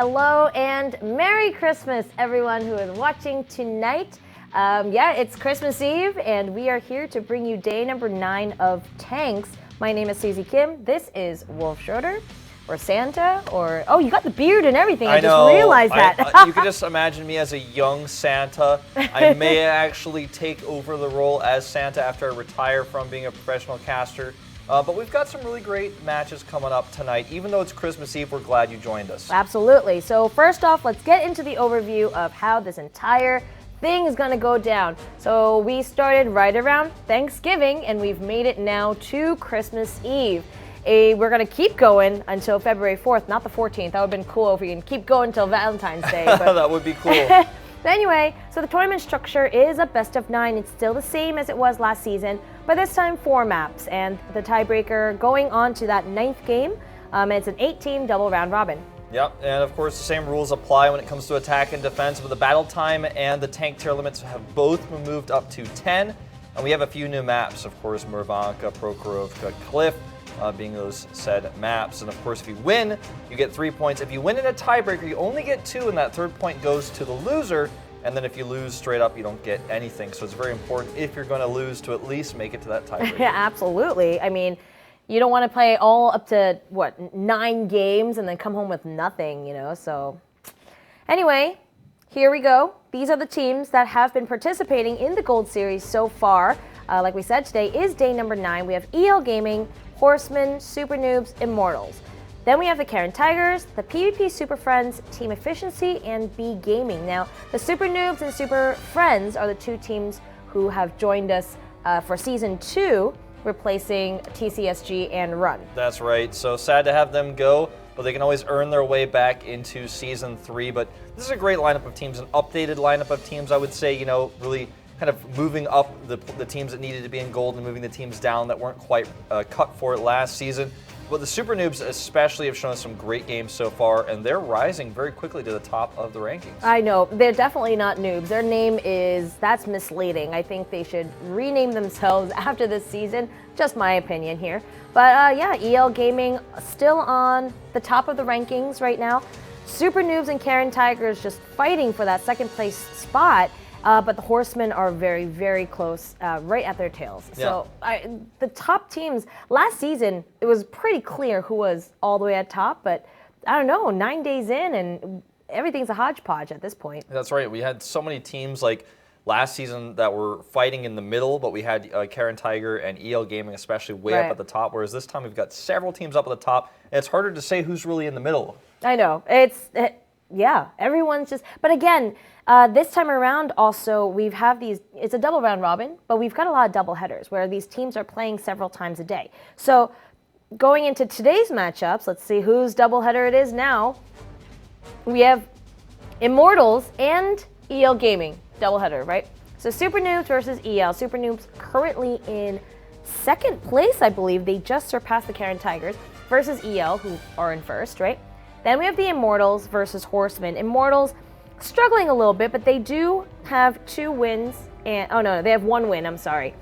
Hello and Merry Christmas, everyone who is watching tonight. It's Christmas Eve, and we are here to bring you day number 9 of Tanks. My name is Susie Kim. This is Wolf Schroeder, or Santa, or... Oh, you got the beard and everything. I just realized that. You can just imagine me as a young Santa. I may actually take over the role as Santa after I retire from being a professional caster. But we've got some really great matches coming up tonight. Even though it's Christmas Eve, we're glad you joined us. Absolutely. So first off, let's get into the overview of how this entire thing is going to go down. So we started right around Thanksgiving, and we've made it now to Christmas Eve. We're going to keep going until February 4th, not the 14th. That would have been cool if we can keep going until Valentine's Day. But that would be cool. But anyway, so the tournament structure is a best of 9. It's still the same as it was last season, but this time 4 maps, and the tiebreaker going on to that 9th game. It's an 8-team double round robin. Yep, and of course the same rules apply when it comes to attack and defense, but the battle time and the tank tier limits have both been moved up to 10, and we have a few new maps, of course, Murovanka, Prokhorovka, Cliff, being those said maps. And of course, if you win, you get 3 points. If you win in a tiebreaker, you only get 2, and that 3rd point goes to the loser. And then if you lose straight up, you don't get anything. So it's very important, if you're going to lose, to at least make it to that tiebreaker. Yeah, absolutely. I mean, you don't want to play all up to, 9 games and then come home with nothing, So anyway, here we go. These are the teams that have been participating in the Gold Series so far. Like we said, today is day number 9. We have EL Gaming, Horsemen, Super Noobs, Immortals. Then we have the Karen Tigers, the PvP Super Friends, Team Efficiency, and B Gaming. Now, the Super Noobs and Super Friends are the 2 teams who have joined us for Season 2, replacing TCSG and Run. That's right. So sad to have them go, but they can always earn their way back into Season 3. But this is a great lineup of teams, an updated lineup of teams, I would say, really kind of moving up the teams that needed to be in gold and moving the teams down that weren't quite cut for it last season. But the Super Noobs especially have shown us some great games so far, and they're rising very quickly to the top of the rankings. I know. They're definitely not noobs. Their name that's misleading. I think they should rename themselves after this season. Just my opinion here. But EL Gaming still on the top of the rankings right now. Super Noobs and Karen Tigers just fighting for that 2nd place spot. But the Horsemen are very, very close, right at their tails. Yeah. So the top teams, last season, it was pretty clear who was all the way at top. But I don't know, 9 days in and everything's a hodgepodge at this point. That's right. We had so many teams like last season that were fighting in the middle, but we had Karen Tiger and EL Gaming especially way up at the top, whereas this time we've got several teams up at the top, and it's harder to say who's really in the middle. I know. Everyone's just... But again... this time around, also, it's a double round robin, but we've got a lot of double headers where these teams are playing several times a day. So going into today's matchups, let's see whose double header it is now. We have Immortals and EL Gaming double header, right? So Super Noobs versus EL. Super Noobs currently in 2nd place, I believe. They just surpassed the Karen Tigers versus EL, who are in 1st, right? Then we have the Immortals versus Horsemen. Immortals struggling a little bit, but they do have 2 wins, and they have 1 win, I'm sorry,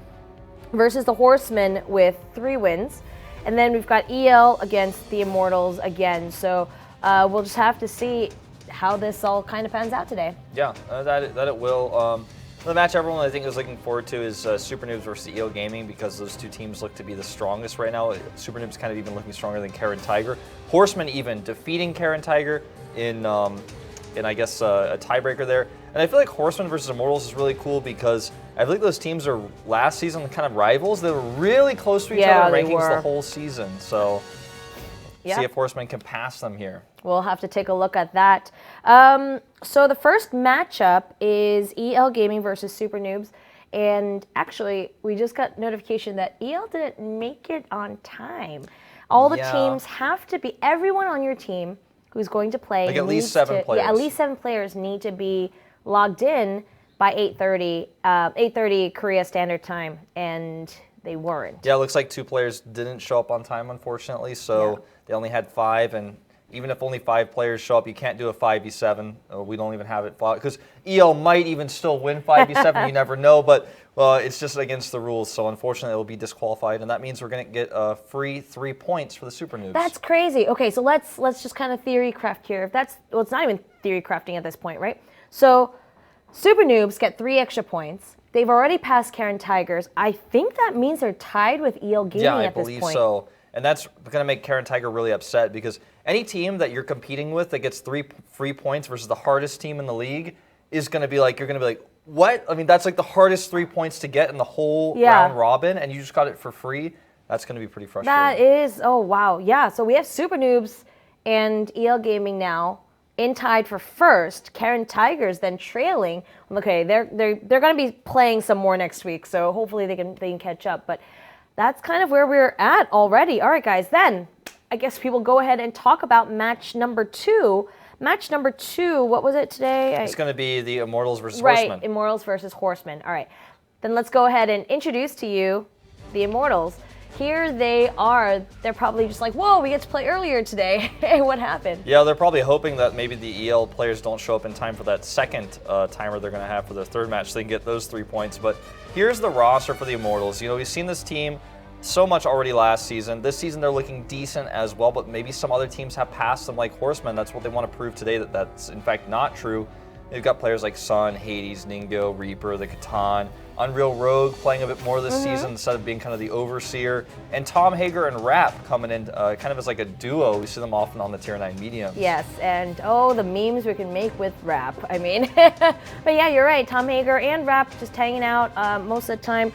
versus the Horsemen with 3 wins. And then we've got EL against the Immortals again, so we'll just have to see how this all kind of pans out today. Yeah, that it will. The match everyone I think is looking forward to is Super Noobs versus EL Gaming, because those 2 teams look to be the strongest right now. Super Noobs kind of even looking stronger than Karen Tiger. Horsemen even defeating Karen Tiger in I guess a tiebreaker there. And I feel like Horsemen versus Immortals is really cool because I feel like those teams are last season kind of rivals. They were really close to each other in rankings the whole season. So see if Horsemen can pass them here. We'll have to take a look at that. So the first matchup is EL Gaming versus Super Noobs. And actually, we just got notification that EL didn't make it on time. All the teams have to be, everyone on your team who's going to play. Like at least 7 players. Yeah, at least 7 players need to be logged in by 8:30 Korea Standard Time, and they weren't. Yeah, it looks like 2 players didn't show up on time, unfortunately, so they only had 5, and even if only 5 players show up, you can't do a 5v7. We don't even have it fought because EL might even still win 5v7. You never know, but it's just against the rules. So unfortunately, it will be disqualified, and that means we're going to get free 3 points for the Super Noobs. That's crazy. Okay, so let's just kind of theory craft here. If that's it's not even theory crafting at this point, right? So Super Noobs get 3 extra points. They've already passed Karen Tigers. I think that means they're tied with EL Gaming at this point. Yeah, I believe so. And that's going to make Karen Tiger really upset because any team that you're competing with that gets 3 free points versus the hardest team in the league is going to be like, you're going to be like, what? I mean, that's like the hardest 3 points to get in the whole round robin, and you just got it for free. That's going to be pretty frustrating. That is, oh wow, yeah. So we have Super Noobs and EL Gaming now in tied for first. Karen Tigers then trailing. Okay, they're going to be playing some more next week, so hopefully they can catch up. But that's kind of where we're at already. All right, guys. Then I guess we will go ahead and talk about match number 2. Match number 2. What was it today? It's going to be the Immortals versus Horsemen. Right, Immortals versus Horsemen. All right. Then let's go ahead and introduce to you the Immortals. Here they are. They're probably just like, whoa, we get to play earlier today. Hey, what happened? Yeah, they're probably hoping that maybe the EL players don't show up in time for that second timer they're going to have for their third match so they can get those 3 points. But here's the roster for the Immortals. You know, we've seen this team so much already last season. This season they're looking decent as well, but maybe some other teams have passed them like Horsemen. That's what they want to prove today, that that's in fact not true. They've got players like Sun, Hades, Ningo, Reaper, the Catan, Unreal Rogue playing a bit more this season instead of being kind of the overseer, and Tom Hager and Rap coming in kind of as like a duo. We see them often on the Tier 9 mediums. Yes, and oh, the memes we can make with Rap. I mean, but yeah, you're right. Tom Hager and Rap just hanging out most of the time.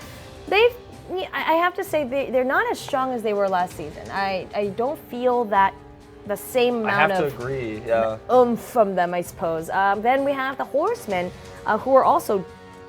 I have to say, they're not as strong as they were last season. I don't feel that the same amount of agree, yeah. From them, I suppose. Then we have the Horsemen, who are also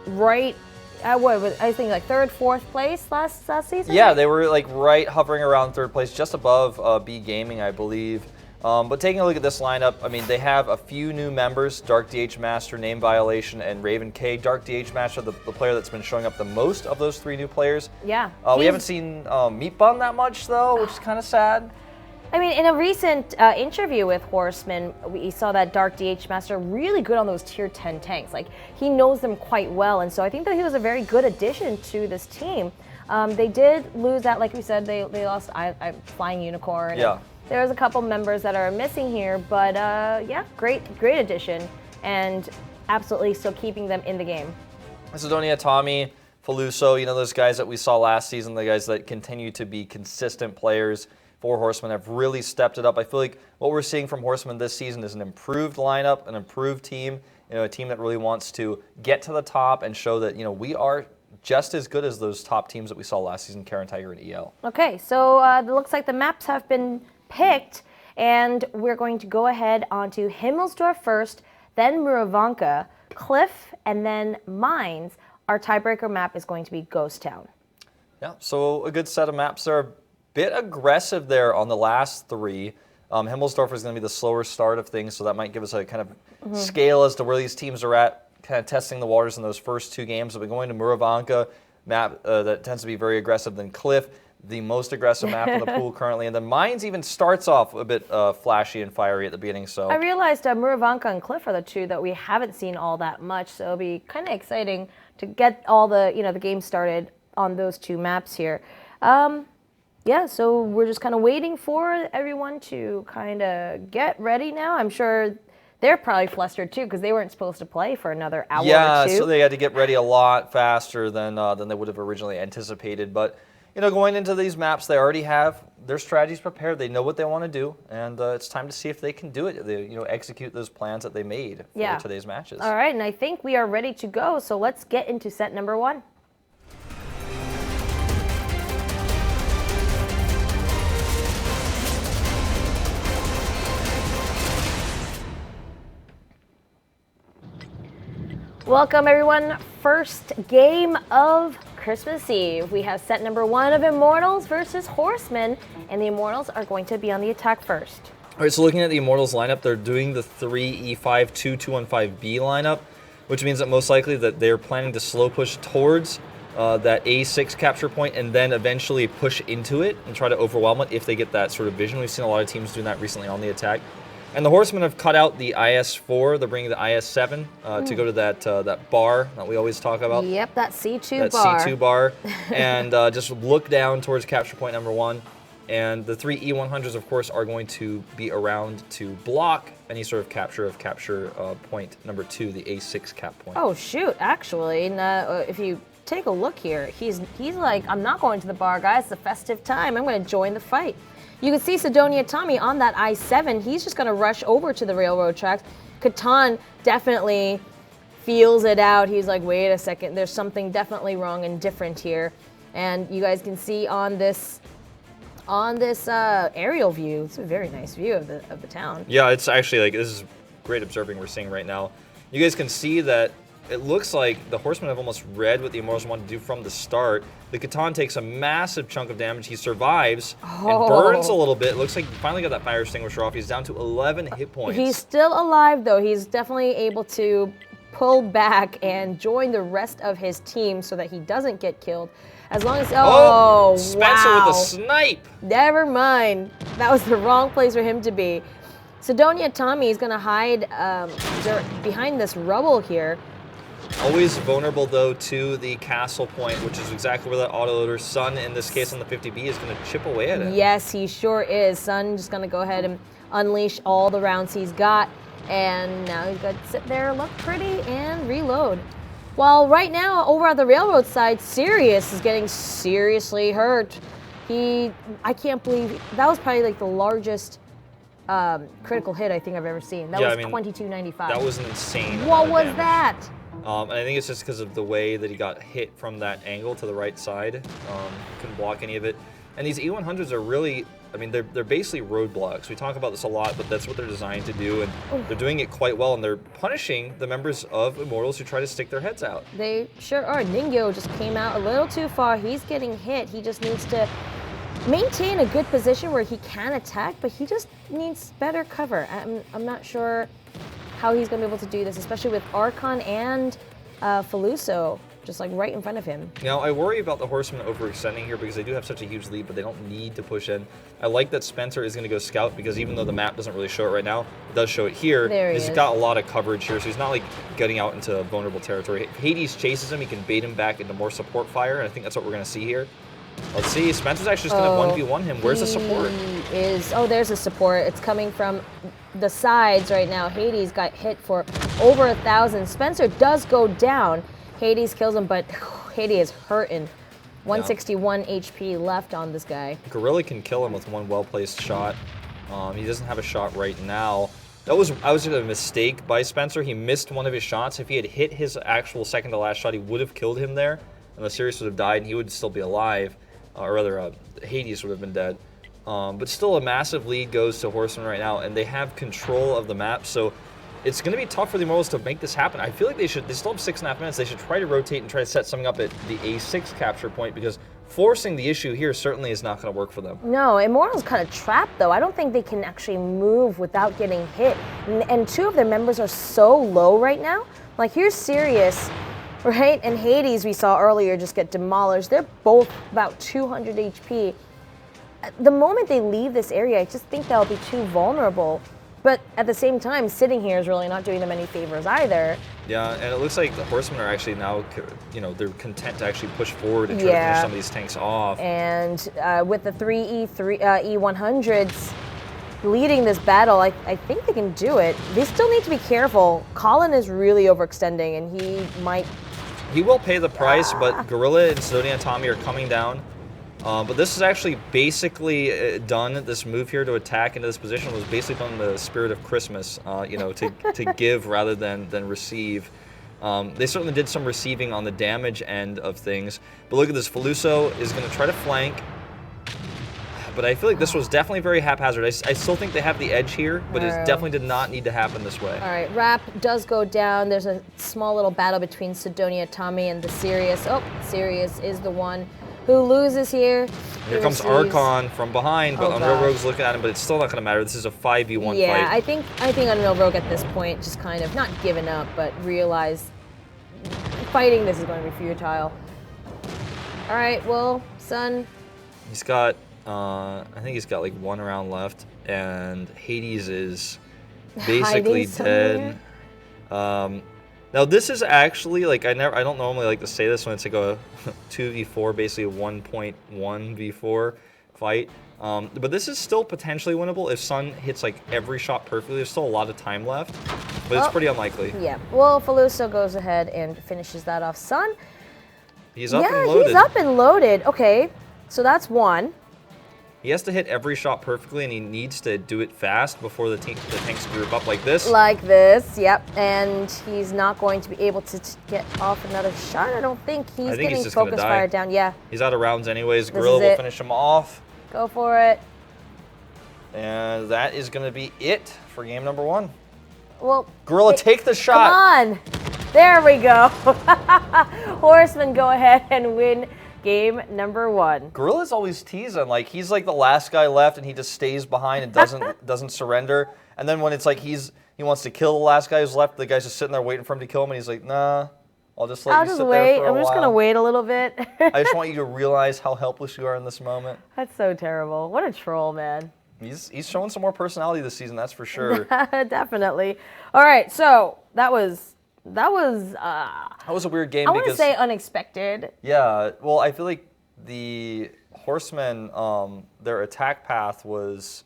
right, I think like 3rd, 4th place last season? Yeah, they were like right hovering around 3rd place, just above B Gaming, I believe. But taking a look at this lineup, I mean, they have a few new members, Dark DH Master, Name Violation, and Raven K. Dark DH Master, the player that's been showing up the most of those 3 new players. Yeah. We haven't seen Meat Bun that much, though, which is kind of sad. I mean, in a recent interview with Horsemen, we saw that Dark DH Master really good on those Tier 10 tanks. Like, he knows them quite well, and so I think that he was a very good addition to this team. They did lose that, like we said, they lost Flying Unicorn. Yeah. There's a couple members that are missing here, but yeah, great addition, and absolutely still keeping them in the game. Macedonia, Tommy, Faluso, you know, those guys that we saw last season, the guys that continue to be consistent players for Horsemen have really stepped it up. I feel like what we're seeing from Horsemen this season is an improved lineup, an improved team, you know, a team that really wants to get to the top and show that, you know, we are just as good as those top teams that we saw last season, Karen Tiger and EL. Okay, so it looks like the maps have been picked, and we're going to go ahead onto Himmelsdorf first, then Murovanka, Cliff, and then Mines. Our tiebreaker map is going to be Ghost Town. Yeah, so a good set of maps. They're a bit aggressive there on the last 3. Himmelsdorf is going to be the slower start of things, so that might give us a kind of scale as to where these teams are at, kind of testing the waters in those first 2 games. But going to Murovanka, map that tends to be very aggressive, then Cliff, the most aggressive map in the pool currently, and then Mines even starts off a bit flashy and fiery at the beginning. So I realized Murovanka and Cliff are the 2 that we haven't seen all that much, so it'll be kind of exciting to get all the the game started on those 2 maps here. Yeah, so we're just kind of waiting for everyone to kind of get ready now. I'm sure they're probably flustered too because they weren't supposed to play for another hour or 2. Yeah, so they had to get ready a lot faster than they would have originally anticipated, but. You know, going into these maps, they already have their strategies prepared. They know what they want to do, and it's time to see if they can do it. They, execute those plans that they made for today's matches. All right, and I think we are ready to go. So let's get into set number 1. Welcome, everyone. First game of Christmas Eve. We have set number 1 of Immortals versus Horsemen, and the Immortals are going to be on the attack first. All right, so looking at the Immortals lineup, they're doing the 3 E5 2 2-1-5 B lineup, which means that most likely that they're planning to slow push towards that A6 capture point and then eventually push into it and try to overwhelm it if they get that sort of vision. We've seen a lot of teams doing that recently on the attack. And the Horsemen have cut out the IS-4. They're bringing the IS-7 to go to that bar that we always talk about. Yep, that C2 bar. That C2 bar. And just look down towards capture point number 1. And the 3 E100s, of course, are going to be around to block any sort of capture point number 2, the A6 cap point. Oh, shoot, actually, if you take a look here, he's like, I'm not going to the bar, guys. It's a festive time. I'm going to join the fight. You can see Sidonia Tommy on that I-7. He's just going to rush over to the railroad tracks. Catan definitely feels it out. He's like, wait a second, there's something definitely wrong and different here. And you guys can see on this aerial view, it's a very nice view of the town. Yeah, it's actually like, this is great observing we're seeing right now. You guys can see that it looks like the Horsemen have almost read what the Immortals wanted to do from the start. The Catan takes a massive chunk of damage. He survives and burns a little bit. It looks like he finally got that fire extinguisher off. He's down to 11 hit points. He's still alive, though. He's definitely able to pull back and join the rest of his team so that he doesn't get killed. As long as, Spencer wow. with a snipe. Never mind. That was the wrong place for him to be. Sidonia Tommy is going to hide behind this rubble here. Always vulnerable, though, to the castle point, which is exactly where that autoloader, Sun, in this case on the 50B, is going to chip away at it. Yes, he sure is. Sun just going to go ahead and unleash all the rounds he's got. And now he's got to sit there, look pretty, and reload. While right now, over at the railroad side, Sirius is getting seriously hurt. I can't believe, that was probably like the largest critical hit I think I've ever seen. That was 2295. That was an insane. What was that? And I think it's just because of the way that he got hit from that angle to the right side. Couldn't block any of it. And these E100s are really, I mean, they're basically roadblocks. We talk about this a lot, but that's what they're designed to do, and they're doing it quite well, and they're punishing the members of Immortals who try to stick their heads out. They sure are. Ningyo just came out a little too far. He's getting hit. He just needs to maintain a good position where he can attack, but he just needs better cover. I'm not sure how he's going to be able to do this, especially with Archon and Faluso just like right in front of him. Now, I worry about the Horsemen overextending here because they do have such a huge lead, but they don't need to push in. I like that Spencer is going to go scout because even though the map doesn't really show it right now, it does show it here. He's got a lot of coverage here, so he's not like getting out into vulnerable territory. If Hades chases him, he can bait him back into more support fire, and I think that's what we're going to see here. Let's see, Spencer's actually just going to 1v1 him. Where's the support? There's a support. It's coming from the sides right now. Hades got hit for over 1,000. Spencer does go down. Hades kills him, but Hades is hurting. 161 HP left on this guy. Gorilla can kill him with one well-placed shot. He doesn't have a shot right now. I was a mistake by Spencer. He missed one of his shots. If he had hit his actual second-to-last shot, he would have killed him there, and the Sirius would have died, and he would still be alive. Or rather, Hades would have been dead. But still, a massive lead goes to Horsemen right now, and they have control of the map, so it's going to be tough for the Immortals to make this happen. I feel like they still have 6.5 minutes. They should try to rotate and try to set something up at the A6 capture point because forcing the issue here certainly is not going to work for them. No, Immortals kind of trapped though. I don't think they can actually move without getting hit. And two of their members are so low right now. Like here's Sirius, right? And Hades we saw earlier just get demolished. They're both about 200 HP. The moment they leave this area, I just think they'll be too vulnerable. But at the same time, sitting here is really not doing them any favors either. Yeah, and it looks like the Horsemen are actually now, they're content to actually push forward and try to finish some of these tanks off. And with the three E100s leading this battle, I think they can do it. They still need to be careful. Colin is really overextending, and he will pay the price, but Gorilla and Sidonia and Tommy are coming down. But this is actually basically done. This move here to attack into this position was basically done in the spirit of Christmas, to give rather than receive. They certainly did some receiving on the damage end of things. But look at this. Faluso is going to try to flank. But I feel like this was definitely very haphazard. I still think they have the edge here, but it definitely did not need to happen this way. All right, Rap does go down. There's a small little battle between Sidonia Tommy and the Sirius. Oh, Sirius is the one who loses here. Here comes Archon from behind, but Unreal Rogue's looking at him, but it's still not going to matter. This is a 5v1 fight. Yeah, I think Unreal Rogue at this point just kind of, not given up, but realized fighting this is going to be futile. All right, well, Sun. He's got, I think he's got like 1 round left, and Hades is basically dead. Now this is actually like I don't normally like to say this when it's like a 2v4, basically a 1.1v4 fight. But this is still potentially winnable if Sun hits like every shot perfectly. There's still a lot of time left, but it's pretty unlikely. Yeah. Well, Faluso goes ahead and finishes that off. Sun. He's up and loaded. He's up and loaded. Okay, so that's 1. He has to hit every shot perfectly, and he needs to do it fast before the tanks group up like this. Like this, yep. And he's not going to be able to get off another shot. I don't think he's getting focus fire down. Yeah. He's out of rounds anyways. Gorilla will finish him off. Go for it. And that is going to be it for game number 1. Well, Gorilla, take the shot. Come on. There we go. Horsemen go ahead and win game number 1. Gorilla's always teasing, like he's like the last guy left, and he just stays behind and doesn't surrender. And then when it's like he wants to kill the last guy who's left, the guy's just sitting there waiting for him to kill him, and he's like, nah, I'll just let you sit there for a while. I'm just gonna wait a little bit. I just want you to realize how helpless you are in this moment. That's so terrible. What a troll, man. He's showing some more personality this season, that's for sure. Definitely. All right, so that was a weird game. I want to say unexpected. Yeah, well, I feel like the Horsemen, their attack path was,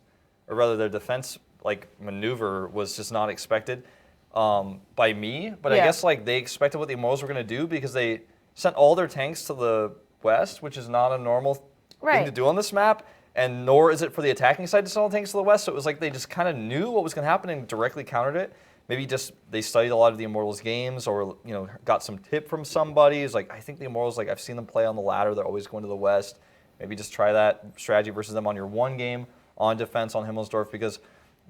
or rather their defense like maneuver was just not expected by me. But I guess like they expected what the Immortals were going to do because they sent all their tanks to the west, which is not a normal thing to do on this map. And nor is it for the attacking side to send all the tanks to the west. So it was like they just kind of knew what was going to happen and directly countered it. Maybe just they studied a lot of the Immortals games, or got some tip from somebody. It's like, I think the Immortals, like I've seen them play on the ladder. They're always going to the west. Maybe just try that strategy versus them on your 1 game on defense on Himmelsdorf, because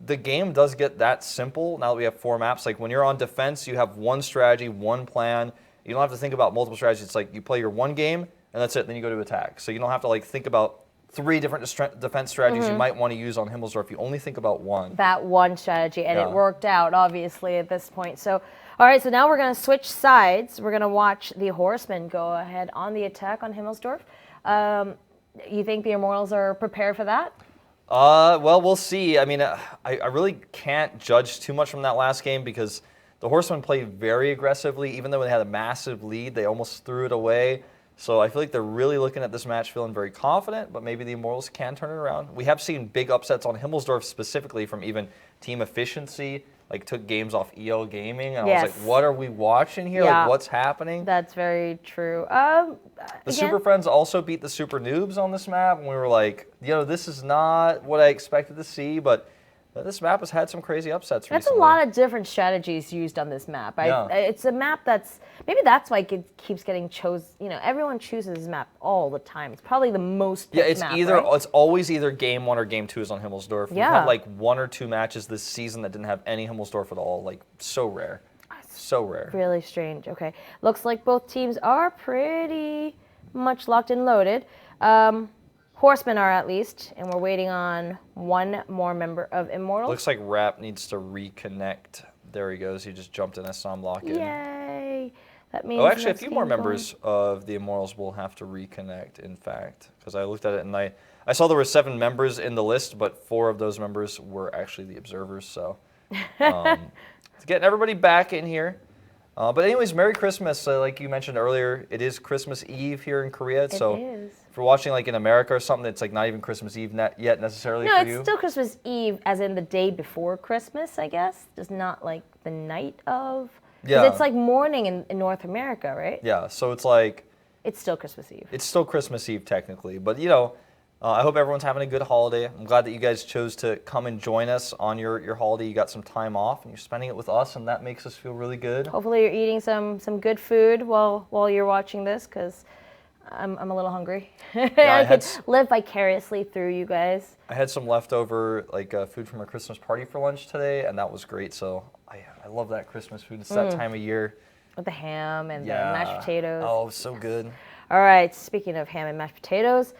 the game does get that simple now that we have 4 maps. Like when you're on defense, you have 1 strategy, 1 plan. You don't have to think about multiple strategies. It's like you play your 1 game and that's it. Then you go to attack. So you don't have to like think about 3 different defense strategies you might want to use on Himmelsdorf. You only think about 1. That 1 strategy, and it worked out, obviously, at this point. So, all right, so now we're going to switch sides. We're going to watch the Horsemen go ahead on the attack on Himmelsdorf. You think the Immortals are prepared for that? Well, we'll see. I mean, I really can't judge too much from that last game because the Horsemen played very aggressively. Even though they had a massive lead, they almost threw it away. So I feel like they're really looking at this match feeling very confident, but maybe the Immortals can turn it around. We have seen big upsets on Himmelsdorf specifically from even team efficiency, like took games off EL Gaming. And I was like, what are we watching here? Like, what's happening? That's very true. The Super Friends also beat the Super Noobs on this map, and we were like, this is not what I expected to see, but this map has had some crazy upsets recently. That's a lot of different strategies used on this map. It's a map maybe that's why it keeps getting chosen. Everyone chooses this map all the time. It's probably the most picked map, it's always either game 1 or game 2 is on Himmelsdorf. We've had like 1 or 2 matches this season that didn't have any Himmelsdorf at all. Like so rare. So rare. Really strange. Okay. Looks like both teams are pretty much locked and loaded. Horsemen are at least, and we're waiting on 1 more member of Immortals. Looks like Rap needs to reconnect. There he goes. He just jumped in. I saw him lock in. Yay! That means actually, a few more members of the Immortals will have to reconnect, in fact, because I looked at it and I saw there were 7 members in the list, but 4 of those members were actually the observers. So, it's getting everybody back in here. But anyways, Merry Christmas. Like you mentioned earlier, it is Christmas Eve here in Korea. It is. If you're watching like in America or something, it's like not even Christmas Eve yet necessarily for you. No, it's still Christmas Eve, as in the day before Christmas, I guess. Just not like the night of. Because it's like morning in North America, right? Yeah, so it's like. It's still Christmas Eve. It's still Christmas Eve technically, but I hope everyone's having a good holiday. I'm glad that you guys chose to come and join us on your holiday. You got some time off and you're spending it with us, and that makes us feel really good. Hopefully you're eating some good food while you're watching this, because I'm a little hungry. I could live vicariously through you guys. I had some leftover food from a Christmas party for lunch today, and that was great. So I love that Christmas food. It's that time of year. With the ham and the mashed potatoes. Oh, so good. All right, speaking of ham and mashed potatoes,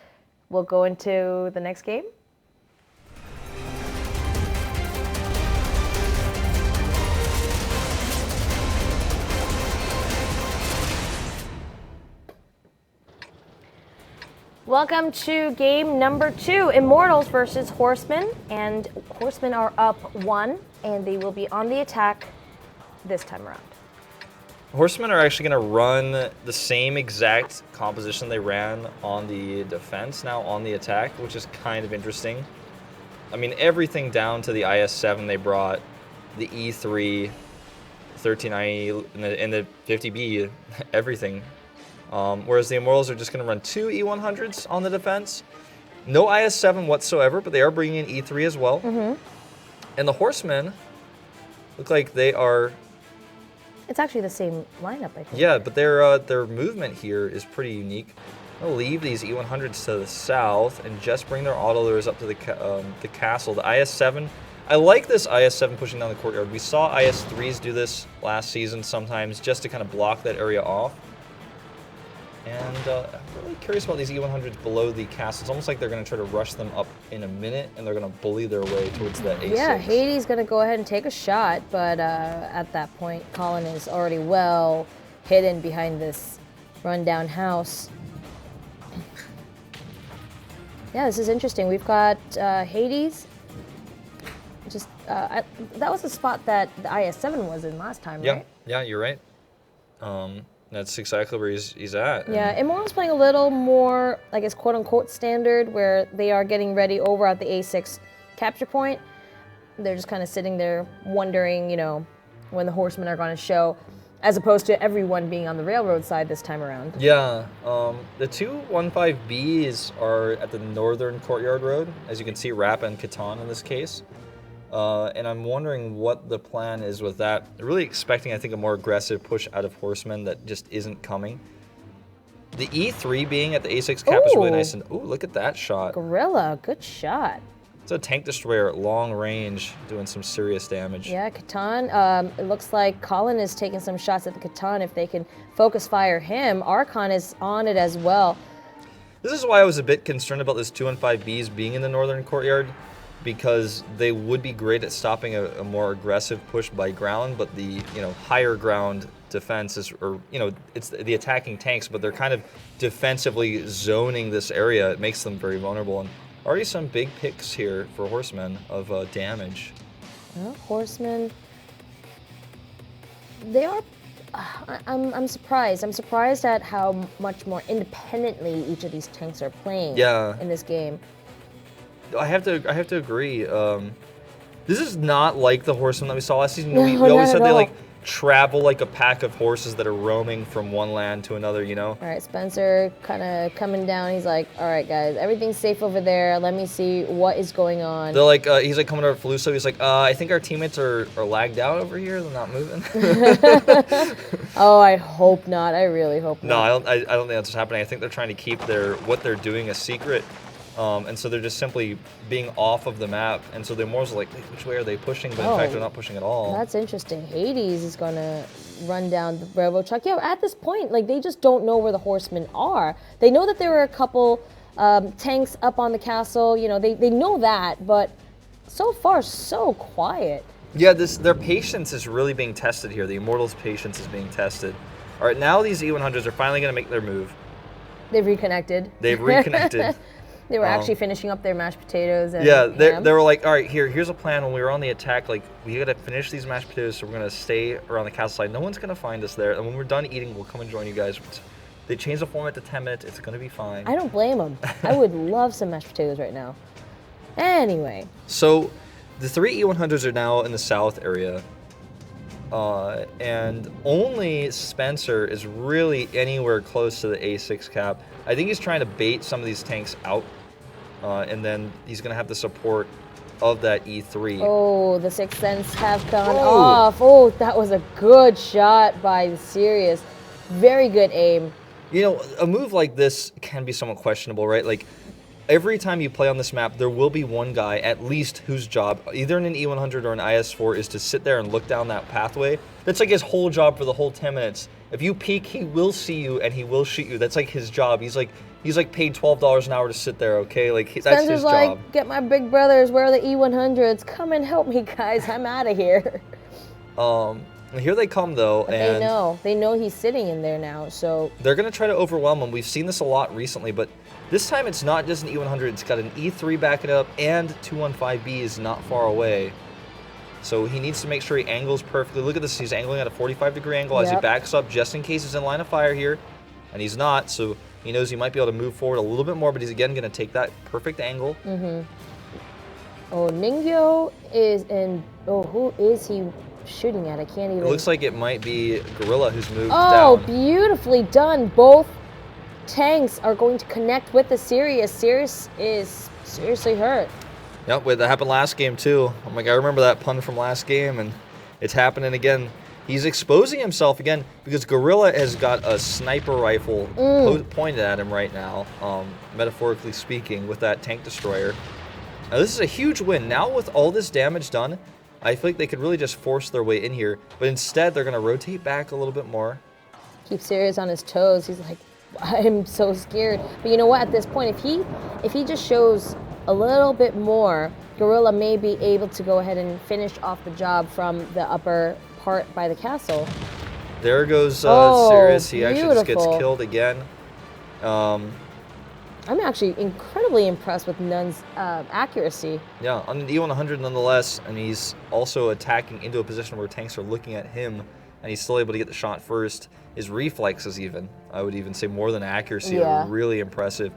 we'll go into the next game. Welcome to game number 2, Immortals versus Horsemen. And Horsemen are up 1, and they will be on the attack this time around. Horsemen are actually going to run the same exact composition they ran on the defense now on the attack, which is kind of interesting. I mean, everything down to the IS-7 they brought, the E3, 13IE, and the 50B, everything. Whereas the Immortals are just going to run 2 E100s on the defense. No IS-7 whatsoever, but they are bringing in E3 as well. And the Horsemen look like they are... It's actually the same lineup, I think. Yeah, but their movement here is pretty unique. They'll leave these E100s to the south and just bring their autoloaders up to the castle. The IS-7, I like this IS-7 pushing down the courtyard. We saw IS-3s do this last season sometimes just to kind of block that area off. And I'm really curious about these E100s below the castle. It's almost like they're going to try to rush them up in a minute, and they're going to bully their way towards that A6. Yeah, Hades going to go ahead and take a shot, but at that point, Colin is already well hidden behind this rundown house. Yeah, this is interesting. We've got Hades. Just that was the spot that the IS-7 was in last time, right? Yeah, you're right. That's exactly where he's at. Yeah, Immortals playing a little more, I guess, quote-unquote standard, where they are getting ready over at the A6 capture point. They're just kind of sitting there wondering, you know, when the Horsemen are going to show, as opposed to everyone being on the railroad side this time around. Yeah, the 2 15Bs are at the northern courtyard road. As you can see, Rappa and Catan in this case. And I'm wondering what the plan is with that. Really expecting, I think, a more aggressive push out of Horsemen that just isn't coming. The E3 being at the A6 cap is really nice. And ooh, look at that shot. Gorilla, good shot. It's a tank destroyer at long range doing some serious damage. Yeah, Catan, it looks like Colin is taking some shots at the Catan. If they can focus fire him, Archon is on it as well. This is why I was a bit concerned about this 2 15Bs being in the northern courtyard, because they would be great at stopping a more aggressive push by ground, but the higher ground defense is, or it's the attacking tanks, but they're kind of defensively zoning this area. It makes them very vulnerable, and already some big picks here for Horsemen of damage. Well, Horsemen, they are. I'm surprised. I'm surprised at how much more independently each of these tanks are playing in this game. I have to agree. This is not like the Horsemen that we saw last season. We always said they like travel like a pack of horses that are roaming from one land to another, All right, Spencer kind of coming down. He's like, all right, guys, everything's safe over there. Let me see what is going on. They're like, he's like coming over to Faluso. He's like, I think our teammates are lagged out over here. They're not moving. Oh, I hope not. I really hope not. No, I don't think that's what's happening. I think they're trying to keep what they're doing a secret. And so they're just simply being off of the map. And so the Immortals are like, wait, which way are they pushing? But in fact, they're not pushing at all. That's interesting. Hades is going to run down the railroad track. Yeah, at this point, like, they just don't know where the Horsemen are. They know that there were a couple tanks up on the castle. They know that, but so far, so quiet. Yeah, their patience is really being tested here. The Immortals' patience is being tested. All right, now these E100s are finally going to make their move. They've reconnected. They were actually finishing up their mashed potatoes and they were like, all right, here's a plan. When we were on the attack, like, we got to finish these mashed potatoes, so we're going to stay around the castle side. No one's going to find us there. And when we're done eating, we'll come and join you guys. They changed the format to 10 minutes. It's going to be fine. I don't blame them. I would love some mashed potatoes right now. Anyway. So the 3 E100s are now in the south area. And only Spencer is really anywhere close to the A6 cap. I think he's trying to bait some of these tanks out, and then he's going to have the support of that E3. Oh, the Sixth Sense have gone off. Oh, that was a good shot by Sirius. Very good aim. A move like this can be somewhat questionable, right? Like, every time you play on this map, there will be one guy, at least, whose job, either in an E100 or an IS-4, is to sit there and look down that pathway. That's like his whole job for the whole 10 minutes. If you peek, he will see you and he will shoot you. That's like his job. He's like paid $12 an hour to sit there, okay? Like, that's his job. Like, get my big brothers, where are the E100s? Come and help me, guys. I'm out of here. And here they come, though. But they know he's sitting in there now, so. They're going to try to overwhelm him. We've seen this a lot recently, but This time it's not just an E100, it's got an E3 backing it up, and 215B is not far away. So he needs to make sure he angles perfectly. Look at this, he's angling at a 45-degree angle as he backs up just in case he's in line of fire here. And he's not, so he knows he might be able to move forward a little bit more, but he's again going to take that perfect angle. Oh, Ningyo is in... Oh, who is he shooting at? I can't even... It looks like it might be Gorilla who's moved down. Oh, beautifully done. Both tanks are going to connect with the Sirius. Sirius is seriously hurt. Yep, wait, that happened last game too. I'm like, I remember that pun from last game, and it's happening again. He's exposing himself again because Gorilla has got a sniper rifle pointed at him right now, metaphorically speaking, with that tank destroyer. Now this is a huge win. Now with all this damage done, I feel like they could really just force their way in here, but instead they're going to rotate back a little bit more. Keep Sirius on his toes. He's like, I'm so scared. But you know what? At this point, if he just shows a little bit more, Gorilla may be able to go ahead and finish off the job from the upper part by the castle. There goes Sirius. He actually just gets killed again. I'm actually incredibly impressed with Nun's accuracy. Yeah, on the E100 nonetheless, and he's also attacking into a position where tanks are looking at him, and he's still able to get the shot first. His reflexes even, I would even say more than accuracy, are really impressive.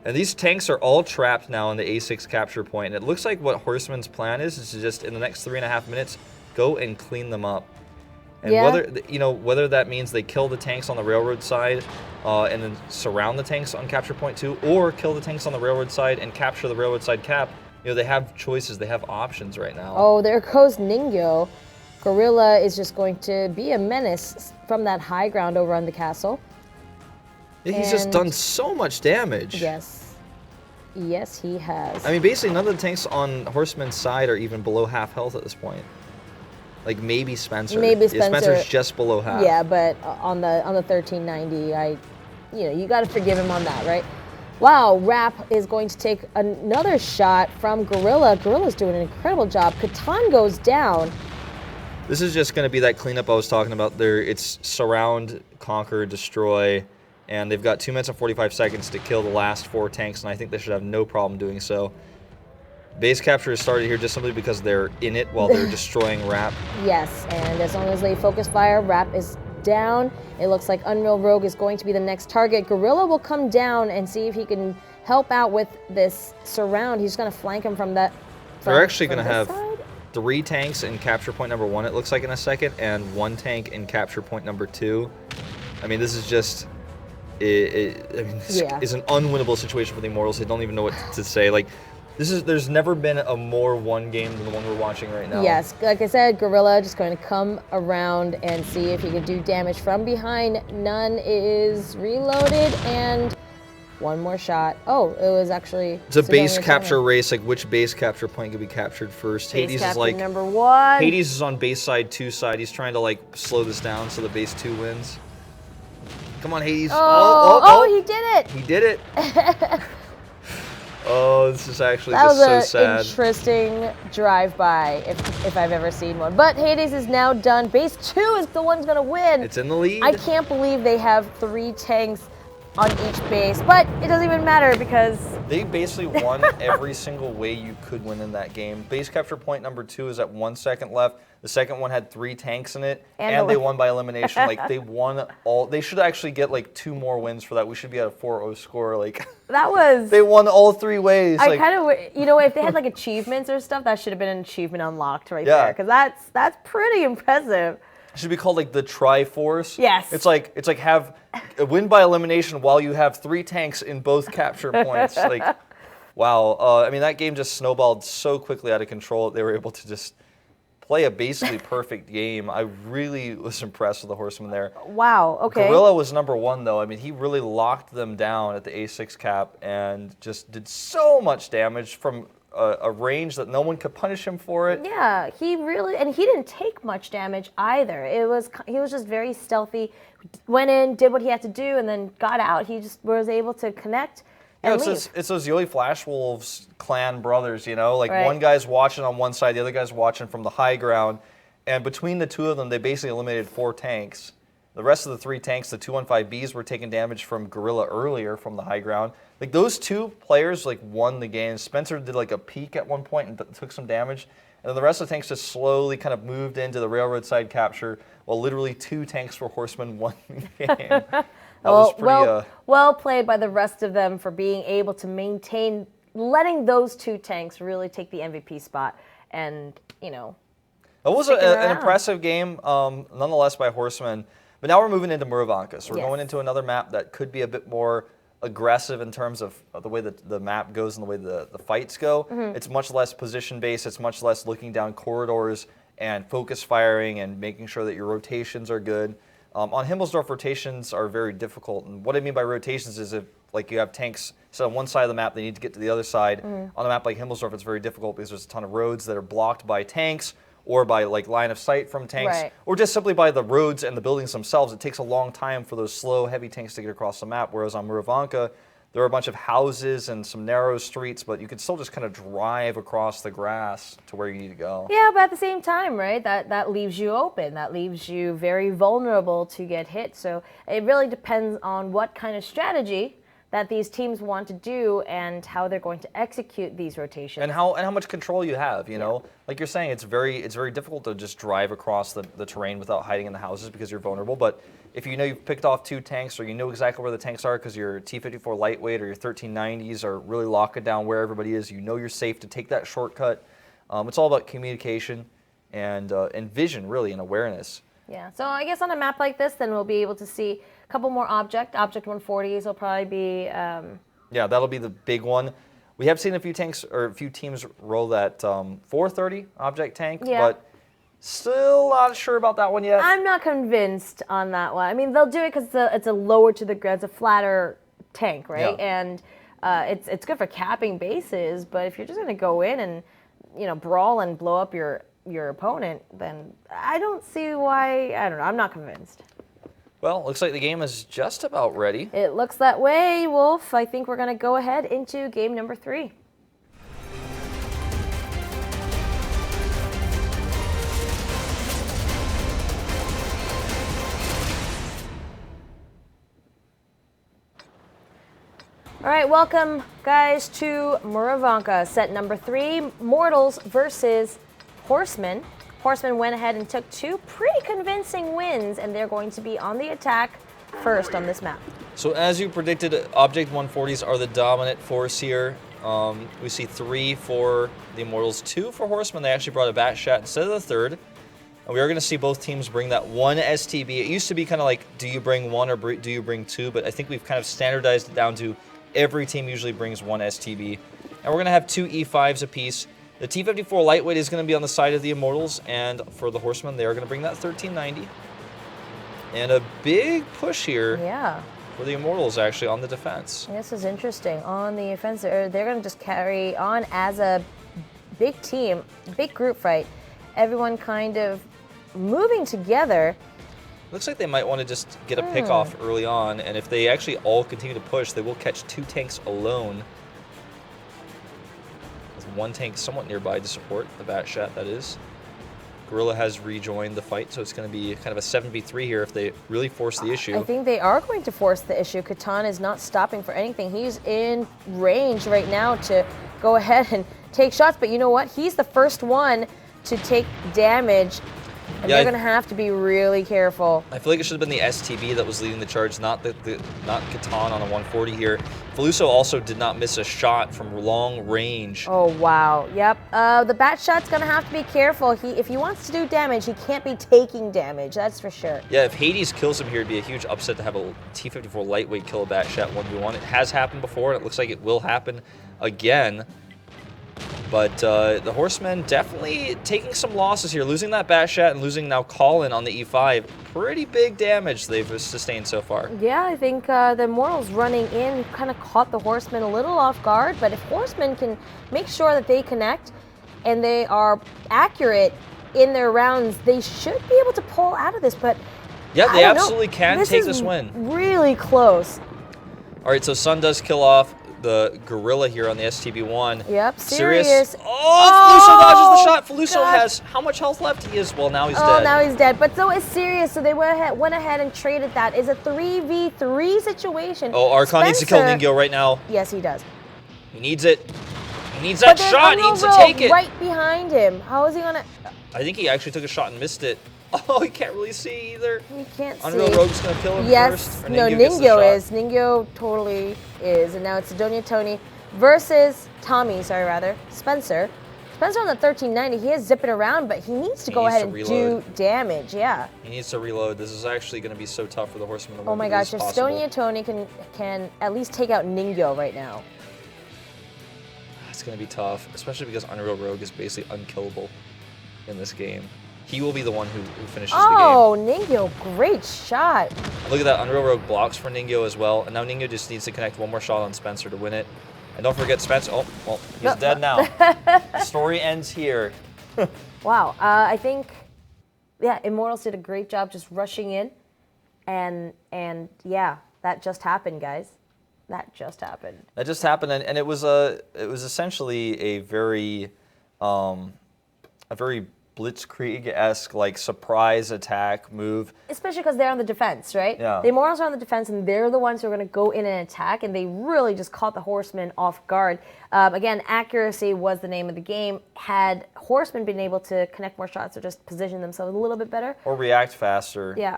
And these tanks are all trapped now in the A6 capture point, and it looks like what Horsemen's plan is to just, in the next 3.5 minutes, go and clean them up. And whether that means they kill the tanks on the railroad side and then surround the tanks on capture point 2, or kill the tanks on the railroad side and capture the railroad side cap, they have choices, they have options right now. Oh, there goes Ningyo. Gorilla is just going to be a menace from that high ground over on the castle. He's just done so much damage. Yes. Yes, he has. I mean, basically none of the tanks on Horseman's side are even below half health at this point. Like maybe Spencer. Maybe Spencer. Yeah, Spencer's just below half. Yeah, but on the 1390, you got to forgive him on that, right? Wow, Rap is going to take another shot from Gorilla. Gorilla's doing an incredible job. Catan goes down. This is just going to be that cleanup I was talking about there. It's surround, conquer, destroy, and they've got 2 minutes and 45 seconds to kill the last 4 tanks, and I think they should have no problem doing so. Base capture is started here just simply because they're in it while they're destroying Rap. Yes, and as long as they focus fire, Rap is down. It looks like Unreal Rogue is going to be the next target. Gorilla will come down and see if he can help out with this surround. He's going to flank him from that. They're actually going to have 3 tanks in capture point number 1, it looks like, in a second, and 1 tank in capture point number 2. I mean, this is just... It's an unwinnable situation for the Immortals. They don't even know what to say. Like, there's never been a more won game than the one we're watching right now. Yes, like I said, Gorilla just going to come around and see if he can do damage from behind. None is reloaded, and one more shot. Oh, it was actually... It's a base capture race, like which base capture point could be captured first. Hades is like number 1. Hades is on base side 2 side. He's trying to like slow this down so the base 2 wins. Come on, Hades. Oh, he did it. He did it. Oh, this is actually just so sad. That was an interesting drive-by, if I've ever seen one. But Hades is now done. Base 2 is the one's going to win. It's in the lead. I can't believe they have 3 tanks on each base, but it doesn't even matter because... They basically won every single way you could win in that game. Base capture point number 2 is at 1 second left. The second one had 3 tanks in it, and they won by elimination. Like, they won all... They should actually get, like, 2 more wins for that. We should be at a 4-0 score. Like, that was... They won all 3 ways. I kind of... if they had, like, achievements or stuff, that should have been an achievement unlocked right there. Because that's pretty impressive. It should be called like the Triforce. Yes. It's like have a win by elimination while you have 3 tanks in both capture points. Like, wow. I mean, that game just snowballed so quickly out of control. They were able to just play a basically perfect game. I really was impressed with the Horsemen there. Wow. Okay. Gorilla was number 1 though. I mean, he really locked them down at the A6 cap and just did so much damage from a range that no one could punish him for it. Yeah, he really, and he didn't take much damage either. He was just very stealthy, went in, did what he had to do, and then got out. He just was able to connect and leave. It's those Yoi Flash Wolves clan brothers, like one guy's watching on one side, the other guy's watching from the high ground, and between the 2 of them, they basically eliminated 4 tanks. The rest of the 3 tanks, the 215Bs, were taking damage from Gorilla earlier from the high ground. Like, those 2 players, like, won the game. Spencer did, like, a peek at one point and took some damage. And then the rest of the tanks just slowly kind of moved into the railroad side capture, while literally 2 tanks for Horsemen won the game. That was pretty... well played by the rest of them for being able to maintain, letting those 2 tanks really take the MVP spot and, you know... It was an impressive game, nonetheless, by Horsemen. But now we're moving into Murovanka, so we're going into another map that could be a bit more aggressive in terms of the way that the map goes and the way the fights go. It's much less position-based. It's much less looking down corridors and focus firing and making sure that your rotations are good. On Himmelsdorf, rotations are very difficult. And what I mean by rotations is if like you have tanks set on one side of the map, they need to get to the other side. On a map like Himmelsdorf, it's very difficult because there's a ton of roads that are blocked by tanks, or by like line of sight from tanks, or just simply by the roads and the buildings themselves. It takes a long time for those slow, heavy tanks to get across the map, whereas on Murovanka, there are a bunch of houses and some narrow streets, but you can still just kind of drive across the grass to where you need to go. Yeah, but at the same time, right, that leaves you open. That leaves you very vulnerable to get hit. So it really depends on what kind of strategy that these teams want to do and how they're going to execute these rotations. And how much control you have, you know? Like you're saying, it's very difficult to just drive across the terrain without hiding in the houses because you're vulnerable. But if you know you've picked off 2 tanks, or you know exactly where the tanks are because your T-54 lightweight or your 1390s are really locking down where everybody is, you know you're safe to take that shortcut. It's all about communication and vision, really, and awareness. Yeah, so I guess on a map like this, then we'll be able to see a couple more Object 140s will probably be... Yeah, that'll be the big one. We have seen a few tanks, or a few teams roll that 430 Object tank, but still not sure about that one yet. I'm not convinced on that one. I mean, they'll do it because it's a lower to the ground, it's a flatter tank, right? Yeah. And it's good for capping bases, but if you're just going to go in and, you know, brawl and blow up your opponent, then I don't see why. I don't know. I'm not convinced. Well, looks like the game is just about ready. It looks that way, Wolf. I think we're going to go ahead into game number 3. All right, welcome, guys, to Murovanka, set number 3, Immortals versus Horsemen. Horsemen went ahead and took 2 pretty convincing wins, and they're going to be on the attack first on this map. So as you predicted, Object 140s are the dominant force here. We see 3 for the Immortals, 2 for Horsemen. They actually brought a bat shot instead of the third. And we are going to see both teams bring that 1 STB. It used to be kind of like, do you bring 1 or do you bring 2? But I think we've kind of standardized it down to every team usually brings 1 STB. And we're going to have 2 E5s apiece. The T-54 lightweight is going to be on the side of the Immortals, and for the Horsemen, they are going to bring that 1390. And a big push here for the Immortals, actually, on the defense. This is interesting. On the offensive, they're going to just carry on as a big team, big group fight. Everyone kind of moving together. Looks like they might want to just get a pick off early on, and if they actually all continue to push, they will catch 2 tanks alone. 1 tank somewhat nearby to support the bat shot, that is. Gorilla has rejoined the fight, so it's going to be kind of a 7v3 here if they really force the issue. I think they are going to force the issue. Katan is not stopping for anything. He's in range right now to go ahead and take shots, but you know what? He's the first one to take damage, and they're going to have to be really careful. I feel like it should have been the STB that was leading the charge, not Katan on a 140 here. Feluso also did not miss a shot from long range. Oh, wow. Yep. The bat shot's going to have to be careful. If he wants to do damage, he can't be taking damage, that's for sure. Yeah, if Hades kills him here, it'd be a huge upset to have a T-54 lightweight kill a bat shot 1v1. It has happened before, and it looks like it will happen again. But the Horsemen definitely taking some losses here, losing that bat shot and losing now Colin on the E5. Pretty big damage they've sustained so far. Yeah, I think the Immortals running in kind of caught the Horsemen a little off guard, but if Horsemen can make sure that they connect and they are accurate in their rounds, they should be able to pull out of this. But yeah, they absolutely can take this win. Really close. All right, so Sun does kill off the gorilla here on the STB1. Yep, serious. Oh, Feluso dodges the shot. Feluso gosh. has how much health left? He is, well, now he's Oh, dead. now he's dead. But so is serious. So they went ahead and traded that. It's a 3v3 situation. Oh, Archon needs to kill Spencer- Ningyo right now. Yes, he does. He needs it. He needs that shot. He needs to take it. Right behind him. How is he gonna? I think he actually took a shot and missed it. Oh, he can't really see either. He can't Unreal see. Rogue's gonna kill him Yes, first. Or no, gets the Ningyo shot. is. Ningyo totally is. And now it's Sidonia Tony versus Tommy, Spencer. Spencer on the 1390, he is zipping around, but he needs to go ahead and do damage, yeah. He needs to reload. This is actually going to be so tough for the Horsemen to win. Oh my gosh, if Sidonia Tony can at least take out Ningyo right now. It's going to be tough, especially because Unreal Rogue is basically unkillable in this game. He will be the one who finishes the game. Oh, Ningyo, great shot. Look at that, Unreal Rogue blocks for Ningyo as well, and now Ningyo just needs to connect one more shot on Spencer to win it. And don't forget Spencer, oh, well, he's dead now. The story ends here. Wow, I think, yeah, Immortals did a great job just rushing in, and yeah, that just happened, guys. That just happened. That just happened, and it was essentially a very Blitzkrieg-esque like surprise attack move. Especially because they're on the defense, right? Yeah. The Immortals are on the defense, and they're the ones who are going to go in and attack, and they really just caught the Horsemen off guard. Again, accuracy was the name of the game. Had Horsemen been able to connect more shots or just position themselves a little bit better, Or react faster. Yeah.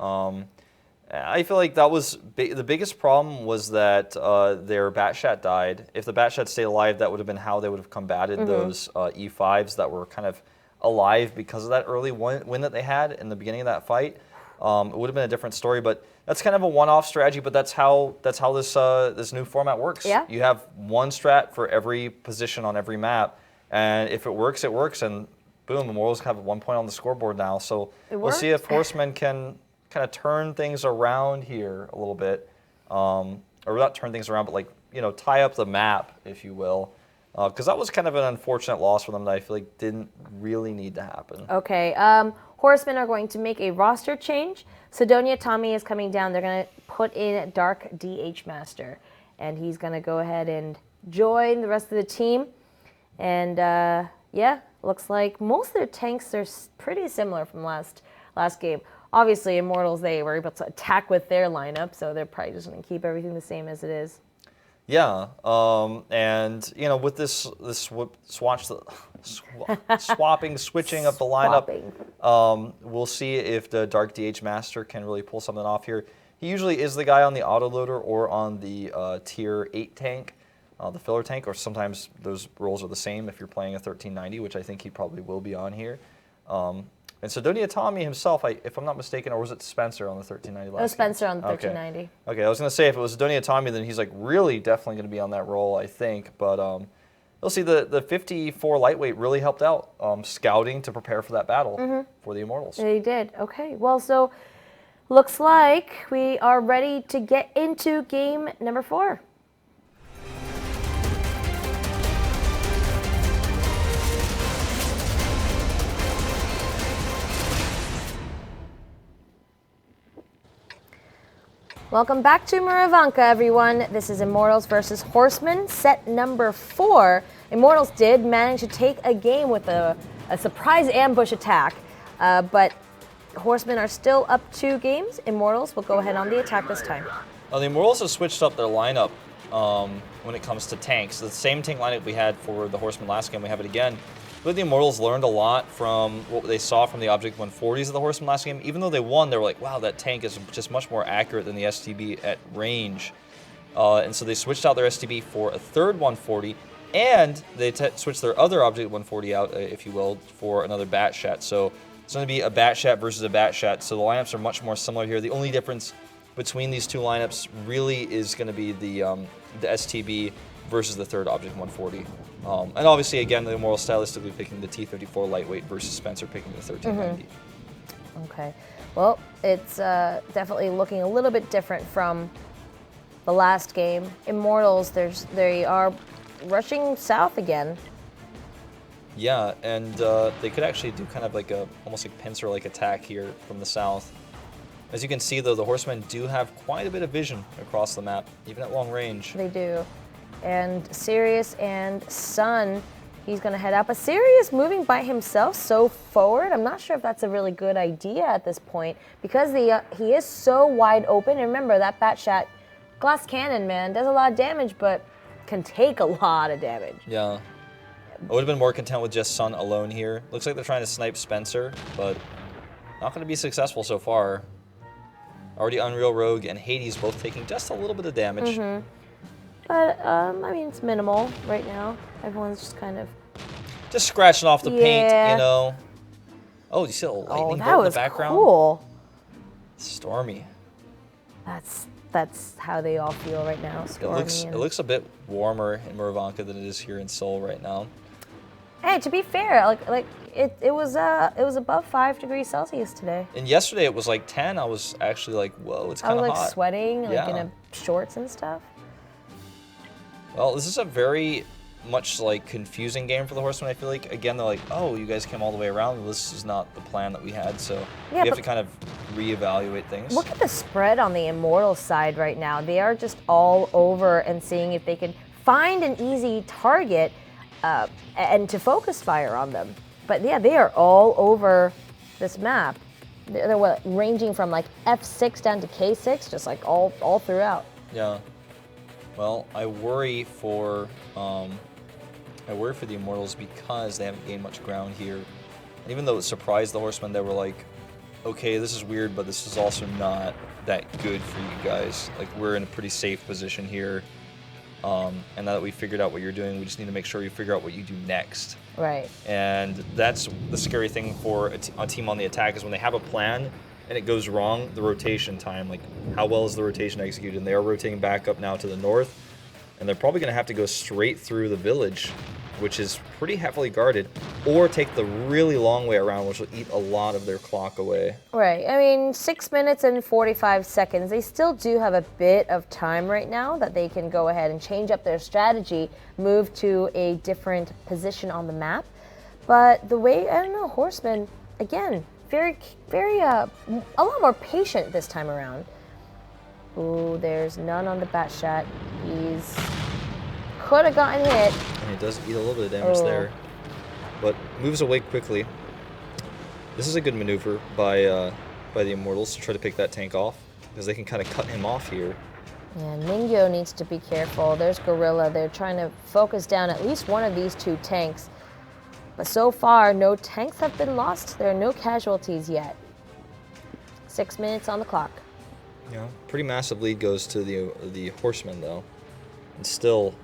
I feel like that was the biggest problem was that their Batshot died. If the Batshot stayed alive, that would have been how they would have combated those E5s that were kind of alive because of that early win that they had in the beginning of that fight. It would have been a different story, but that's kind of a one-off strategy. But that's how this new format works. Yeah. You have one strat for every position on every map, and if it works, it works, and boom, Immortals have 1 point on the scoreboard now. So we'll see if Horsemen can kind of turn things around here a little bit, or not turn things around, but like tie up the map, if you will. Because that was kind of an unfortunate loss for them that I feel like didn't really need to happen. Okay, Horsemen are going to make a roster change. Sidonia Tommy is coming down. They're going to put in Dark DH Master, and he's going to go ahead and join the rest of the team. And yeah, looks like most of their tanks are pretty similar from last game. Obviously, Immortals, they were able to attack with their lineup, so they're probably just going to keep everything the same as it is. Yeah, and with this switching up the lineup, we'll see if the Dark DH Master can really pull something off here. He usually is the guy on the autoloader or on the tier 8 tank, the filler tank, or sometimes those roles are the same if you're playing a 1390, which I think he probably will be on here. And Sidonia Tommy himself, if I'm not mistaken, or was it Spencer on the 1390 last It was Spencer on the 1390. Okay, I was going to say if it was Sidonia Tommy, then he's like really definitely going to be on that role, I think. But you'll see the 54 lightweight really helped out scouting to prepare for that battle for the Immortals. They did. Okay, well, so looks like we are ready to get into game number 4. Welcome back to Murovanka, everyone. This is Immortals versus Horsemen, set number 4. Immortals did manage to take a game with a surprise ambush attack, but Horsemen are still up 2 games. Immortals will go ahead on the attack this time. The Immortals have switched up their lineup when it comes to tanks. The same tank lineup we had for the Horsemen last game, we have it again. But the Immortals learned a lot from what they saw from the Object 140s of the Horsemen last game. Even though they won, they were like, wow, that tank is just much more accurate than the STB at range. And so they switched out their STB for a third 140, and they switched their other Object 140 out, if you will, for another Batshot. So it's going to be a Batshot versus a Batshot. So the lineups are much more similar here. The only difference between these two lineups really is going to be the STB versus the third Object 140. And obviously, again, the Immortals stylistically picking the T-34 lightweight versus Spencer picking the 1390. Okay. Well, it's definitely looking a little bit different from the last game. Immortals, they are rushing south again. Yeah, and they could actually do kind of like almost like pincer-like attack here from the south. As you can see, though, the Horsemen do have quite a bit of vision across the map, even at long range. They do. And Sirius and Sun, he's going to head out. But Sirius moving by himself so forward, I'm not sure if that's a really good idea at this point because he is so wide open. And remember, that Batshot glass cannon, man, does a lot of damage, but can take a lot of damage. Yeah. I would have been more content with just Sun alone here. Looks like they're trying to snipe Spencer, but not going to be successful so far. Already Unreal Rogue and Hades both taking just a little bit of damage. But, I mean, it's minimal right now. Everyone's just kind of... Just scratching off the paint, you know. Oh, you see a lightning bolt in the background? Cool. Stormy. That's how they all feel right now. Stormy. It looks a bit warmer in Murovanka than it is here in Seoul right now. Hey, to be fair, like it was above 5 degrees Celsius today. And yesterday it was like 10. I was actually like, whoa, it's kind of hot. I was like sweating, like in a shorts and stuff. Well, this is a very much like confusing game for the Horsemen. I feel like again they're like, oh, you guys came all the way around. This is not the plan that we had, so we have to kind of reevaluate things. Look at the spread on the Immortals side right now. They are just all over and seeing if they can find an easy target and to focus fire on them. But yeah, they are all over this map. They're what, ranging from like F6 down to K6, just like all throughout. Yeah. Well, I worry for the Immortals because they haven't gained much ground here. And even though it surprised the Horsemen, they were like, okay, this is weird, but this is also not that good for you guys. Like, we're in a pretty safe position here. And now that we figured out what you're doing, we just need to make sure you figure out what you do next. Right. And that's the scary thing for a team on the attack is when they have a plan and it goes wrong, the rotation time, like how well is the rotation executed? And they are rotating back up now to the north, and they're probably going to have to go straight through the village, which is pretty heavily guarded, or take the really long way around, which will eat a lot of their clock away. Right. I mean, 6 minutes and 45 seconds. They still do have a bit of time right now that they can go ahead and change up their strategy, move to a different position on the map. But the way, I don't know, Horsemen, again, very, a lot more patient this time around. Ooh, there's none on the Batshot. He's could have gotten hit. And it does eat a little bit of damage there, but moves away quickly. This is a good maneuver by the Immortals to try to pick that tank off, because they can kind of cut him off here. Yeah, Ningyo needs to be careful. There's Gorilla. They're trying to focus down at least one of these two tanks. But so far, no tanks have been lost. There are no casualties yet. 6 minutes on the clock. Yeah, pretty massive lead goes to the Horsemen, though. And still,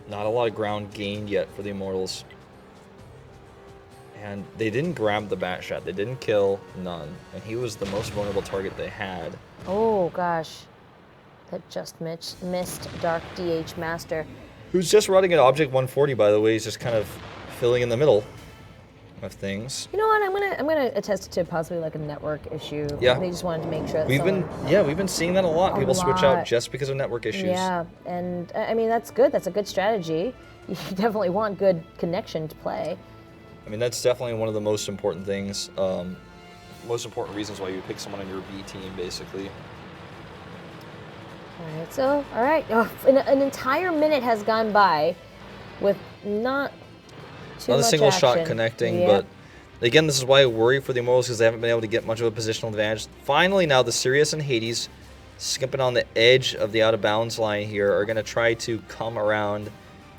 not a lot of ground gained yet for the Immortals. And they didn't grab the Batshot. They didn't kill none. And he was the most vulnerable target they had. Oh, gosh. That just missed Dark DH Master. Who's just running an Object 140, by the way. He's just kind of filling in the middle of things. You know what? I'm gonna attest to possibly like a network issue. Yeah. They just wanted to make sure that we've been seeing that a lot. People switch out just because of network issues. Yeah, and I mean that's good. That's a good strategy. You definitely want good connection to play. I mean that's definitely one of the most important things. Most important reasons why you pick someone on your B team, basically. All right. So all right, an entire minute has gone by with not Not a single shot connecting, but again, this is why I worry for the Immortals because they haven't been able to get much of a positional advantage. Finally, now the Sirius and Hades, skipping on the edge of the out-of-bounds line here, are going to try to come around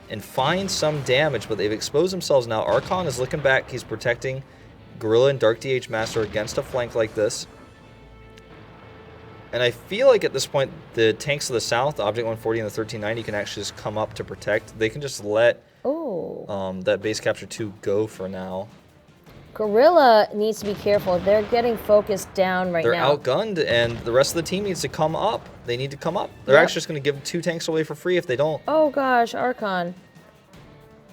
and find some damage, but they've exposed themselves now. Archon is looking back. He's protecting Gorilla and Dark DH Master against a flank like this. And I feel like at this point, the tanks to the south, the Object 140 and the 1390, can actually just come up to protect. They can just let that base capture 2 go for now. Gorilla needs to be careful. They're getting focused down right now. They're outgunned, and the rest of the team needs to come up. They need to come up. They're actually just going to give 2 tanks away for free if they don't. Oh gosh, Archon.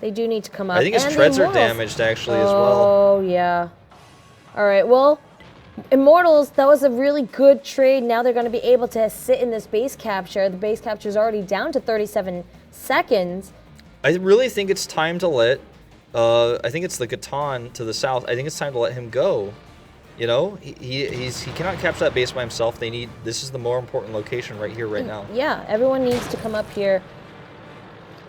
They do need to come up. I think his treads are damaged actually as well. Oh yeah. All right, well, Immortals, that was a really good trade. Now they're going to be able to sit in this base capture. The base capture is already down to 37 seconds. I really think it's time to let, I think it's the Catan to the south. I think it's time to let him go. You know, he cannot capture that base by himself. This is the more important location right here, right now. Yeah, everyone needs to come up here.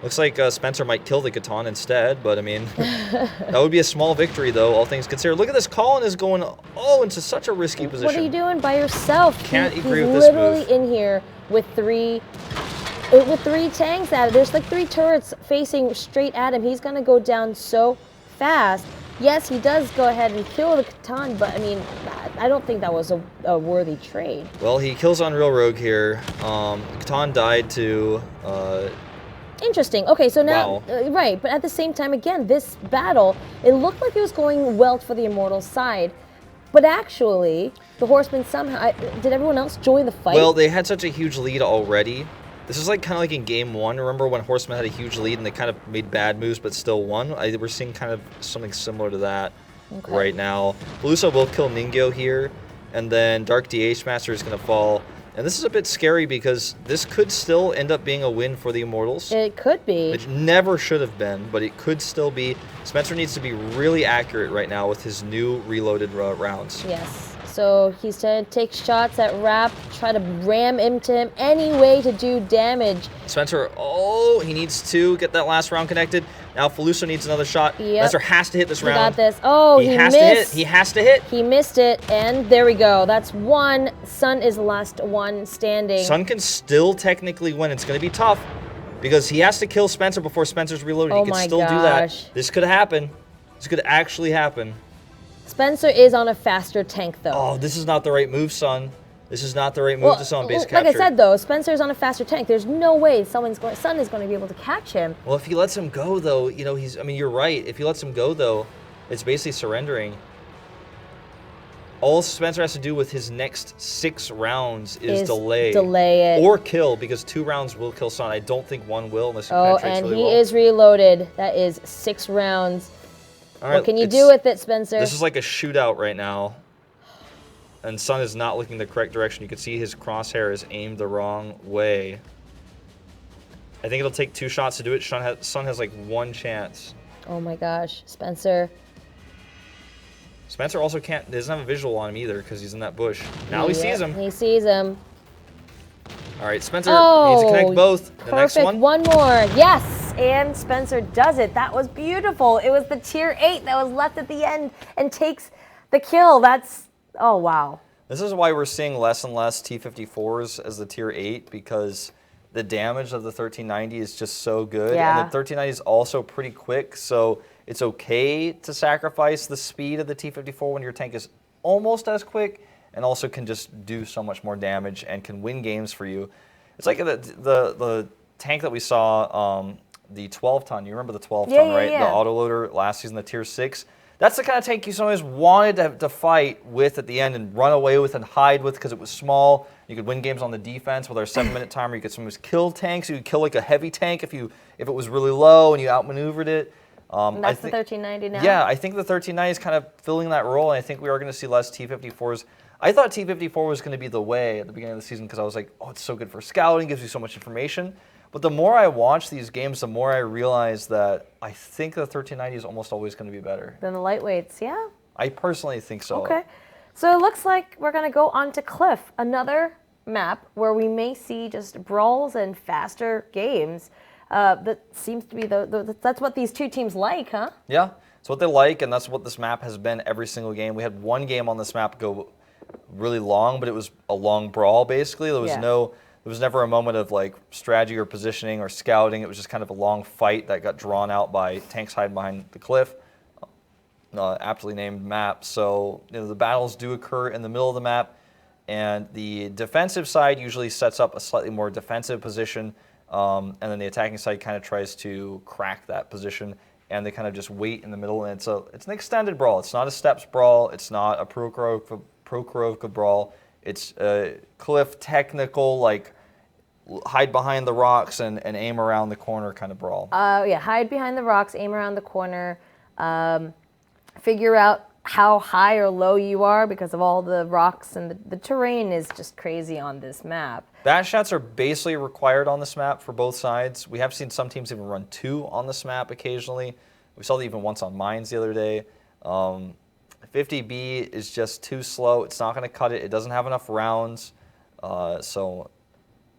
Looks like Spencer might kill the Catan instead, but I mean, that would be a small victory, though, all things considered. Look at this. Colin is going, into such a risky position. What are you doing by yourself? Can't agree with he's this literally move. in here with three tanks at it. There's like 3 turrets facing straight at him. He's going to go down so fast. Yes, he does go ahead and kill the Catan, but I mean, I don't think that was a worthy trade. Well, he kills Unreal Rogue here. Catan died to... Interesting. Okay, so now, Wow. Right, but at the same time, again, this battle, it looked like it was going well for the Immortals side, but actually, the Horsemen somehow, did everyone else join the fight? Well, they had such a huge lead already. This is like kind of like in game 1. Remember when Horsemen had a huge lead and they kind of made bad moves but still won? We're seeing kind of something similar to that right now. Beluso will kill Ningyo here, and then Dark DH Master is going to fall. And this is a bit scary because this could still end up being a win for the Immortals. It could be. It never should have been, but it could still be. Spencer needs to be really accurate right now with his new reloaded rounds. Yes. So he's going to take shots at Rap, try to ram into him any way to do damage. Spencer, he needs to get that last round connected. Now Feluso needs another shot. Yep. Spencer has to hit this round. He got this. Oh, he has missed. to hit. He has to hit. He missed it, and there we go. That's one. Sun is the last one standing. Sun can still technically win. It's going to be tough because he has to kill Spencer before Spencer's reloaded. Oh he can my still do gosh. that. This could happen. This could actually happen. Spencer is on a faster tank, though. Oh, this is not the right move, Sun. This is not the right move to Sun base like capture. I said, though, Spencer's on a faster tank. There's no way Sun is going to be able to catch him. Well, if he lets him go, though, you're right. If he lets him go, though, it's basically surrendering. All Spencer has to do with his next 6 rounds is delay it. Or kill, because 2 rounds will kill Sun. I don't think 1 will unless he penetrates and really he well. is reloaded. That is 6 rounds. All right, What can you do with it, Spencer? This is like a shootout right now. And Sun is not looking the correct direction. You can see his crosshair is aimed the wrong way. I think it'll take 2 shots to do it. Sun has like 1 chance. Oh my gosh, Spencer. Spencer also doesn't have a visual on him either because he's in that bush. Now he sees him. He sees him. All right, Spencer needs to connect both. Perfect. The next one. One more. Yes. And Spencer does it. That was beautiful. It was the tier 8 that was left at the end and takes the kill. Oh, wow. This is why we're seeing less and less T-54s as the tier 8 because the damage of the 1390 is just so good. Yeah. And the 1390 is also pretty quick, so it's okay to sacrifice the speed of the T-54 when your tank is almost as quick and also can just do so much more damage and can win games for you. It's like the tank that we saw, the 12-ton. You remember the 12-ton, right? Yeah. The autoloader last season, the tier 6. That's the kind of tank you sometimes wanted to fight with at the end and run away with and hide with because it was small. You could win games on the defense with our 7-minute timer. You could sometimes kill tanks. You could kill like a heavy tank if it was really low and you outmaneuvered it. And that's the 1390 now? Yeah, I think the 1390 is kind of filling that role, and I think we are going to see less T-54s. I thought T-54 was going to be the way at the beginning of the season because I was like, it's so good for scouting, gives you so much information. But the more I watch these games, the more I realize that I think the 1390 is almost always going to be better. Than the lightweights, yeah. I personally think so. Okay. So it looks like we're going to go on to Cliff, another map where we may see just brawls and faster games. That seems to be that's what these two teams like, huh? Yeah, it's what they like, and that's what this map has been every single game. We had 1 game on this map go really long, but it was a long brawl, basically. There was never a moment of like strategy or positioning or scouting. It was just kind of a long fight that got drawn out by tanks hiding behind the cliff. Aptly named map. So the battles do occur in the middle of the map, and the defensive side usually sets up a slightly more defensive position, and then the attacking side kind of tries to crack that position, and they kind of just wait in the middle. And it's an extended brawl. It's not a steps brawl. It's not a Prokhorovka brawl. It's a cliff technical, like hide behind the rocks and aim around the corner kind of brawl. Yeah, hide behind the rocks, aim around the corner, figure out how high or low you are because of all the rocks, and the terrain is just crazy on this map. Bat shots are basically required on this map for both sides. We have seen some teams even run 2 on this map occasionally. We saw that even once on Mines the other day. 50B is just too slow. It's not going to cut it. It doesn't have enough rounds. So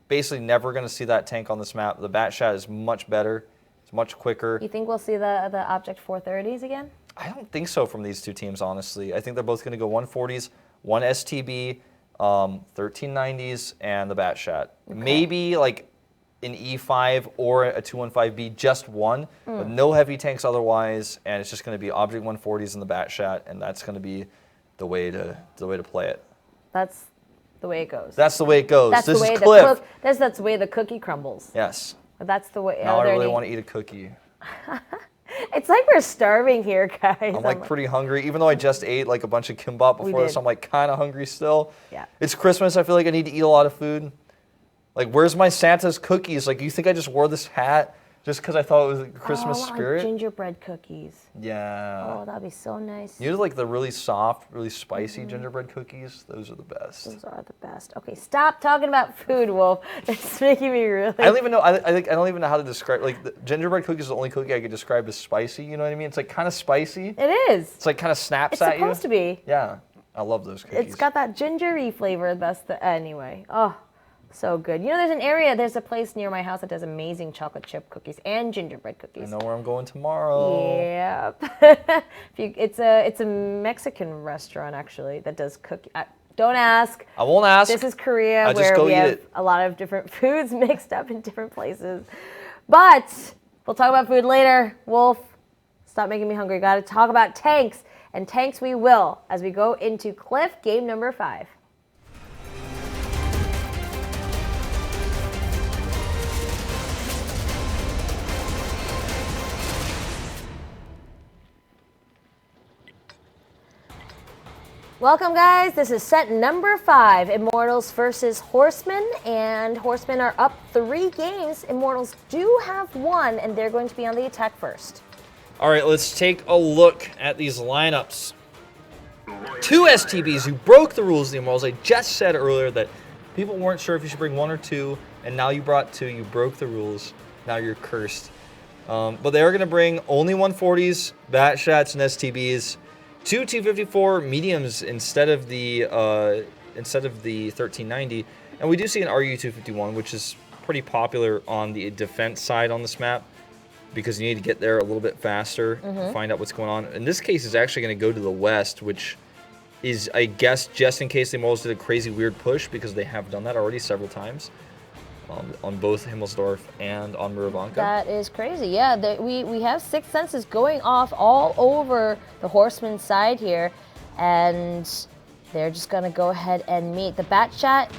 basically never going to see that tank on this map. The bat shot is much better. It's much quicker. You think we'll see the Object 430s again? I don't think so from these two teams, honestly. I think they're both going to go 140s, one STB, 1390s, and the Batshat. Okay. Maybe like an E5 or a 215B, just one, but no heavy tanks otherwise, and it's just going to be Object 140s and the Batshat, and that's going to be the way to play it. That's the way it goes. That's the way it goes. That's this the way is Cliff. That's the way the cookie crumbles. Yes. That's the way. Now I really want to eat a cookie. It's like we're starving here, guys. I'm like pretty hungry, even though I just ate like a bunch of kimbap before this. I'm like kind of hungry still. Yeah. It's Christmas. I feel like I need to eat a lot of food. Like, where's my Santa's cookies? Like, you think I just wore this hat just because I thought it was a Christmas spirit? Gingerbread cookies. Yeah. Oh, that'd be so nice. You know, like the really soft, really spicy gingerbread cookies? Those are the best. Those are the best. Okay, stop talking about food, Wolf. It's making me really... I don't even know. I don't even know how to describe. Like, the gingerbread cookie is the only cookie I could describe as spicy. You know what I mean? It's like kind of spicy. It is. It's like kind of snaps at you. It's supposed to be. Yeah, I love those cookies. It's got that gingery flavor. Anyway. Oh. So good. You know, there's a place near my house that does amazing chocolate chip cookies and gingerbread cookies. I know where I'm going tomorrow. Yeah. It's a Mexican restaurant, actually, that does cookie. Don't ask. I won't ask. This is Korea, where we have a lot of different foods mixed up in different places. But we'll talk about food later. Wolf, stop making me hungry. Got to talk about tanks. And tanks we will as we go into Cliff game number 5. Welcome, guys. This is set number 5, Immortals versus Horsemen, and Horsemen are up 3 games. Immortals do have 1, and they're going to be on the attack first. All right, let's take a look at these lineups. 2 STBs who broke the rules of the Immortals. I just said earlier that people weren't sure if you should bring 1 or 2, and now you brought 2. You broke the rules. Now you're cursed. But they are going to bring only 140s, Batshats, and STBs. 2 254 mediums instead of the 1390, and we do see an RU-251, which is pretty popular on the defense side on this map because you need to get there a little bit faster to find out what's going on. In this case, it's actually going to go to the west, which is, I guess, just in case the Immortals did a crazy weird push, because they have done that already several times on both Himmelsdorf and on Murovanka. That is crazy. Yeah, we have 6 senses going off all over the Horseman side here, and they're just going to go ahead and meet. The Batshat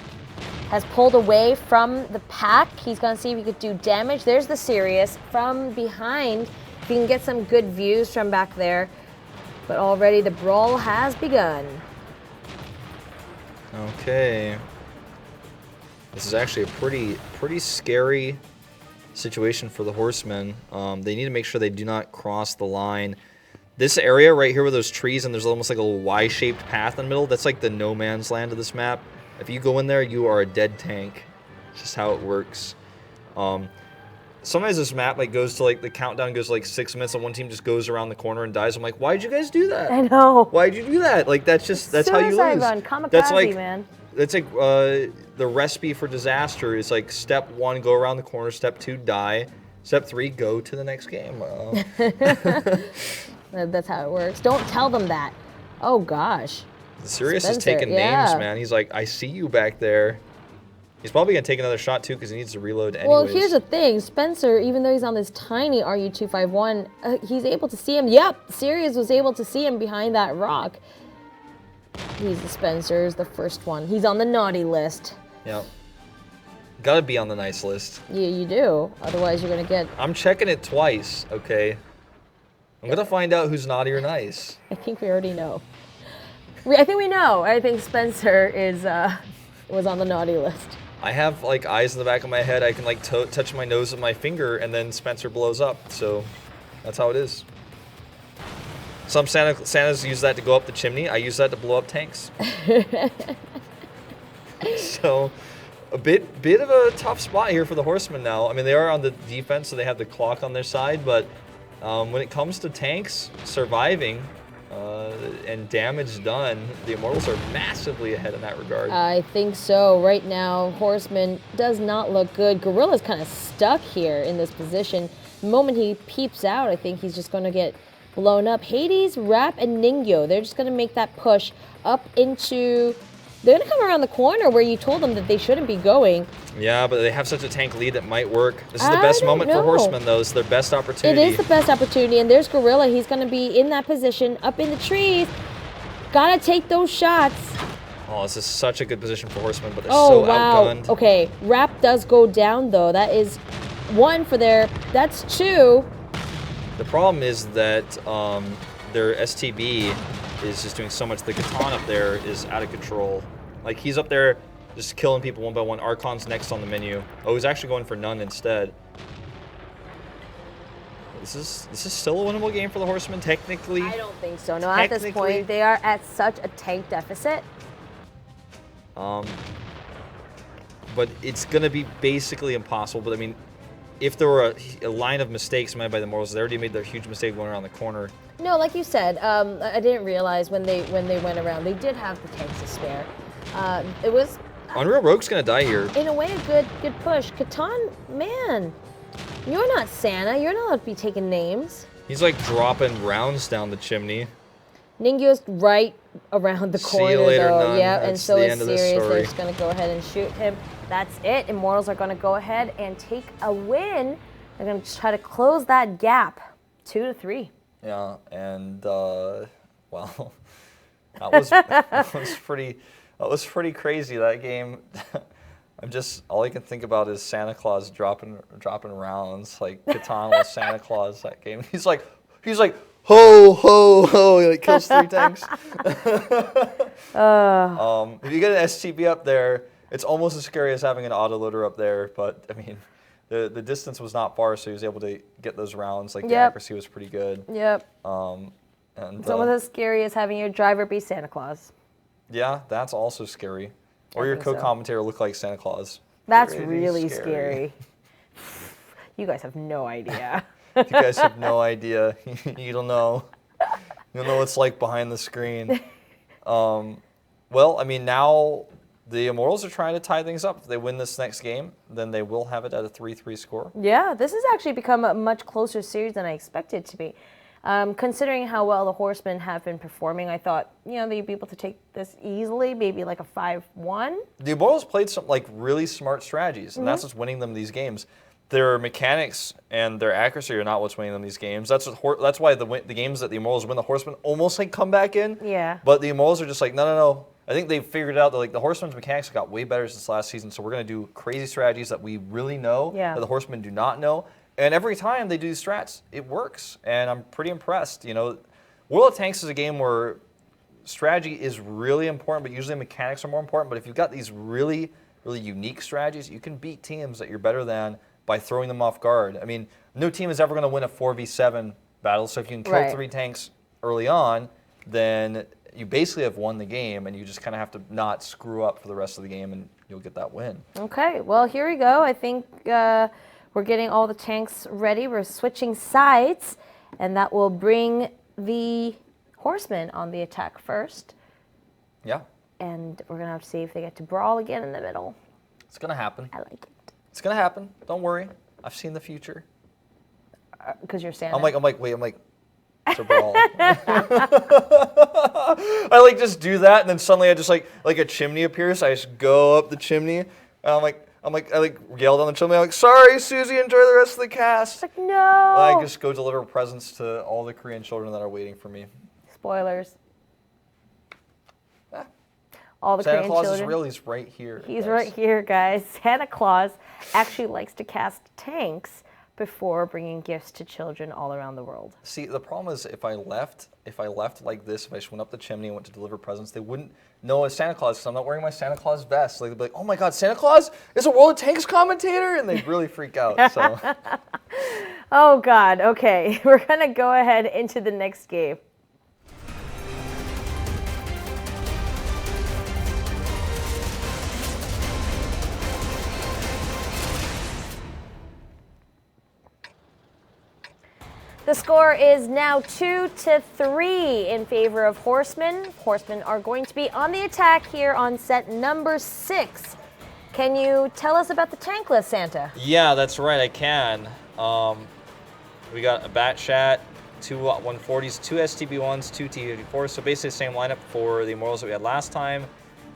has pulled away from the pack. He's going to see if he could do damage. There's the Sirius from behind. If he can get some good views from back there. But already the brawl has begun. Okay. This is actually a pretty scary situation for the Horsemen. They need to make sure they do not cross the line. This area right here with those trees, and there's almost like a little Y-shaped path in the middle, that's like the no man's land of this map. If you go in there, you are a dead tank. It's just how it works. Sometimes this map like goes to like the countdown goes like 6 minutes, and one team just goes around the corner and dies. I'm like, why'd you guys do that? I know. Why'd you do that? Like that's how you lose. Run. Kamikaze, that's like, man. That's like the recipe for disaster is like step 1, go around the corner. Step 2, die. Step 3, go to the next game. That's how it works. Don't tell them that. Oh gosh. The Sirius is taking names, man. He's like, I see you back there. He's probably gonna take another shot too because he needs to reload anyways. Well, here's the thing, Spencer. Even though he's on this tiny RU-251, he's able to see him. Yep, Sirius was able to see him behind that rock. He's the Spencer's the first one. He's on the naughty list. Yep. Gotta be on the nice list. Yeah, you do. Otherwise, you're gonna get. I'm checking it twice. Okay. I'm gonna find out who's naughty or nice. I think we already know. I think we know. I think Spencer was on the naughty list. I have like eyes in the back of my head. I can like touch my nose with my finger, and then Spencer blows up. So that's how it is. Some Santas use that to go up the chimney. I use that to blow up tanks. So a bit of a tough spot here for the Horsemen now. I mean, they are on the defense, so they have the clock on their side. But when it comes to tanks surviving and damage done, the Immortals are massively ahead in that regard. I think so. Right now, Horseman does not look good. Gorilla's kind of stuck here in this position. the moment he peeps out, I think he's just going to get blown up. Hades, Rap, and Ningyo, they're just going to make that push up into... They're going to come around the corner where you told them that they shouldn't be going. Yeah, but they have such a tank lead that might work. This is the best moment for Horsemen, though. It's their best opportunity. It is the best opportunity, and there's Gorilla. He's going to be in that position, up in the trees. Gotta take those shots. Oh, this is such a good position for Horsemen, but they're so outgunned. Okay, Rap does go down, though. That is 1 for their... That's 2. The problem is that their STB is just doing so much. The Catan up there is out of control. Like, he's up there just killing people one by one. Archon's next on the menu. Oh, he's actually going for none instead. This is still a winnable game for the Horsemen, technically. I don't think so. No, at this point, they are at such a tank deficit. But it's going to be basically impossible. But, I mean, if there were a line of mistakes made by the Immortals, they already made their huge mistake going around the corner. No, like you said, I didn't realize when they went around, they did have the tanks to spare. It was... Unreal Rogue's going to die here. In a way, a good push. Catan, man, you're not Santa. You're not allowed to be taking names. He's like dropping rounds down the chimney. Ningyo's right around the corner, See you later, though. none. Yeah, That's and so the is end of this Sirius. story. They're just going to go ahead and shoot him. That's it. Immortals are going to go ahead and take a win. They're going to try to close that gap, 2-3. Yeah, and well, that was pretty crazy, that game. All I can think about is Santa Claus dropping rounds. Like Catan was Santa Claus that game. He's like ho ho ho. He like kills 3 tanks. If you get an STB up there, it's almost as scary as having an autoloader up there. But I mean, the distance was not far, so he was able to get those rounds. Like the accuracy was pretty good. Yep. And it's almost as scary as having your driver be Santa Claus. Yeah, that's also scary. Or your co-commentator look like Santa Claus. That's really scary. You guys have no idea. You guys have no idea. You don't know. You don't know what it's like behind the screen. Well, I mean, now the Immortals are trying to tie things up. If they win this next game, then they will have it at a 3-3 score. Yeah, this has actually become a much closer series than I expected it to be. Considering how well the Horsemen have been performing, I thought, they'd be able to take this easily, maybe like a 5-1. The Immortals played some really smart strategies, and that's what's winning them these games. Their mechanics and their accuracy are not what's winning them these games. That's why the games that the Immortals win, the Horsemen almost come back in. Yeah. But the Immortals are just no. I think they've figured out that the Horsemen's mechanics got way better since last season, so we're going to do crazy strategies that we really know that the Horsemen do not know. And every time they do these strats, it works, and I'm pretty impressed. World of Tanks is a game where strategy is really important, but usually mechanics are more important. But if you've got these really, really unique strategies, you can beat teams that you're better than by throwing them off guard. I mean, no team is ever going to win a 4v7 battle, so if you can kill 3 tanks early on, then you basically have won the game, and you just kind of have to not screw up for the rest of the game, and you'll get that win. Okay, well, here we go. I think... we're getting all the tanks ready. We're switching sides, and that will bring the Horsemen on the attack first. Yeah. And we're going to have to see if they get to brawl again in the middle. It's going to happen. I like it. It's going to happen. Don't worry. I've seen the future. Because you're Santa. I'm like, it's a brawl. I just do that, and then suddenly I just like a chimney appears. I just go up the chimney, and I yelled on the chimney. I'm like, sorry, Susie, enjoy the rest of the cast. It's no. I just go deliver presents to all the Korean children that are waiting for me. Spoilers. All the Santa Korean Claus children. is real. He's right here. He's right here, guys. Santa Claus actually likes to cast tanks before bringing gifts to children all around the world. See, the problem is if I left like this, if I just went up the chimney and went to deliver presents, they wouldn't know it's Santa Claus because I'm not wearing my Santa Claus vest. They'd be like, oh my God, Santa Claus is a World of Tanks commentator? And they'd really freak out. So. Oh God, okay. We're gonna go ahead into the next game. The score is now 2-3 in favor of Horsemen. Horsemen are going to be on the attack here on set number 6. Can you tell us about the tank list, Santa? Yeah, that's right, I can. We got a Batchat, 2 140s, 2 STB1s, 2 T54s. So basically the same lineup for the Immortals that we had last time.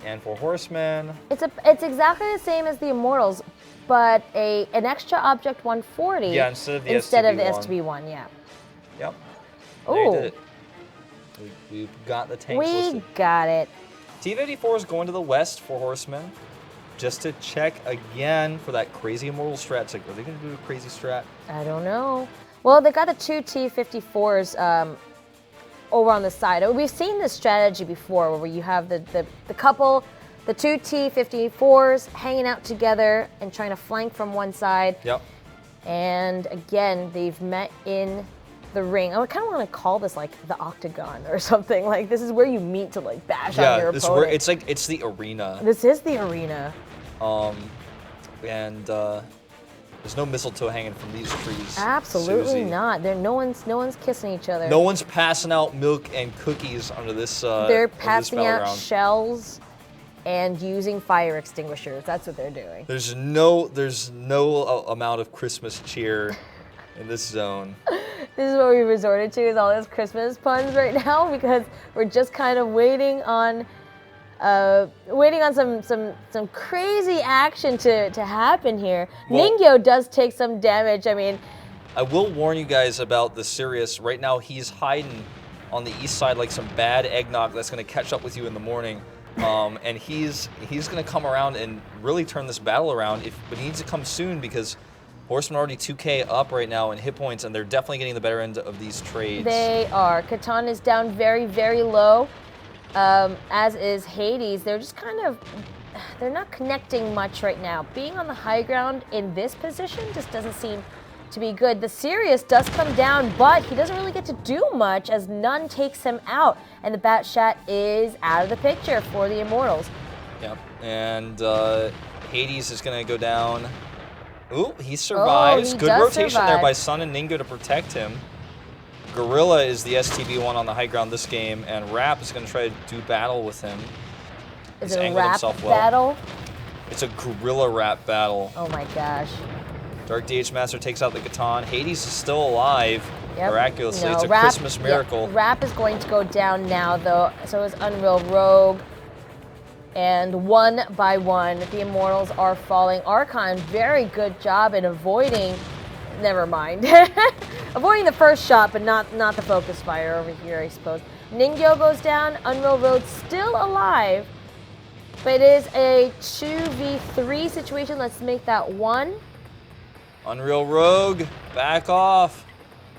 And for Horsemen, It's exactly the same as the Immortals, but an extra object 140 instead of the STB1. Yeah. Yep. Ooh. There you did it. We got the tanks listed. We got it. T54 is going to the west for Horsemen. Just to check again for that crazy Immortal strat. It's like, are they going to do a crazy strat? I don't know. Well, they got the 2 T54s over on the side. We've seen this strategy before where you have the couple, the 2 T54s hanging out together and trying to flank from one side. Yep. And again, they've met in the ring. I kind of want to call this like the octagon or something. Like this is where you meet to like bash on your opponent. Yeah, it's like it's the arena. This is the arena. And there's no mistletoe hanging from these trees. Absolutely Susie. not. No one's kissing each other. No one's passing out milk and cookies under this. They're passing out round. shells and using fire extinguishers. That's what they're doing. There's no amount of Christmas cheer in this zone. This is what we resorted to, is all this Christmas puns right now, because we're just kind of waiting on some crazy action to happen here. Well, Ningyo does take some damage. I mean, I will warn you guys about the Sirius. Right now, he's hiding on the east side like some bad eggnog that's going to catch up with you in the morning. And he's going to come around and really turn this battle around. But he needs to come soon because Horsemen are already 2K up right now in hit points, and they're definitely getting the better end of these trades. they are. Catan is down very, very low, as is Hades. They're just kind of, they're not connecting much right now. Being on the high ground in this position just doesn't seem to be good. The Sirius does come down, but he doesn't really get to do much as None takes him out, and the Batchat is out of the picture for the Immortals. Yep, and Hades is going to go down. Ooh, he survives. he Good does rotation there survive. by Sun and Ningo to protect him. Gorilla is the STB1 on the high ground this game, and Rap is going to try to do battle with him. Is He's it a angled rap himself well. battle? It's a Gorilla Rap battle. Oh my gosh. Dark DH Master takes out the Catan. Hades is still alive, Yep. miraculously. No, It's a Rap- Christmas miracle. Yep, Rap is going to go down now, though. So is Unreal Rogue. And one by one, the Immortals are falling. Archon, very good job in avoiding. Never mind. Avoiding the first shot, but not the focus fire over here, I suppose. Ningyo goes down. Unreal Rogue still alive. But it is a 2v3 situation. Let's make that one. Unreal Rogue, back off.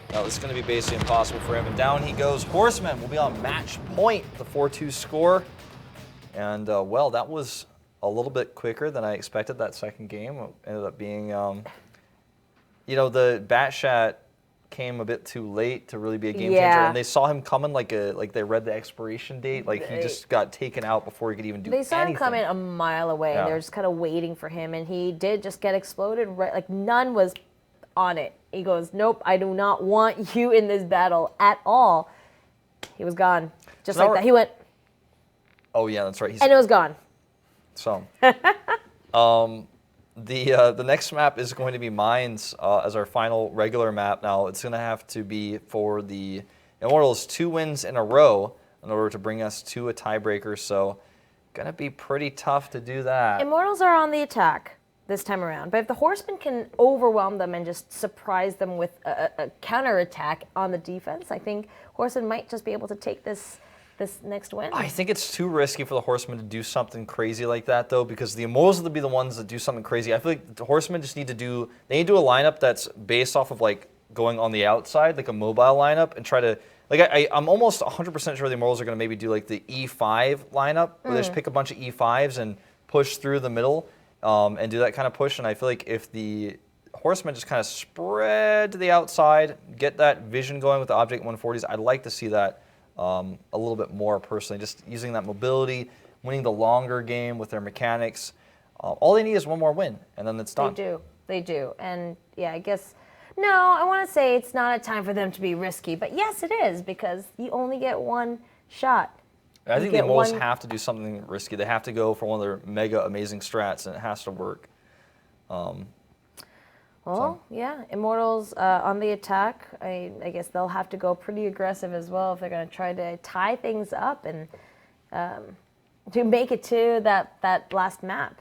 That was going to be basically impossible for him. And down he goes. Horsemen will be on match point, the 4-2 score. And, well, that was a little bit quicker than I expected that second game. It ended up being, you know, the Batchat came a bit too late to really be a game changer. And they saw him coming like they read the expiration date. Like, he just got taken out before he could even do anything. They saw him coming a mile away, and they were just kind of waiting for him. And he did just get exploded. Right, like, None was on it. He goes, nope, I do not want you in this battle at all. He was gone. Just like that. He went... Oh, yeah, that's right. And it was gone. So, the next map is going to be Mines as our final regular map. Now, it's going to have to be for the Immortals 2 wins in a row in order to bring us to a tiebreaker. So, going to be pretty tough to do that. Immortals are on the attack this time around. But if the Horsemen can overwhelm them and just surprise them with a counterattack on the defense, I think Horsemen might just be able to take this next win. I think it's too risky for the Horsemen to do something crazy like that, though, because the Immortals will be the ones that do something crazy. I feel like the Horsemen just need to do a lineup that's based off of like going on the outside, like a mobile lineup, and try to, like, I'm almost 100% sure the Immortals are going to maybe do like the E5 lineup, where they just pick a bunch of E5s and push through the middle and do that kind of push. And I feel like if the Horsemen just kind of spread to the outside, get that vision going with the Object 140s, I'd like to see that a little bit more personally, just using that mobility, winning the longer game with their mechanics. All they need is one more win, and then it's done. They do. And yeah, I guess, no, I want to say it's not a time for them to be risky, but yes, it is, because you only get one shot. I think the Immortals have to do something risky. They have to go for one of their mega amazing strats, and it has to work. Well, yeah, Immortals on the attack. I guess they'll have to go pretty aggressive as well if they're going to try to tie things up and to make it to that last map.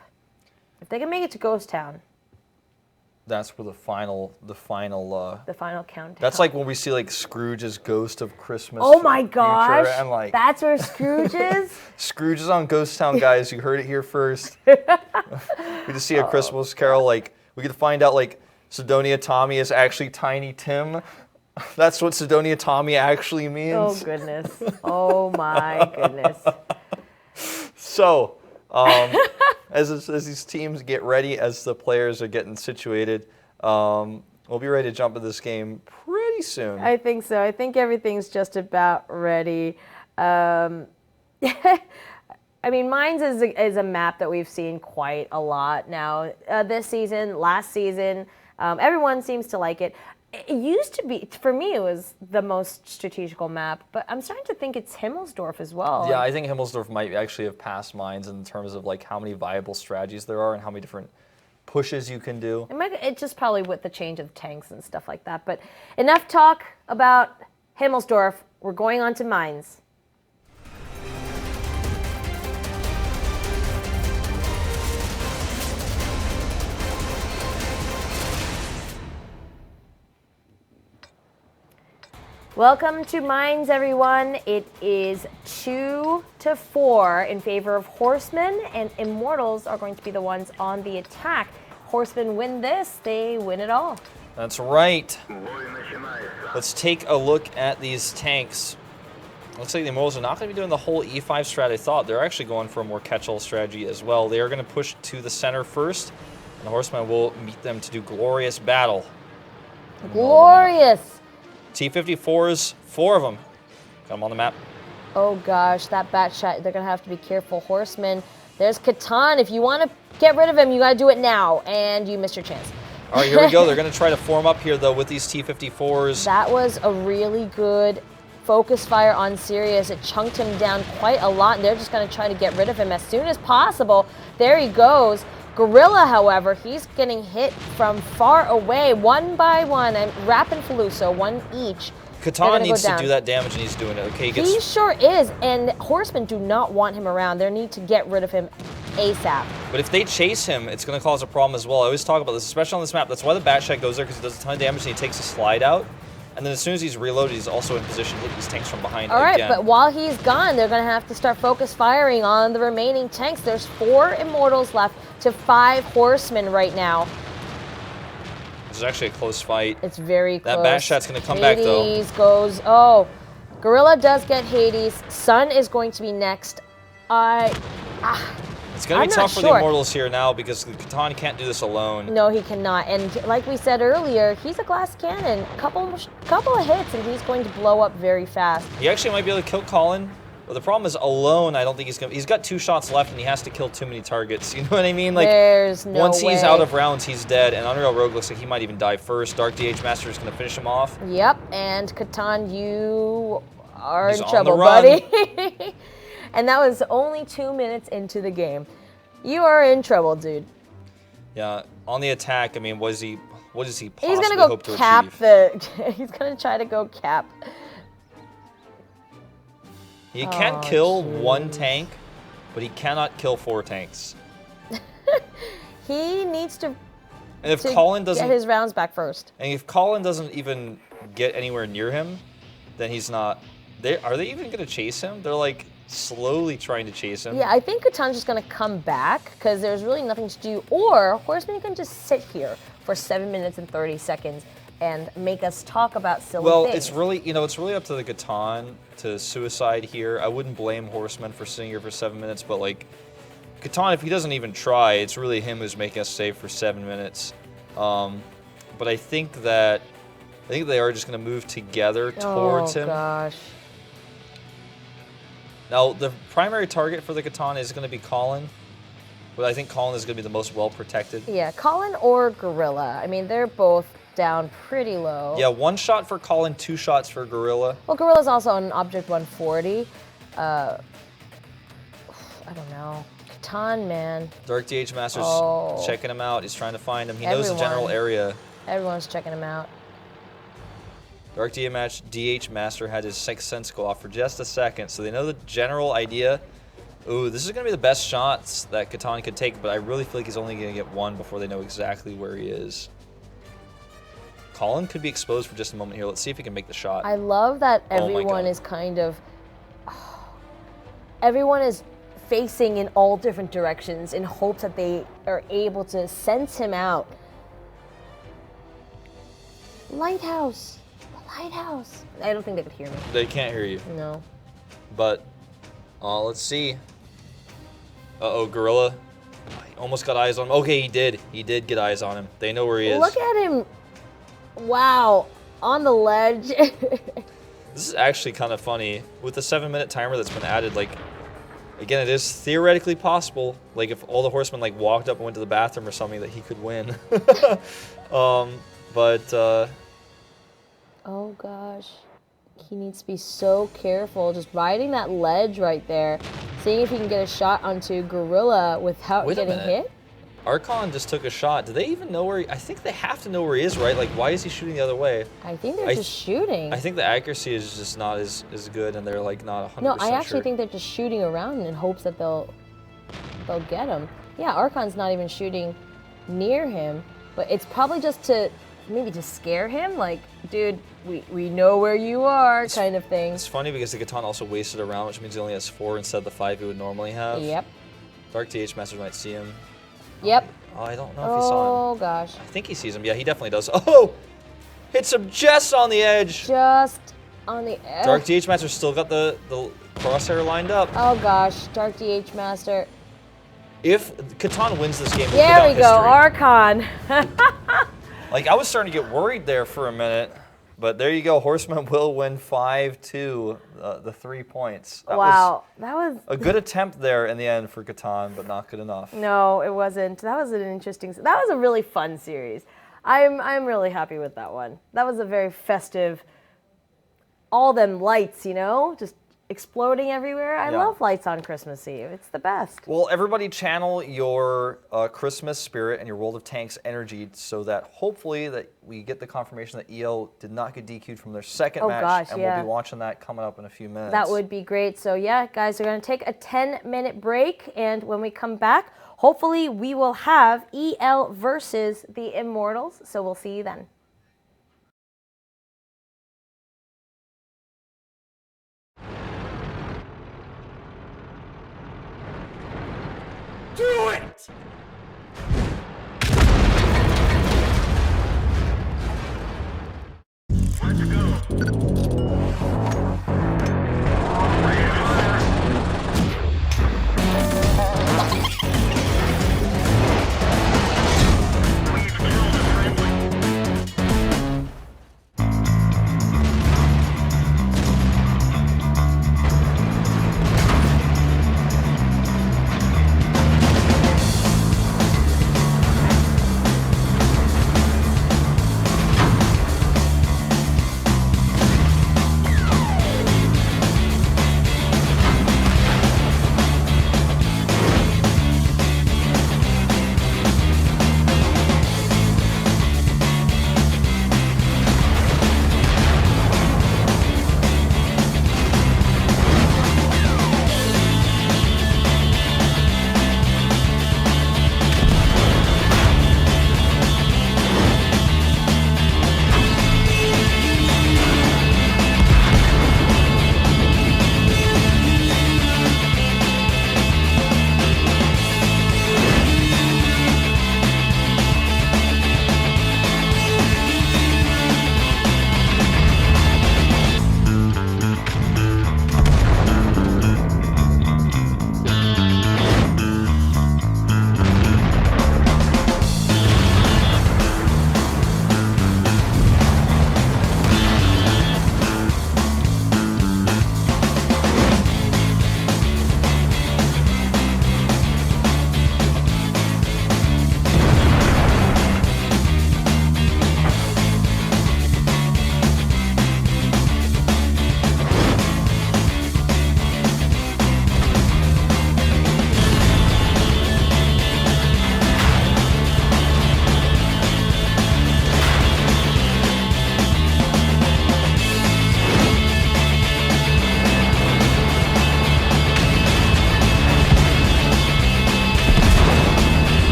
If they can make it to Ghost Town. That's where the final countdown. That's like when we see like Scrooge's Ghost of Christmas. Oh my gosh! Future, and like that's where Scrooge is. Scrooge is on Ghost Town, guys. You heard it here first. We just see a Christmas Carol. Like we get to find out like Sidonia Tommy is actually Tiny Tim. That's what Sidonia Tommy actually means. Oh goodness! Oh my goodness! So, as these teams get ready, as the players are getting situated, we'll be ready to jump into this game pretty soon. I think so. I think everything's just about ready. I mean, Mines is a map that we've seen quite a lot now this season, last season. Everyone seems to like it. It used to be, for me, it was the most strategical map, but I'm starting to think it's Himmelsdorf as well. Yeah, I think Himmelsdorf might actually have passed Mines in terms of like how many viable strategies there are and how many different pushes you can do. It's just probably with the change of tanks and stuff like that. But enough talk about Himmelsdorf. We're going on to Mines. Welcome to Mines, everyone. It is 2-4 in favor of Horsemen, and Immortals are going to be the ones on the attack. Horsemen win this, they win it all. That's right. Let's take a look at these tanks. Looks like the Immortals are not going to be doing the whole E5 strat I thought. They're actually going for a more catch-all strategy as well. They are going to push to the center first, and the Horsemen will meet them to do glorious battle. Glorious! T-54s, 4 of them. Got them on the map. Oh gosh, that bat shot, they're going to have to be careful. Horsemen, there's Catan. If you want to get rid of him, you got to do it now, and you missed your chance. All right, here we go. They're going to try to form up here, though, with these T-54s. That was a really good focus fire on Sirius. It chunked him down quite a lot, and they're just going to try to get rid of him as soon as possible. There he goes. Gorilla, however, he's getting hit from far away, one by one, and Rap and Faluso, one each. Catan needs to do that damage, and he's doing it. Okay, he sure is, and Horsemen do not want him around. They need to get rid of him ASAP. But if they chase him, it's going to cause a problem as well. I always talk about this, especially on this map. That's why the Batshot goes there, because he does a ton of damage, and he takes a slide out. And then as soon as he's reloaded, he's also in position to hit these tanks from behind again. All right, again. But while he's gone, they're going to have to start focus firing on the remaining tanks. There's 4 Immortals left to 5 Horsemen right now. This is actually a close fight. It's very close. That Batshot's going to come back, though. Hades goes, oh, Gorilla does get Hades. Sun is going to be next. It's going to be tough for the Immortals here now because Catan can't do this alone. No, he cannot. And like we said earlier, he's a glass cannon. Couple of hits, and he's going to blow up very fast. He actually might be able to kill Colin. But the problem is alone, I don't think he's going to. He's got 2 shots left, and he has to kill too many targets. You know what I mean? Like, there's no once way. He's out of rounds, he's dead. And Unreal Rogue looks like he might even die first. Dark DH Master is going to finish him off. Yep, and Catan, you are he's in trouble, buddy. And that was only 2 minutes into the game. You are in trouble, dude. Yeah, on the attack, I mean, what does he possibly he's gonna go hope to cap achieve? He's going to try to go cap. He can kill 1 tank, but he cannot kill 4 tanks. He needs to, and if Colin doesn't get his rounds back first. And if Colin doesn't even get anywhere near him, then he's not. Are they even going to chase him? They're like slowly trying to chase him. Yeah, I think Catan's just going to come back because there's really nothing to do. Or Horseman can just sit here for 7 minutes and 30 seconds and make us talk about silly things. Well, it's really up to the Catan to suicide here. I wouldn't blame Horsemen for sitting here for 7 minutes, but like Catan, if he doesn't even try, it's really him who's making us save for 7 minutes. But I think they are just going to move together towards him. Oh gosh. Now, the primary target for the Catan is going to be Colin, but I think Colin is going to be the most well-protected. Yeah, Colin or Gorilla. I mean, they're both down pretty low. Yeah, 1 shot for Colin, 2 shots for Gorilla. Well, Gorilla's also on Object 140. I don't know. Catan, man. Dark DH Master's checking him out. He's trying to find him. He knows the general area. Everyone's checking him out. Dark DH Master had his Sixth Sense go off for just a second, so they know the general idea. Ooh, this is going to be the best shots that Catan could take, but I really feel like he's only going to get one before they know exactly where he is. Colin could be exposed for just a moment here. Let's see if he can make the shot. I love that everyone is kind of... everyone is facing in all different directions in hopes that they are able to sense him out. Lighthouse! The lighthouse! I don't think they could hear me. They can't hear you. No. But, let's see. Uh-oh, Gorilla. He almost got eyes on him. Okay, he did. He did get eyes on him. They know where he is. Look at him. Wow. On the ledge. This is actually kind of funny. With the 7-minute timer that's been added, like, again, it is theoretically possible, like, if all the horsemen, like, walked up and went to the bathroom or something, that he could win. Oh, gosh. He needs to be so careful. Just riding that ledge right there. Seeing if he can get a shot onto Gorilla without getting hit. Archon just took a shot. Do they even know where he... I think they have to know where he is, right? Like, why is he shooting the other way? I think they're just shooting. I think the accuracy is just not as good, and they're, like, not 100% sure. No, I actually think they're just shooting around in hopes that they'll get him. Yeah, Archon's not even shooting near him, but it's probably just to... maybe to scare him, like, dude, we know where you are, kind of thing. It's funny because the Catan also wasted a round, which means he only has 4 instead of the 5 he would normally have. Yep. Dark DH Master might see him. Yep. Oh, I don't know if he saw him. Oh, gosh. I think he sees him. Yeah, he definitely does. Oh! Hits him just on the edge. Just on the edge. Dark DH Master still got the crosshair lined up. Oh, gosh. Dark DH Master. If Catan wins this game, there we go, Archon. Like, I was starting to get worried there for a minute, but there you go. Horsemen will win 5-2, the 3 points. That was a good attempt there in the end for Catan, but not good enough. No, it wasn't. That was an interesting. That was a really fun series. I'm really happy with that one. That was a very festive. All them lights, you know, just exploding everywhere. I love lights on Christmas Eve. It's the best. Well, everybody channel your Christmas spirit and your World of Tanks energy so that hopefully that we get the confirmation that EL did not get DQ'd from their second match. And we'll be watching that coming up in a few minutes. That would be great. So yeah, guys, we're going to take a 10-minute break. And when we come back, hopefully we will have EL versus the Immortals. So we'll see you then. Do it! Let's go.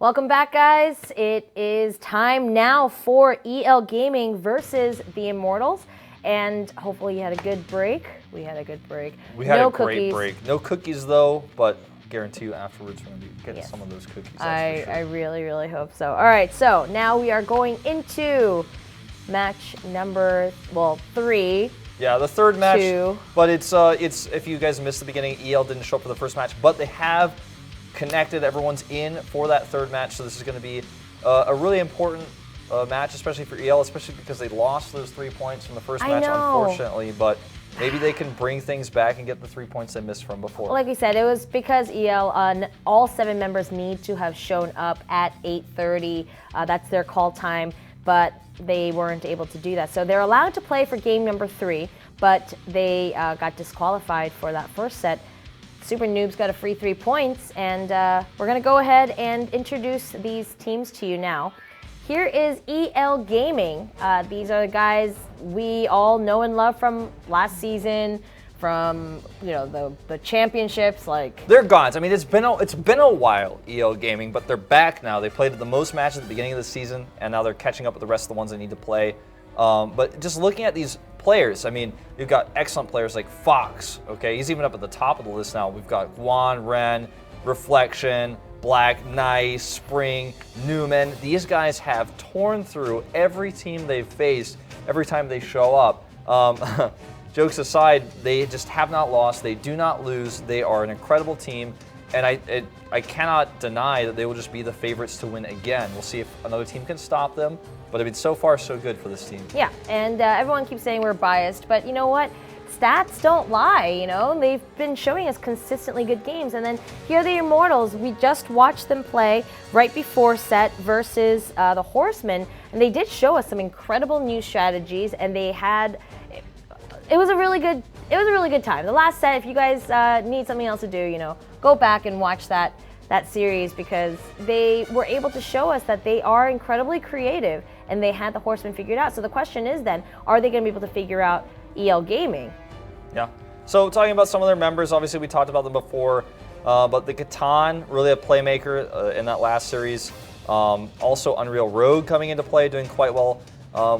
Welcome back, guys. It is time now for EL Gaming versus the Immortals. And hopefully you had a good break. We had a good break. We had no a great cookies. break. No cookies, though, but guarantee you afterwards we're going to be getting some of those cookies. That's for sure. I really, really hope so. All right, so now we are going into match number, 3. Yeah, the third match. 2. But it's if you guys missed the beginning, EL didn't show up for the first match, but they have connected. Everyone's in for that third match, so this is going to be a really important match, especially for EL, especially because they lost those 3 points from the first match, unfortunately. But maybe they can bring things back and get the 3 points they missed from before. Like we said, it was because EL, all 7 members need to have shown up at 8:30. That's their call time, but they weren't able to do that. So they're allowed to play for game number 3, but they got disqualified for that first set. Super Noobs got a free 3 points, and we're going to go ahead and introduce these teams to you now. Here is EL Gaming. These are the guys we all know and love from last season, from the championships. Like, they're gods. I mean, it's been a while, EL Gaming, but they're back now. They played the most matches at the beginning of the season, and now they're catching up with the rest of the ones they need to play. But just looking at these players, I mean, you've got excellent players like Fox. Okay, he's even up at the top of the list now. We've got Guan, Ren, Reflection, Black, Nice, Spring, Newman. These guys have torn through every team they've faced every time they show up. Jokes aside, they just have not lost. They do not lose. They are an incredible team, and I cannot deny that they will just be the favorites to win again. We'll see if another team can stop them, but I mean, so far so good for this team. Yeah, and everyone keeps saying we're biased, but you know what? Stats don't lie, They've been showing us consistently good games. And then here are the Immortals. We just watched them play right before set versus the Horsemen, and they did show us some incredible new strategies, and they had it was a really good time. The last set, if you guys need something else to do, go back and watch that series, because they were able to show us that they are incredibly creative, and they had the Horsemen figured out. So the question is then, are they going to be able to figure out EL Gaming? Yeah. So talking about some of their members, obviously we talked about them before, but the Catan, really a playmaker in that last series. Also Unreal Rogue coming into play, doing quite well.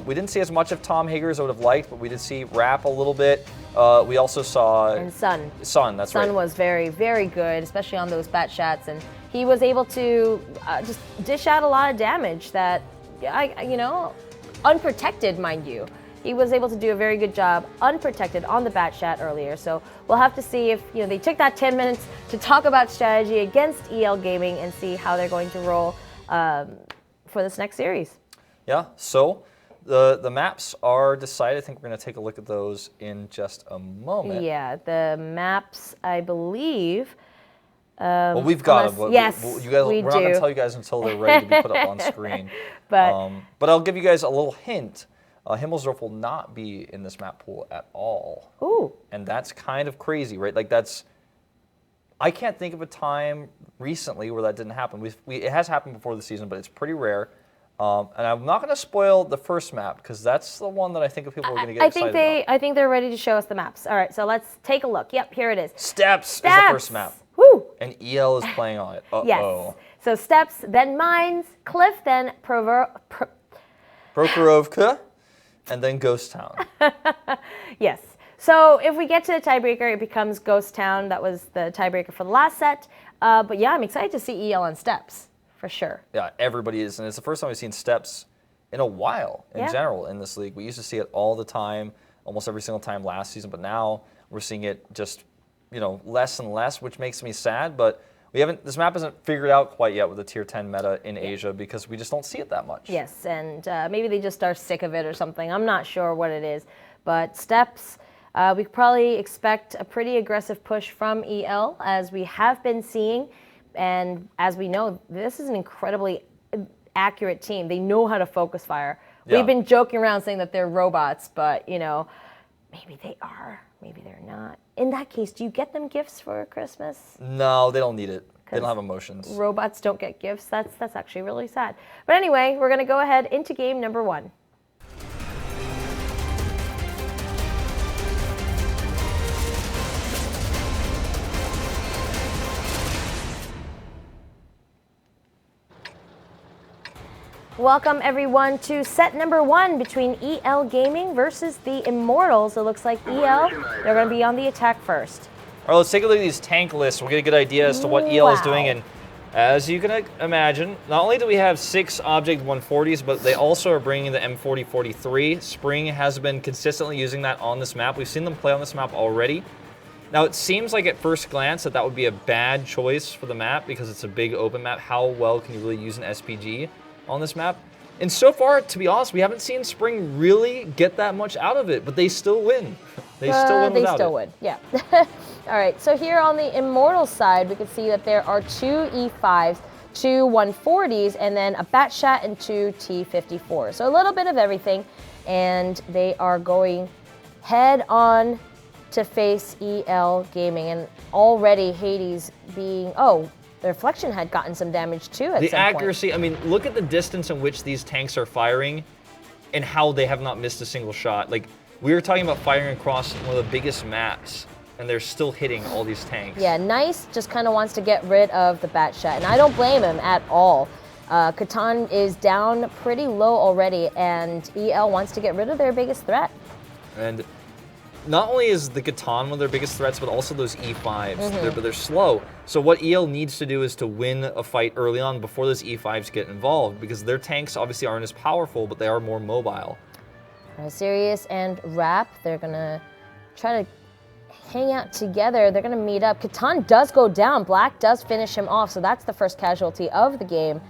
We didn't see as much of Tom Hager as I would have liked, but we did see Rap a little bit. We also saw... And Sun. Sun, that's right. Sun was very, very good, especially on those bat shots, and he was able to just dish out a lot of damage that, unprotected, mind you. He was able to do a very good job unprotected on the bat shot earlier. So we'll have to see if they took that 10 minutes to talk about strategy against EL Gaming and see how they're going to roll for this next series. Yeah, so the maps are decided. I think we're going to take a look at those in just a moment. Yeah, the maps, I believe. Well, we've got them. Yes, we're not going to tell you guys until they're ready to be put up on screen. But I'll give you guys a little hint. Himmelsdorf will not be in this map pool at all. Ooh. And that's kind of crazy, right? Like, I can't think of a time recently where that didn't happen. It has happened before the season, but it's pretty rare. And I'm not going to spoil the first map, because that's the one that I think people are going to get excited about. I think they're ready to show us the maps. All right, so let's take a look. Yep, here it is. Steps is the first map. Woo! And EL is playing on it. Uh-oh. Yes. So Steps, then Mines, Cliff, then Prokhorovka, and then Ghost Town. Yes. So if we get to the tiebreaker, it becomes Ghost Town. That was the tiebreaker for the last set. But yeah, I'm excited to see EL on Steps, for sure. Yeah, everybody is. And it's the first time we've seen Steps in a while, in general, in this league. We used to see it all the time, almost every single time last season. But now we're seeing it just, less and less, which makes me sad. But this map isn't figured out quite yet with the tier 10 meta in Asia, because we just don't see it that much. Yes, and maybe they just are sick of it or something. I'm not sure what it is. But Steps, we could probably expect a pretty aggressive push from EL, as we have been seeing. And as we know, this is an incredibly accurate team. They know how to focus fire. Yeah. We've been joking around saying that they're robots, but, maybe they are. Maybe they're not. In that case, do you get them gifts for Christmas? No, they don't need it. They don't have emotions. Robots don't get gifts. That's actually really sad. But anyway, we're going to go ahead into game number 1. Welcome everyone to set number 1 between EL Gaming versus the Immortals. It looks like EL, they're going to be on the attack first. All right, let's take a look at these tank lists. We'll get a good idea as to what EL is doing. Wow. And as you can imagine, not only do we have 6 Object 140s, but they also are bringing the M4043. Spring has been consistently using that on this map. We've seen them play on this map already. Now, it seems like at first glance that would be a bad choice for the map because it's a big open map. How well can you really use an SPG on this map? And so far, to be honest, we haven't seen Spring really get that much out of it, but they still win. They still win without it. They still win, yeah. All right, so here on the Immortals side, we can see that there are 2 E5s, 2 140s, and then a Batshot and 2 T54s. So a little bit of everything, and they are going head on to face EL Gaming, and already Hades being, the reflection had gotten some damage too at some point. The accuracy, I mean, look at the distance in which these tanks are firing and how they have not missed a single shot. Like, we were talking about firing across one of the biggest maps, and they're still hitting all these tanks. Yeah, Nice just kind of wants to get rid of the Batshot, and I don't blame him at all. Catan is down pretty low already, and EL wants to get rid of their biggest threat. And not only is the Catan one of their biggest threats, but also those E5s. They're slow. So what EL needs to do is to win a fight early on before those E5s get involved, because their tanks obviously aren't as powerful, but they are more mobile. Sirius and Rap, they're going to try to hang out together. They're going to meet up. Catan does go down. Black does finish him off, so that's the first casualty of the game.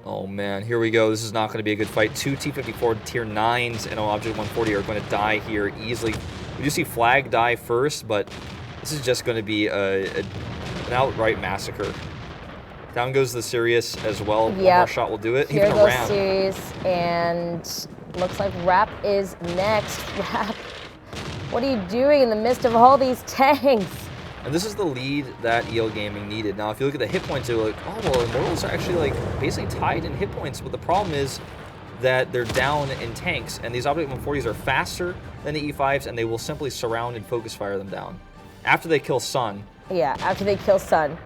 Oh man, here we go. This is not going to be a good fight. 2 T54 tier 9s and an Object 140 are going to die here easily. We do see Flag die first, but this is just going to be an outright massacre. Down goes the Sirius as well. One more shot will do it. Here Even goes a Ram. Sirius, and looks like Rap is next. Rap, what are you doing in the midst of all these tanks? And this is the lead that EL Gaming needed. Now, if you look at the hit points, they're like, oh, well, Immortals are actually like basically tied in hit points. But the problem is that they're down in tanks, and these Object 140s are faster than the E5s, and they will simply surround and focus fire them down after they kill Sun. Yeah, after they kill Sun.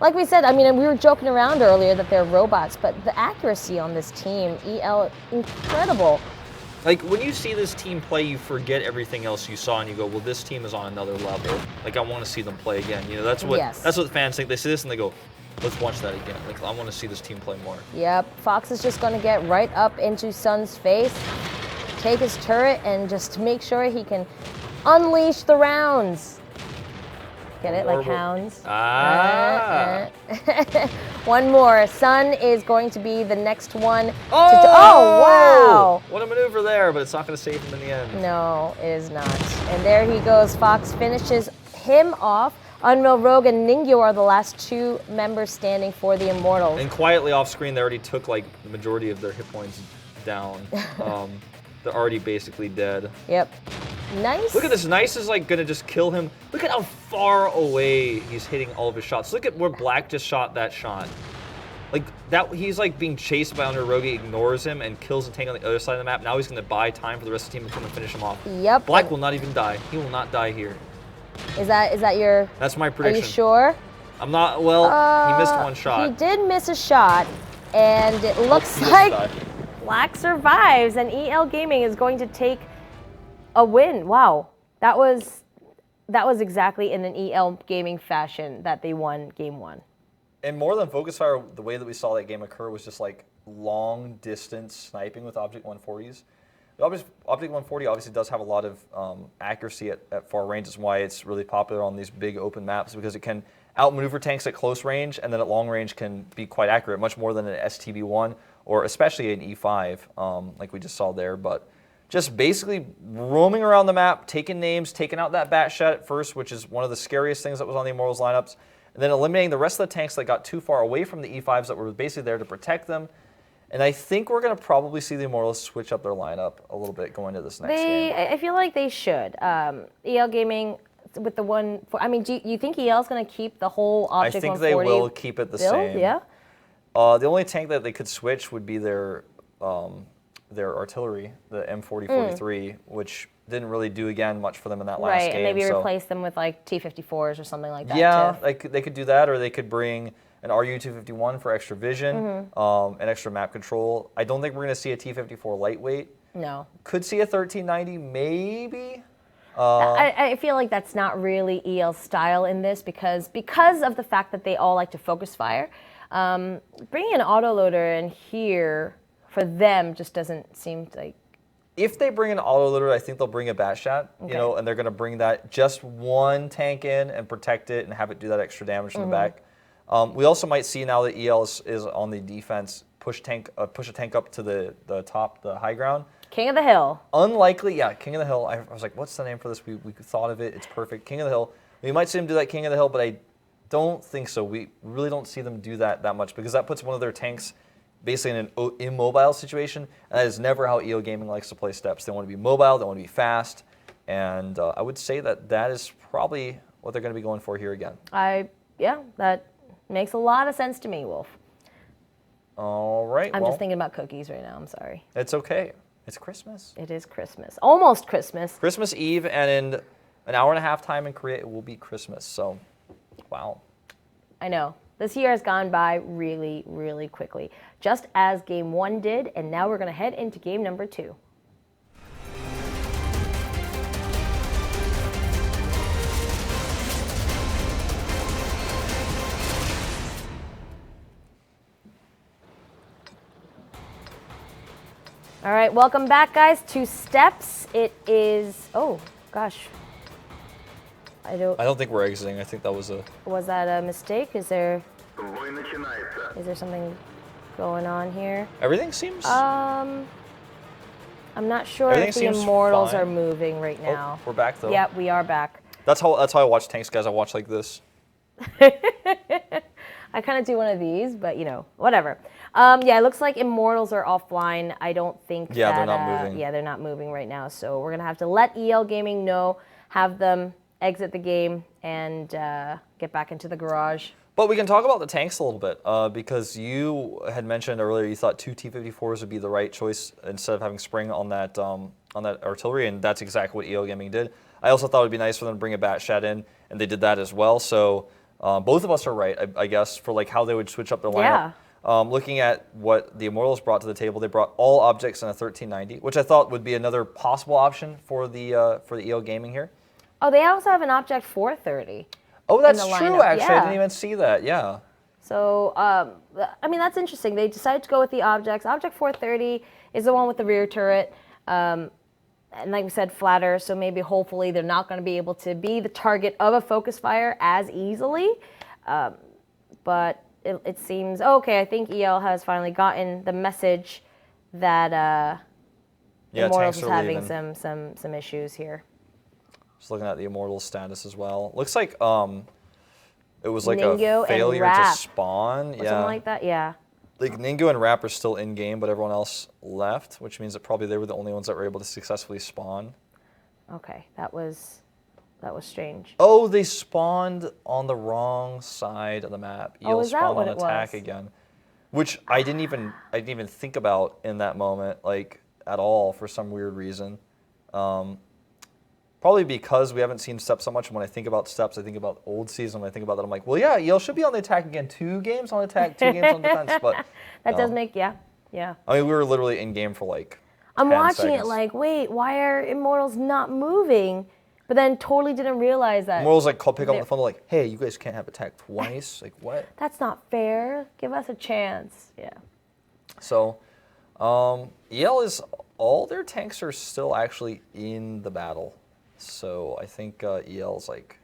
Like we said, I mean, we were joking around earlier that they're robots, but the accuracy on this team, EL, incredible. Like, when you see this team play, you forget everything else you saw, and you go, well, this team is on another level. Like, I want to see them play again. You know, that's what fans think. They see this and they go, let's watch that again. Like, I want to see this team play more. Yep, Fox is just going to get right up into Sun's face, take his turret, and just make sure he can unleash the rounds. Get it? Like hounds. One more. Sun is going to be the next one. Oh, wow. What a maneuver there, but it's not going to save him in the end. No, it is not. And there he goes. Fox finishes him off. Unreal Rogue and Ningyo are the last 2 members standing for the Immortals. And quietly off screen, they already took like the majority of their hit points down. They're already basically dead. Yep. Nice. Look at this. Nice is like gonna just kill him. Look at how far away he's hitting all of his shots. Look at where Black just shot that shot. Like that, he's like being chased by Unreal Rogue, ignores him and kills the tank on the other side of the map. Now he's gonna buy time for the rest of the team to come and finish him off. Yep. Black will not even die. He will not die here. Is that your? That's my prediction. Are you sure? I'm not. Well, he missed one shot. He did miss a shot, and it looks like Black survives, and EL Gaming is going to take a win. Wow, that was exactly in an EL Gaming fashion that they won game 1. And more than focus fire, the way that we saw that game occur was just like long distance sniping with Object 140s. The Object 140 obviously does have a lot of accuracy at far range. That's why it's really popular on these big open maps, because it can outmaneuver tanks at close range, and then at long range can be quite accurate, much more than an STB1 or especially an E5 like we just saw there. But just basically roaming around the map, taking names, taking out that Batshot at first, which is one of the scariest things that was on the Immortals lineups, and then eliminating the rest of the tanks that got too far away from the E5s that were basically there to protect them. And I think we're going to probably see the Immortals switch up their lineup a little bit going into this next game. I feel like they should. EL Gaming with the one, I mean, do you think EL is going to keep the whole Object 140 I think they will keep it the same. Yeah. The only tank that they could switch would be their artillery, the M4043, which didn't really do again much for them in that last game. Right, and maybe replace them with like T54s or something like that. Yeah, too. they could do that, or they could bring an RU-251 for extra vision, and extra map control. I don't think we're going to see a T-54 lightweight. No. Could see a 1390, maybe. I feel like that's not really EL's style in this because of the fact that they all like to focus fire. Bringing an autoloader in here for them just doesn't seem like. If they bring an autoloader, I think they'll bring a Batshot, you know, and they're going to bring that just one tank in and protect it and have it do that extra damage from the back. We also might see now that EL is on the defense, push a tank up to the top, the high ground. King of the Hill. Unlikely, yeah, King of the Hill. I was like, what's the name for this? We thought of it. It's perfect. King of the Hill. We might see them do that King of the Hill, but I don't think so. We really don't see them do that much because that puts one of their tanks basically in an immobile situation. And that is never how EO Gaming likes to play steps. They want to be mobile. They want to be fast. And I would say that is probably what they're going to be going for here again. Yeah, that makes a lot of sense to me, Wolf. All right. I'm just thinking about cookies right now. I'm sorry. It's okay. It's Christmas. It is Christmas. Almost Christmas. Christmas Eve, and in an hour and a half time in Korea, it will be Christmas. So, wow. I know. This year has gone by really, really quickly, just as Game 1 did, and now we're going to head into Game number 2. All right, welcome back, guys, to Steps. It is, oh, gosh. I don't think we're exiting. I think that was a... Was that a mistake? Is there Бой начинается. something going on here? Everything seems... I'm not sure Everything if the seems Immortals fine. are moving right now. Oh, we're back, though. Yeah, we are back. That's how I watch tanks, guys. I watch like this. I kind of do one of these, but, you know, whatever. Yeah, it looks like Immortals are offline. I don't think Yeah, that, they're not moving. Yeah, they're not moving right now. So we're going to have to let EL Gaming know, have them exit the game, and get back into the garage. But we can talk about the tanks a little bit because you had mentioned earlier you thought 2 T-54s would be the right choice instead of having Spring on that artillery, and that's exactly what EO Gaming did. I also thought it would be nice for them to bring a Batshot in, and they did that as well. So both of us are right, I guess, for like how they would switch up their lineup. Yeah. Looking at what the Immortals brought to the table, they brought all objects in a 1390, which I thought would be another possible option for the EO Gaming here. Oh, they also have an Object 430. Oh, that's in the true, lineup. actually. Yeah. I didn't even see that, yeah. So, I mean, that's interesting. They decided to go with the objects. Object 430 is the one with the rear turret. And like we said, flatter, so maybe hopefully they're not going to be able to be the target of a focus fire as easily. But it seems, okay, I think EL has finally gotten the message that Immortals is having some issues here. Just looking at the Immortals status as well. Looks like it was like Ningo a failure and to spawn. Or something like that, yeah. Like Ningo and Rap are still in game, but everyone else left, which means that probably they were the only ones that were able to successfully spawn. Okay, that was strange. Oh, they spawned on the wrong side of the map. Oh, EL is that spawned what on it attack was? again, which I didn't even think about in that moment, like at all, for some weird reason. Probably because we haven't seen Steps so much. And when I think about Steps, I think about old season. When I think about that, I'm like, well, yeah, EL should be on the attack again. 2 games on attack, 2 games on defense. But That does make, yeah. I mean, we were literally in game for like I'm 10 watching seconds. it like, wait, why are Immortals not moving? But then totally didn't realize that. Immortals like pick up the phone, like, hey, you guys can't have attack twice. Like, what? That's not fair. Give us a chance. Yeah. So, EL is, all their tanks are still actually in the battle. So I think EL's like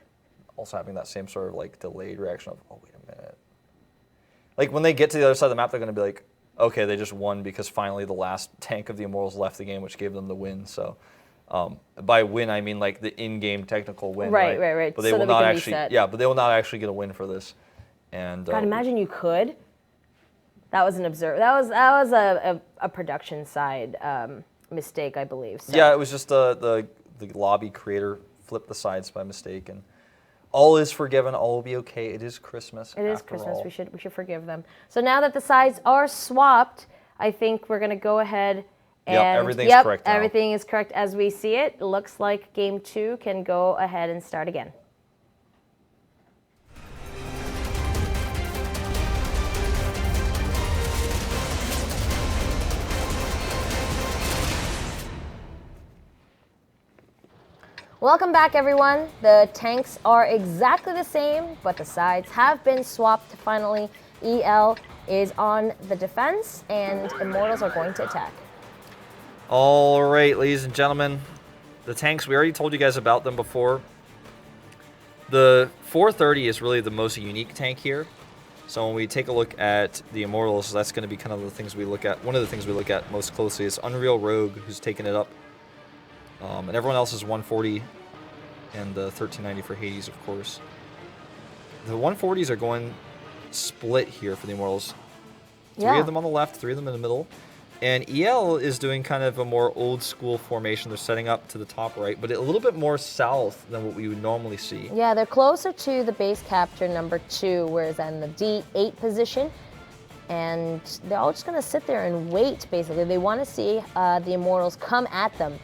also having that same sort of like delayed reaction of, oh, wait a minute. Like when they get to the other side of the map, they're going to be like, okay, they just won because finally the last tank of the Immortals left the game, which gave them the win. So by win, I mean like the in-game technical win. Right. But they So will that we not can actually, reset. but they will not actually get a win for this. And God, imagine you could. That was an That was a production side mistake, I believe. So. Yeah, it was just the lobby creator flipped the sides by mistake, and all is forgiven. All will be okay. It is Christmas. It is after Christmas. all. We should forgive them. So now that the sides are swapped, I think we're gonna go ahead and everything's correct now. Everything is correct as we see it. Looks like Game 2 can go ahead and start again. Welcome back, everyone. The tanks are exactly the same, but the sides have been swapped finally. EL is on the defense, and Immortals are going to attack. All right, ladies and gentlemen, the tanks, we already told you guys about them before. The 430 is really the most unique tank here. So when we take a look at the Immortals, that's going to be kind of the things we look at. One of the things we look at most closely is Unreal Rogue, who's taken it up. And everyone else is 140 and the 1390 for Hades, of course. The 140s are going split here for the Immortals. Three of them on the left, 3 of them in the middle. And EL is doing kind of a more old school formation. They're setting up to the top right, but a little bit more south than what we would normally see. Yeah, they're closer to the base capture number 2, whereas in the D8 position. And they're all just going to sit there and wait, basically. They want to see the Immortals come at them.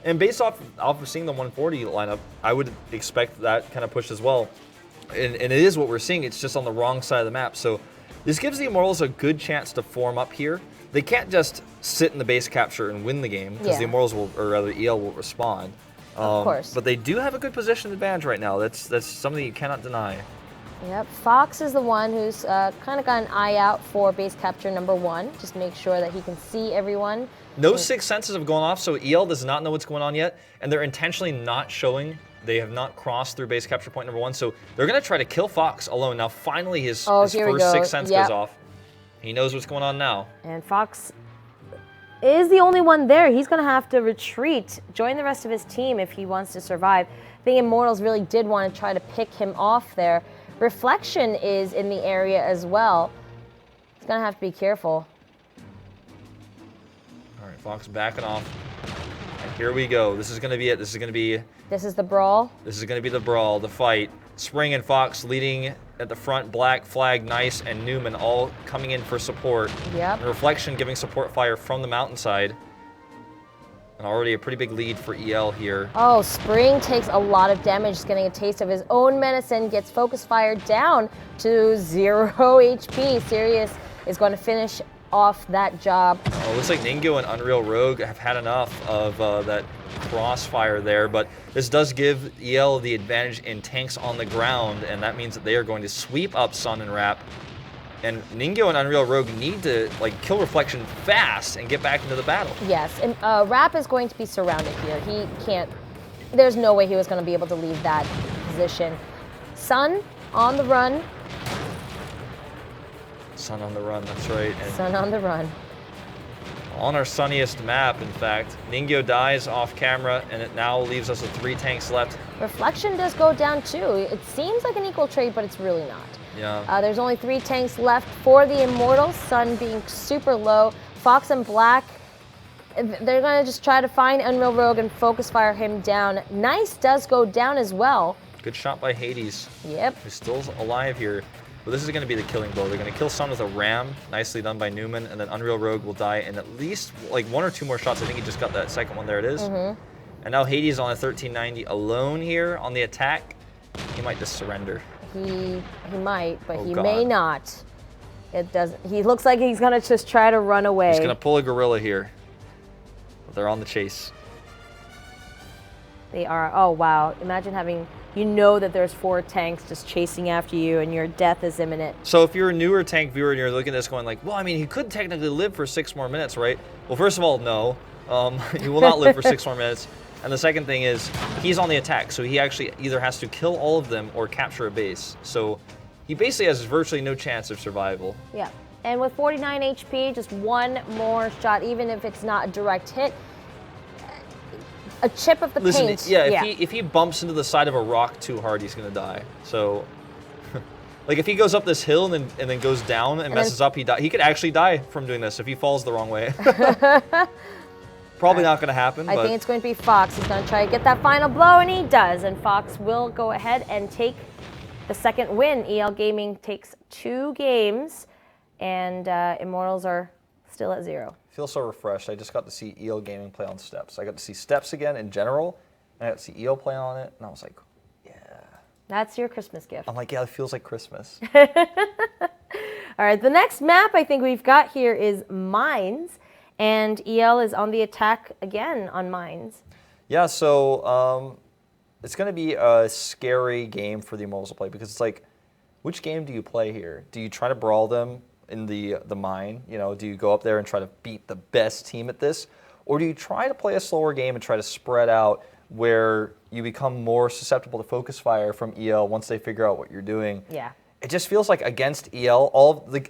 And based off of seeing the 140 lineup, I would expect that kind of push as well. And it is what we're seeing. It's just on the wrong side of the map. So this gives the Immortals a good chance to form up here. They can't just sit in the base capture and win the game, because the Immortals will, or rather EL will respond. Of course. But they do have a good position advantage right now. That's something you cannot deny. Yep, Fox is the one who's kind of got an eye out for base capture number 1. Just make sure that he can see everyone. No sixth senses have gone off, so EL does not know what's going on yet, and they're intentionally not showing. They have not crossed through base capture point number 1, so they're going to try to kill Fox alone. Now, finally, his first sixth sense goes off. He knows what's going on now. And Fox is the only one there. He's going to have to retreat, join the rest of his team if he wants to survive. I think Immortals really did want to try to pick him off there. Reflection is in the area as well. He's going to have to be careful. All right, Fox backing off. And here we go. This is going to be it. This is going to be... This is the brawl. This is going to be the brawl, the fight. Spring and Fox leading at the front. Black, Flag, Nice, and Newman all coming in for support. Yep. And Reflection giving support fire from the mountainside. And already a pretty big lead for EL here. Oh, Spring takes a lot of damage. He's getting a taste of his own medicine. Gets focus fire down to 0 HP. Sirius is going to finish off that job. Oh, looks like Ningyo and Unreal Rogue have had enough of that crossfire there, but this does give EL the advantage in tanks on the ground, and that means that they are going to sweep up Sun and Rap. And Ningyo and Unreal Rogue need to kill Reflection fast and get back into the battle. Yes, and Rap is going to be surrounded here. He can't, there's no way he was going to be able to leave that position. Sun on the run. Sun on the run, that's right. And Sun on the run. on our sunniest map, in fact, Ningyo dies off camera, and it now leaves us with 3 tanks left. Reflection does go down too. It seems like an equal trade, but it's really not. Yeah. There's only 3 tanks left for the Immortals, Sun being super low. Fox and Black, they're going to just try to find Unreal Rogue and focus fire him down. Nice does go down as well. Good shot by Hades. Yep. Who's still alive here. But this is going to be the killing blow. They're going to kill Sun with a ram, nicely done by Newman, and then Unreal Rogue will die in at least 1 or 2 more shots. I think he just got that second one. There it is. And now Hades on a 1390 alone here on the attack. He might just surrender. He might, but he may not. It does. He looks like he's going to just try to run away. He's going to pull a gorilla here. But they're on the chase. They are. Oh, wow. Imagine having... You know that there's 4 tanks just chasing after you and your death is imminent. So if you're a newer tank viewer and you're looking at this going well, I mean, he could technically live for 6 more minutes, right? Well, first of all, no. He will not live for 6 more minutes. And the second thing is, he's on the attack, so he actually either has to kill all of them or capture a base. So he basically has virtually no chance of survival. Yeah, and with 49 HP, just 1 more shot, even if it's not a direct hit, a chip of the paint. Yeah, if he bumps into the side of a rock too hard, he's gonna die. So, if he goes up this hill and then goes down and messes up, he could actually die from doing this if he falls the wrong way. Probably not gonna happen. I think it's going to be Fox. He's gonna try to get that final blow, and he does. And Fox will go ahead and take the second win. EL Gaming takes 2 games, and Immortals are still at 0. I feel so refreshed. I just got to see EL Gaming play on Steps. I got to see Steps again in general, and I got to see EL play on it, and I was like, yeah. That's your Christmas gift. I'm like, yeah, it feels like Christmas. All right, the next map I think we've got here is Mines, and EL is on the attack again on Mines. Yeah, so it's going to be a scary game for the Immortals to play because it's like, which game do you play here? Do you try to brawl them in the mine? You know, do you go up there and try to beat the best team at this? Or do you try to play a slower game and try to spread out where you become more susceptible to focus fire from EL once they figure out what you're doing? Yeah. It just feels like against EL,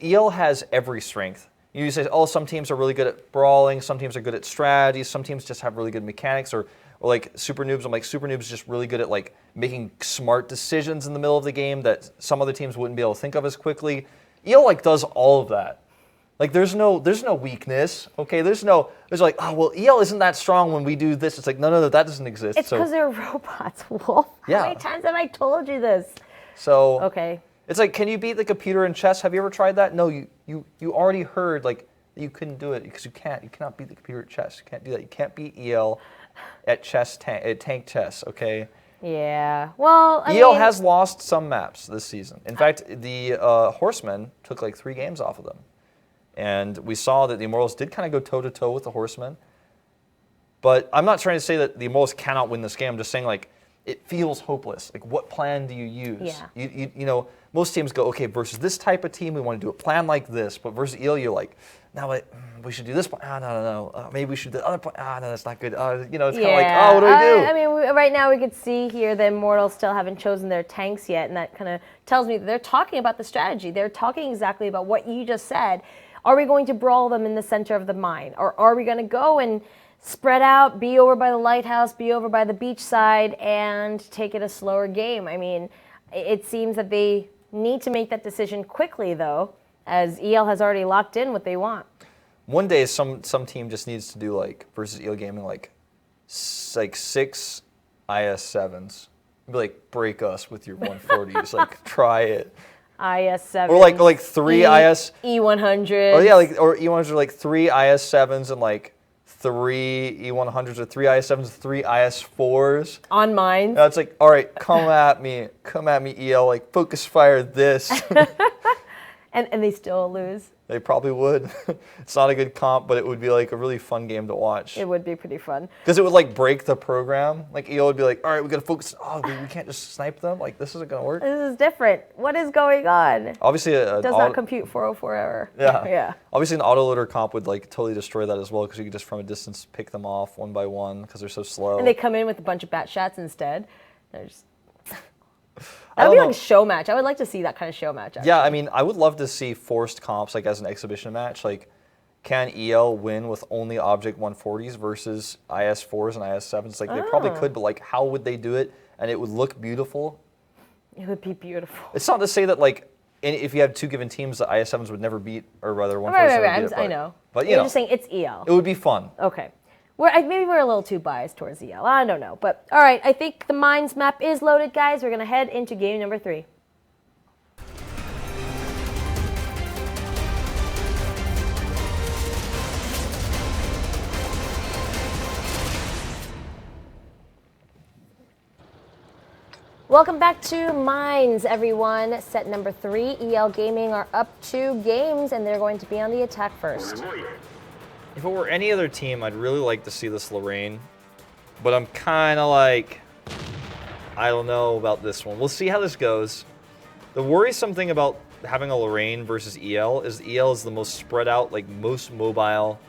EL has every strength. You say, oh, some teams are really good at brawling, some teams are good at strategy, some teams just have really good mechanics, or like Super Noobs. I'm like, Super Noobs just really good at like making smart decisions in the middle of the game that some other teams wouldn't be able to think of as quickly. EL like does all of that. Like there's no weakness. Okay, there's like, oh well, EL isn't that strong when we do this. It's like no, that doesn't exist. It's because they're robots, Wolf. Yeah. How many times have I told you this? So okay. It's like, can you beat the computer in chess? Have you ever tried that? No, you already heard like that you couldn't do it because you can't. You cannot beat the computer at chess. You can't do that. You can't beat EL at tank chess. Okay. Yeah. Well, EL has lost some maps this season. In fact, the Horsemen took like 3 games off of them, and we saw that the Immortals did kind of go toe to toe with the Horsemen. But I'm not trying to say that the Immortals cannot win this game. I'm just saying like it feels hopeless. Like what plan do you use? Yeah. You know. Most teams go, okay, versus this type of team, we want to do a plan like this. But versus EL, you're like, no, we should do this plan. No. Maybe we should do the other plan. No, that's not good. You know, it's kind of like, oh, what do we do? I mean, right now we could see here the Immortals still haven't chosen their tanks yet, and that kind of tells me that they're talking about the strategy. They're talking exactly about what you just said. Are we going to brawl them in the center of the mine? Or are we going to go and spread out, be over by the lighthouse, be over by the beach side, and take it a slower game? I mean, it seems that they need to make that decision quickly, though, as EL has already locked in what they want. One day, some team just needs to do like versus EL gaming like 6 IS7s. Be like, break us with your 140s. Like, try it. IS7. Or like 3 IS E100s. Oh yeah, or E100s are like 3 IS7s and like 3 E100s or 3 IS7s, 3 IS4s. On mines. It's like, all right, come at me, EL, like focus fire this. and they still lose. They probably would. It's not a good comp, but it would be like a really fun game to watch. It would be pretty fun. Because it would like break the program. Like EL would be like, all right, we gotta focus. Oh, we can't just snipe them. Like this isn't gonna work. This is different. What is going on? Obviously, does not compute 404 error. Yeah. Yeah. Obviously, an autoloader comp would like totally destroy that as well because you could just from a distance pick them off one by one because they're so slow. And they come in with a bunch of bat shots instead. They're just. That would be like a show match. I would like to see that kind of show match. Actually. Yeah, I mean, I would love to see forced comps like as an exhibition match. Like, can EL win with only Object 140s versus IS4s and IS7s? Like, they probably could, but like, how would they do it? And it would look beautiful. It would be beautiful. It's not to say that like, if you had 2 given teams, the IS7s would never beat, or rather 140s Right. would beat it, I know. But you You're know, just saying it's EL. it would be fun. Okay. Maybe we're a little too biased towards EL. I don't know. But, all right, I think the Mines map is loaded, guys. We're going to head into game number 3. Welcome back to Mines, everyone. Set number 3. EL Gaming are up 2 games, and they're going to be on the attack first. If it were any other team, I'd really like to see this Lorraine, but I'm kind of like, I don't know about this one. We'll see how this goes. The worrisome thing about having a Lorraine versus EL is EL is the most spread out, like most mobile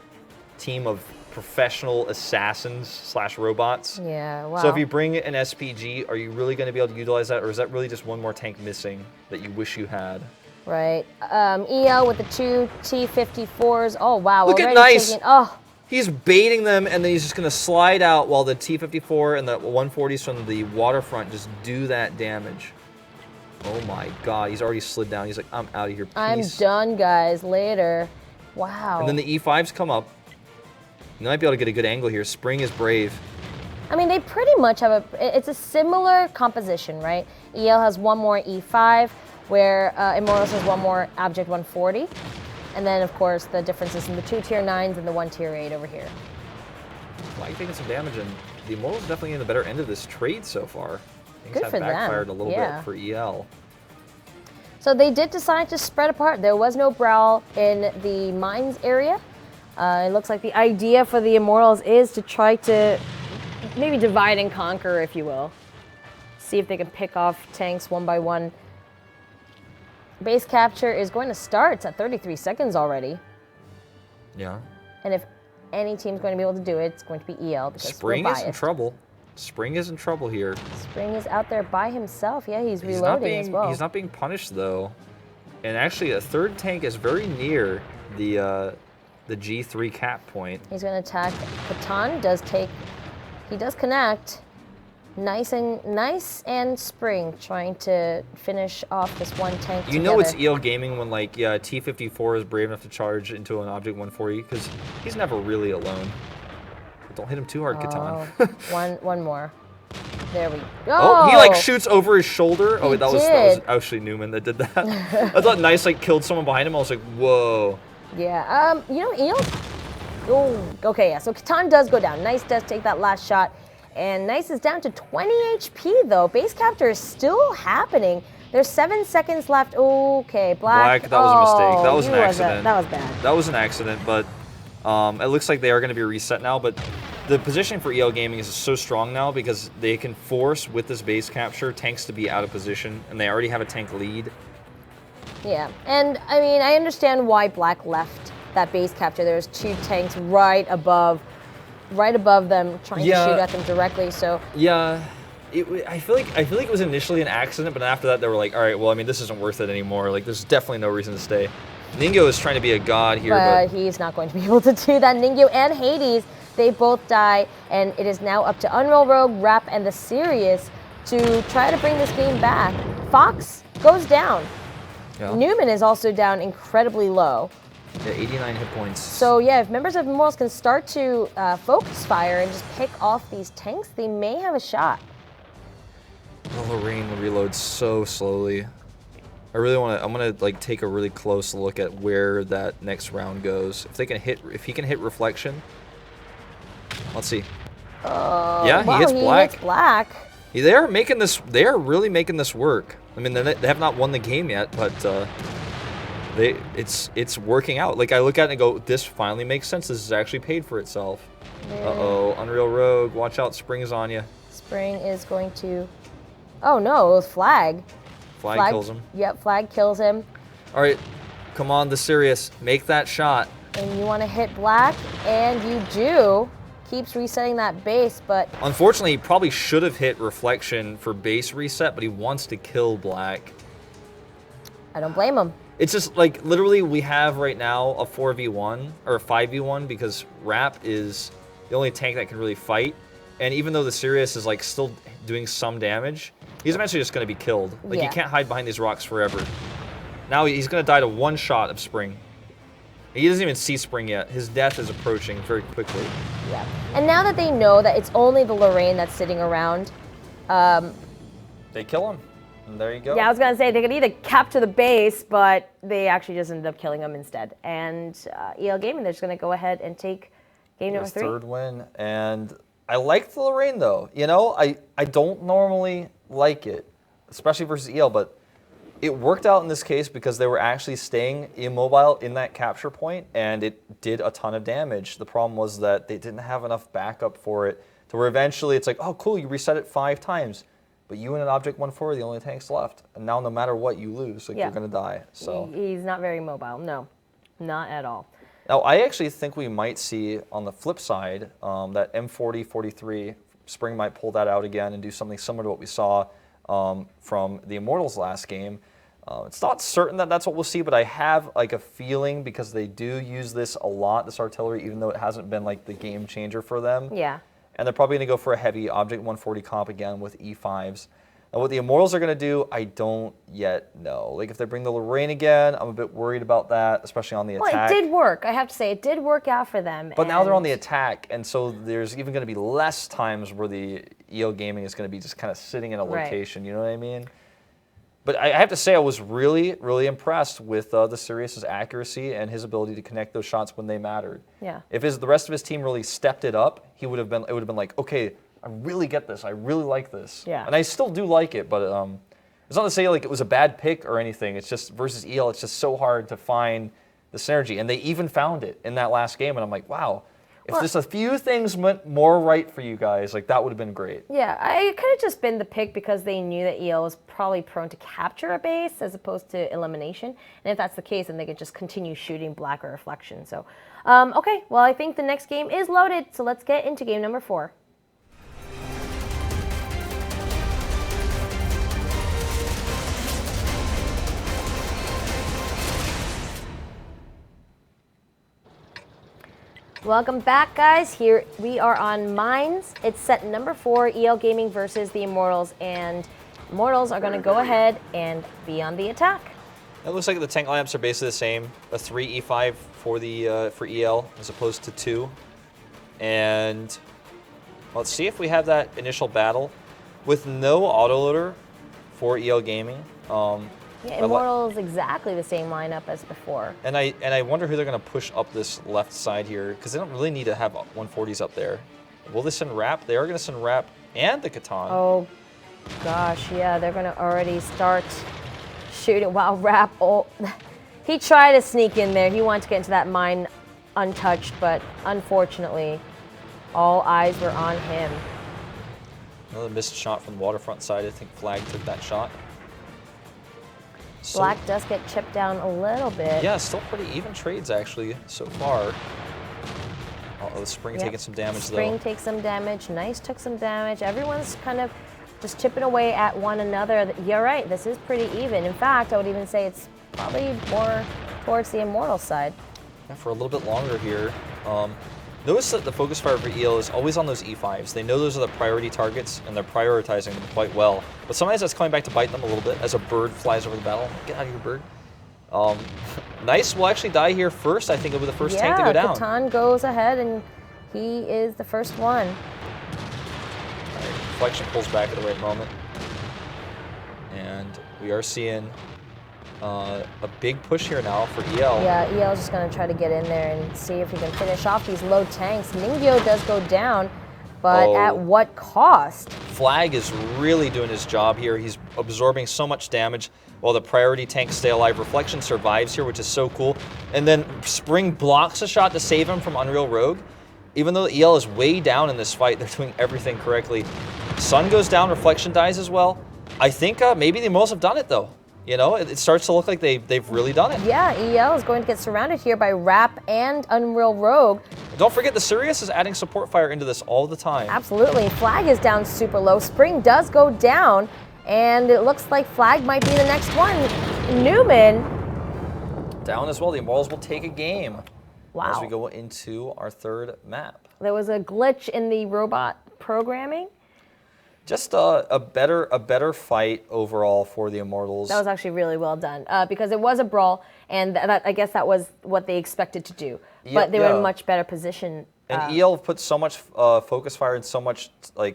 team of professional assassins / robots. Yeah, wow. So if you bring an SPG, are you really going to be able to utilize that, or is that really just one more tank missing that you wish you had? Right. EL with the 2 T-54s. Oh, wow. Look at Nice. He's baiting them, and then he's just going to slide out while the T-54 and the 140s from the waterfront just do that damage. Oh, my God. He's already slid down. He's like, I'm out of here. Peace. I'm done, guys. Later. Wow. And then the E5s come up. You might be able to get a good angle here. Spring is brave. I mean, they pretty much have it's a similar composition, right? EL has 1 more E5, where Immortals has 1 more Object 140. And then, of course, the differences in the 2 tier 9s and the 1 tier 8 over here. Flag taking some damage, and the Immortals definitely in the better end of this trade so far. Things Good have for them. backfired a little bit for EL. So they did decide to spread apart. There was no brawl in the mines area. It looks like the idea for the Immortals is to try to maybe divide and conquer, if you will. see if they can pick off tanks one by one. Base capture is going to start. It's at 33 seconds already. Yeah. And if any team's going to be able to do it, it's going to be EL because Spring we're is in biased. trouble. Spring is in trouble here. Spring is out there by himself. Yeah, he's reloading as well. He's not being punished though. And actually, a third tank is very near the G3 cap point. He's going to attack. Catan he does connect. Nice and Spring trying to finish off this one tank You know it's EL Gaming when like T54 is brave enough to charge into an Object 140 because he's never really alone. But don't hit him too hard, Catan. one more. There we go. Oh, he like shoots over his shoulder. Oh, that was actually Newman that did that. I thought Nice like killed someone behind him. I was like, whoa. Yeah. You know, EL. Oh, okay. Yeah. So Catan does go down. Nice does take that last shot. And Nice is down to 20 HP, though. Base capture is still happening. There's 7 seconds left. Okay, Black. That was a mistake. That was an accident. That was bad. That was an accident, but it looks like they are going to be reset now. But the position for EL Gaming is so strong now because they can force, with this base capture, tanks to be out of position, and they already have a tank lead. Yeah, and I mean, I understand why Black left that base capture. There's 2 tanks right above them, trying to shoot at them directly. So yeah, I feel like it was initially an accident, but after that they were like, all right, well, I mean, this isn't worth it anymore. Like, there's definitely no reason to stay. Ningyo is trying to be a god here, but he's not going to be able to do that. Ningyo and Hades, they both die, and it is now up to Unreal Rogue, Rap, and the Sirius to try to bring this game back. Fox goes down. Yeah. Newman is also down incredibly low. Yeah, 89 hit points. So yeah, if members of Immortals can start to focus fire and just pick off these tanks, they may have a shot. Oh, Lorraine reloads so slowly. I'm gonna like take a really close look at where that next round goes. If he can hit reflection. Let's see. Yeah, wow, he hits Black. Hits Black. They are really making this work. I mean, they have not won the game yet, but it's working out. Like, I look at it and go, this finally makes sense. This has actually paid for itself. Yeah. Uh-oh, Unreal Rogue, watch out, Spring is on you. Spring is going to, oh no, it was Flag. Flag kills him. Yep, Flag kills him. All right, come on, the Sirius, make that shot. And you want to hit Black, and you do. Keeps resetting that base, but unfortunately, he probably should have hit Reflection for base reset, but he wants to kill Black. I don't blame him. It's just like, literally, we have right now a 4v1 or a 5v1 because Rap is the only tank that can really fight. And even though the Sirius is like still doing some damage, he's eventually just going to be killed. Like, he can't hide behind these rocks forever. Now he's going to die to one shot of Spring. He doesn't even see Spring yet. His death is approaching very quickly. Yeah. And now that they know that it's only the Lorraine that's sitting around, they kill him. And there you go. Yeah, I was going to say they could either capture the base, but they actually just ended up killing him instead. And EL Gaming, they're just going to go ahead and take game number 3. Third win. And I like the Lorraine, though. You know, I don't normally like it, especially versus EL, but it worked out in this case because they were actually staying immobile in that capture point, and it did a ton of damage. The problem was that they didn't have enough backup for it to where eventually it's like, oh, cool, you reset it 5 times. But you and an Object 140 are the only tanks left. And now no matter what, you lose. Like, you're going to die. So he's not very mobile. No, not at all. Now, I actually think we might see, on the flip side, that M40-43, Spring might pull that out again and do something similar to what we saw from the Immortals last game. It's not certain that that's what we'll see, but I have like a feeling because they do use this a lot, this artillery, even though it hasn't been like the game changer for them. Yeah. And they're probably going to go for a heavy Object 140 comp again with E5s. Now, what the Immortals are going to do, I don't yet know. Like, if they bring the Lorraine again, I'm a bit worried about that, especially on the attack. Well, it did work. I have to say, it did work out for them. But now they're on the attack, and so there's even going to be less times where the EO Gaming is going to be just kind of sitting in a location, you know what I mean? But I have to say, I was really, really impressed with the Sirius's accuracy and his ability to connect those shots when they mattered. Yeah. If the rest of his team really stepped it up, it would have been like, okay, I really get this. I really like this. Yeah. And I still do like it, but it's not to say like it was a bad pick or anything. It's just versus EL, it's just so hard to find the synergy. And they even found it in that last game, and I'm like, wow. If just a few things went more right for you guys, like that would have been great. Yeah, I could have just been the pick because they knew that EL was probably prone to capture a base as opposed to elimination. And if that's the case, then they could just continue shooting black or reflection. So, okay, well, I think the next game is loaded. So let's get into game number 4. Welcome back, guys. Here we are on Mines. It's set number 4, EL Gaming versus the Immortals, and Immortals are going to go ahead and be on the attack. It looks like the tank lineups are basically the same. A 3 E5 for the for EL as opposed to 2. And let's see if we have that initial battle with no autoloader for EL Gaming. Yeah, Immortals exactly the same lineup as before. And I wonder who they're going to push up this left side here, because they don't really need to have 140s up there. Will they send Rap? They are going to send Rap and the Catan. Oh, gosh, yeah, they're going to already start shooting. Wow, Rap, he tried to sneak in there. He wanted to get into that mine untouched, but unfortunately, all eyes were on him. Another missed shot from the waterfront side. I think Flag took that shot. Black does get chipped down a little bit. Yeah, still pretty even trades actually so far. Oh, the Spring taking some damage though. Spring takes some damage. Nice took some damage. Everyone's kind of just chipping away at one another. You're right, this is pretty even. In fact, I would even say it's probably more towards the Immortal side. Yeah, for a little bit longer here. Notice that the focus fire for EL is always on those E5s. They know those are the priority targets, and they're prioritizing them quite well. But sometimes that's coming back to bite them a little bit as a bird flies over the battle. Get out of here, bird. Nice will actually die here first. I think it'll be the first tank to go down. Catan goes ahead, and he is the first one. All right, Reflection pulls back at the right moment. And we are seeing a big push here now for EL. Yeah, EL's just going to try to get in there and see if he can finish off these low tanks. Ningyo does go down, but at what cost? Flag is really doing his job here. He's absorbing so much damage while the priority tanks stay alive. Reflection survives here, which is so cool. And then Spring blocks a shot to save him from Unreal Rogue. Even though EL is way down in this fight, they're doing everything correctly. Sun goes down, Reflection dies as well. I think maybe the Immortals have done it though. You know, it starts to look like they've really done it. Yeah, EL is going to get surrounded here by Rap and Unreal Rogue. Don't forget, the Sirius is adding support fire into this all the time. Absolutely. Flag is down super low. Spring does go down, and it looks like Flag might be the next one. Newman. Down as well. The Immortals will take a game. Wow. As we go into our third map. There was a glitch in the robot programming. Just a better fight overall for the Immortals. That was actually really well done because it was a brawl, and I guess that was what they expected to do. But they were in a much better position. And EL put so much focus fire and so much they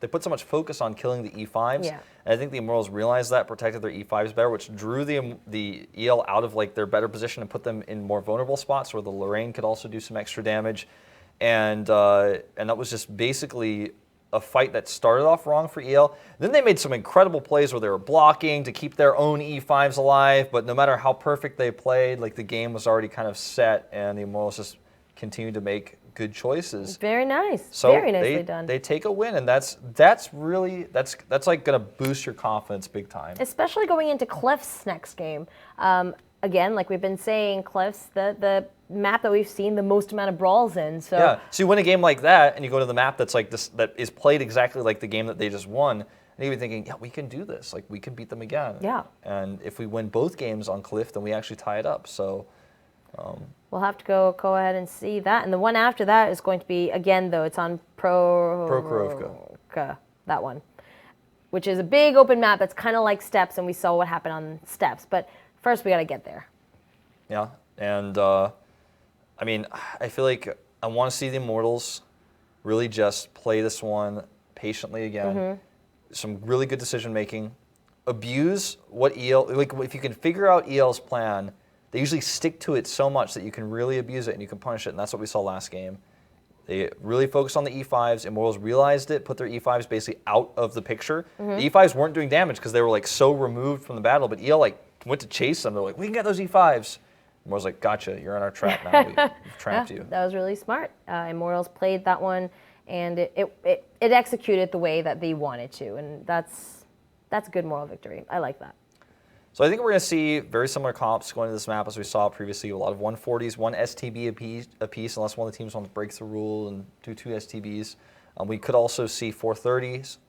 put so much focus on killing the E5s. Yeah. And I think the Immortals realized that, protected their E5s better, which drew the EL out of like their better position and put them in more vulnerable spots where the Lorraine could also do some extra damage. And that was just basically a fight that started off wrong for EL. Then they made some incredible plays where they were blocking to keep their own E5s alive, but no matter how perfect they played, like the game was already kind of set, and the Immortals just continued to make good choices. Very nice. So very nicely done. They take a win, and that's like gonna boost your confidence big time. Especially going into Cliff's next game. Again, like we've been saying, Cliff's the map that we've seen the most amount of brawls in. So yeah, so you win a game like that, and you go to the map that's like this, that is played exactly like the game that they just won, and you'll be thinking, yeah, we can do this. Like we can beat them again. Yeah. And if we win both games on Cliff, then we actually tie it up. So we'll have to go ahead and see that. And the one after that is going to be, again though, it's on Prokhorovka, that one, which is a big open map that's kind of like Steps, and we saw what happened on Steps. But first, we got to get there. Yeah, and I mean, I feel like I want to see the Immortals really just play this one patiently again. Mm-hmm. Some really good decision making. Abuse what EL, like if you can figure out EL's plan, they usually stick to it so much that you can really abuse it and you can punish it, and that's what we saw last game. They really focused on the E5s. Immortals realized it, put their E5s basically out of the picture. Mm-hmm. The E5s weren't doing damage because they were like so removed from the battle, but EL like went to chase them. They're like, we can get those E5s. Immortals like, gotcha, you're on our trap now. We've trapped you. That was really smart. Immortals played that one, and it executed the way that they wanted to, and that's a good moral victory. I like that. So I think we're going to see very similar comps going to this map as we saw previously. A lot of 140s, one STB apiece, unless one of the teams wants to break the rule and do 2 STBs. We could also see 430s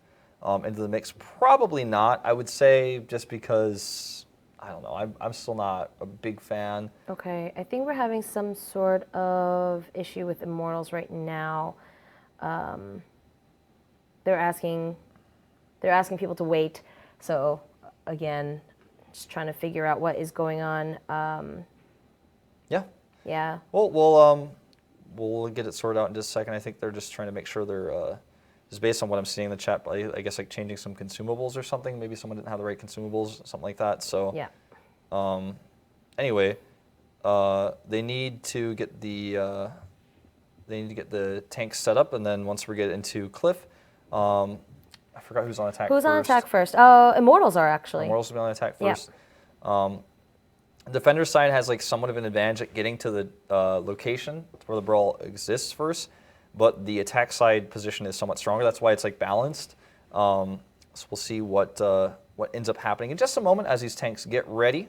into the mix. Probably not, I would say, just because, I don't know, I'm still not a big fan. Okay, I think we're having some sort of issue with Immortals right now. They're asking people to wait. So again, just trying to figure out what is going on. Yeah. Yeah. Well, we'll get it sorted out in just a second. I think they're just trying to make sure they're, just based on what I'm seeing in the chat, I guess like changing some consumables or something. Maybe someone didn't have the right consumables, something like that. So yeah. Anyway, they need to get the tanks set up, and then once we get into Cliff, I forgot who's on attack first. Who's on attack first? Immortals are actually. Immortals will be on attack first. Yeah. Defender's side has like somewhat of an advantage at getting to the location where the brawl exists first, but the attack side position is somewhat stronger. That's why it's like balanced. So we'll see what ends up happening in just a moment as these tanks get ready.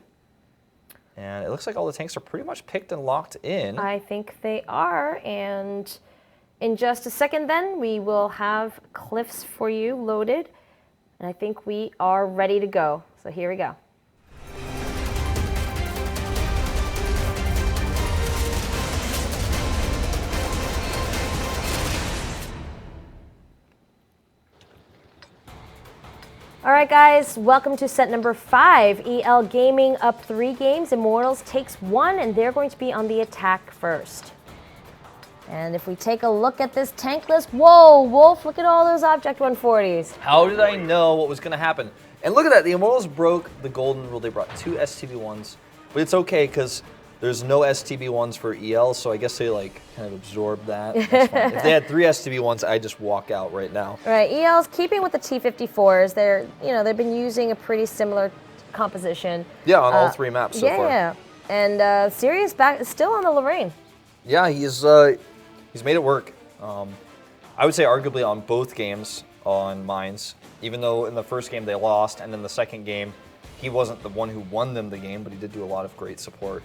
And it looks like all the tanks are pretty much picked and locked in. I think they are, and in just a second then, we will have Cliffs for you loaded, and I think we are ready to go. So here we go. All right, guys, welcome to set number 5. EL Gaming up 3 games. Immortals takes 1, and they're going to be on the attack first. And if we take a look at this tank list, whoa, Wolf, look at all those Object 140s. How did I know what was going to happen? And look at that, the Immortals broke the golden rule. They brought 2 STB1s, but it's okay because there's no STB1s for EL, so I guess they like kind of absorbed that. That's fine. If they had 3 STB1s, I'd just walk out right now. Right, EL's keeping with the T-54s. They've been using a pretty similar composition. Yeah, on all 3 maps so far. Yeah, and Sirius still on the Lorraine. Yeah, he's made it work. I would say arguably on both games on Mines, even though in the first game they lost, and in the second game, he wasn't the one who won them the game, but he did do a lot of great support.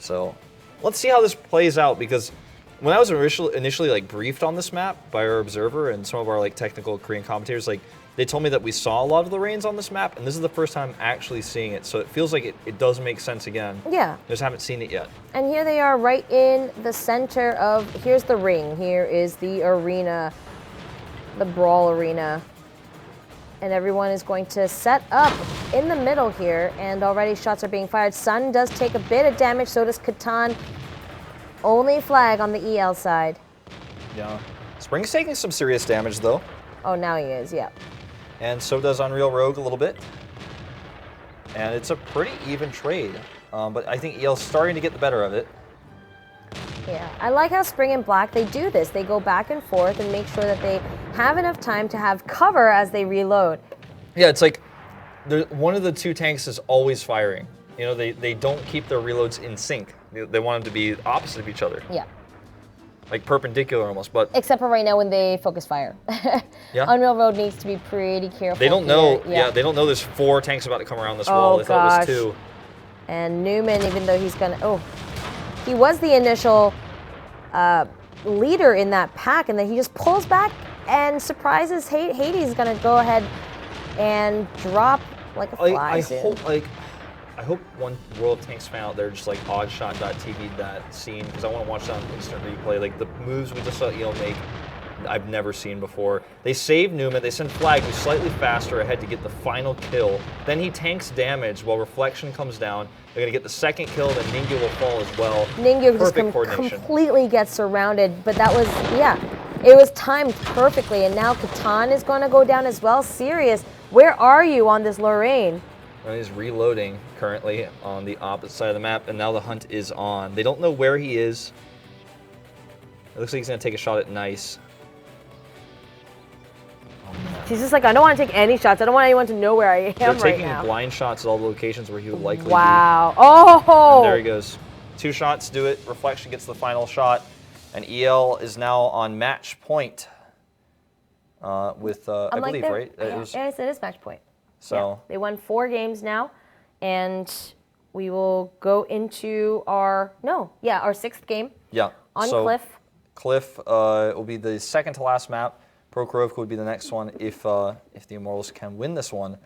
So let's see how this plays out, because when I was initially like briefed on this map by our observer and some of our like technical Korean commentators, like they told me that we saw a lot of the Lorraines on this map, and this is the first time actually seeing it, so it feels like it does make sense again. Yeah. Just haven't seen it yet. And here they are right in the center of, here's the ring, here is the arena, the brawl arena. And everyone is going to set up in the middle here, and already shots are being fired. Sun does take a bit of damage, so does Catan. Only flag on the EL side. Yeah. Spring's taking some serious damage though. Oh, now he is, yeah. And so does Unreal Rogue a little bit. And it's a pretty even trade. But I think EL's starting to get the better of it. Yeah, I like how Spring and Black, they do this. They go back and forth and make sure that they have enough time to have cover as they reload. Yeah, it's like one of the 2 tanks is always firing. You know, they don't keep their reloads in sync. They want them to be opposite of each other. Yeah. Like perpendicular almost, but... Except for right now when they focus fire. Yeah. Unreal Road needs to be pretty careful. They don't know, yeah, they don't know there's 4 tanks about to come around this wall. They thought it was 2. And Newman, even though he's gonna, he was the initial leader in that pack, and then he just pulls back and surprises Hades is gonna go ahead and drop like a fly soon. I hope one World of Tanks fan out there just like oddshot.tv that scene, because I want to watch that on instant replay. Like the moves we just saw EL make, I've never seen before. They save Newman, they send Flag, who's slightly faster ahead to get the final kill. Then he tanks damage while Reflection comes down. They're going to get the second kill, then Ningyo will fall as well. Ningyo just completely gets surrounded, but that was, it was timed perfectly, and now Catan is going to go down as well. Sirius, where are you on this Lorraine? And he's reloading currently on the opposite side of the map, and now the hunt is on. They don't know where he is. It looks like he's going to take a shot at Nice. She's just like, I don't want to take any shots. I don't want anyone to know where I am right now. They're taking blind shots at all the locations where he would likely be. Wow. Oh! And there he goes. 2 shots do it. Reflection gets the final shot. And EL is now on match point with, I believe, right? Yes, it is match point. So yeah, they won 4 games now. And we will go into our 6th game. Yeah. On so Cliff. Cliff will be the second to last map. Prokhorovka would be the next one if the Immortals can win this one.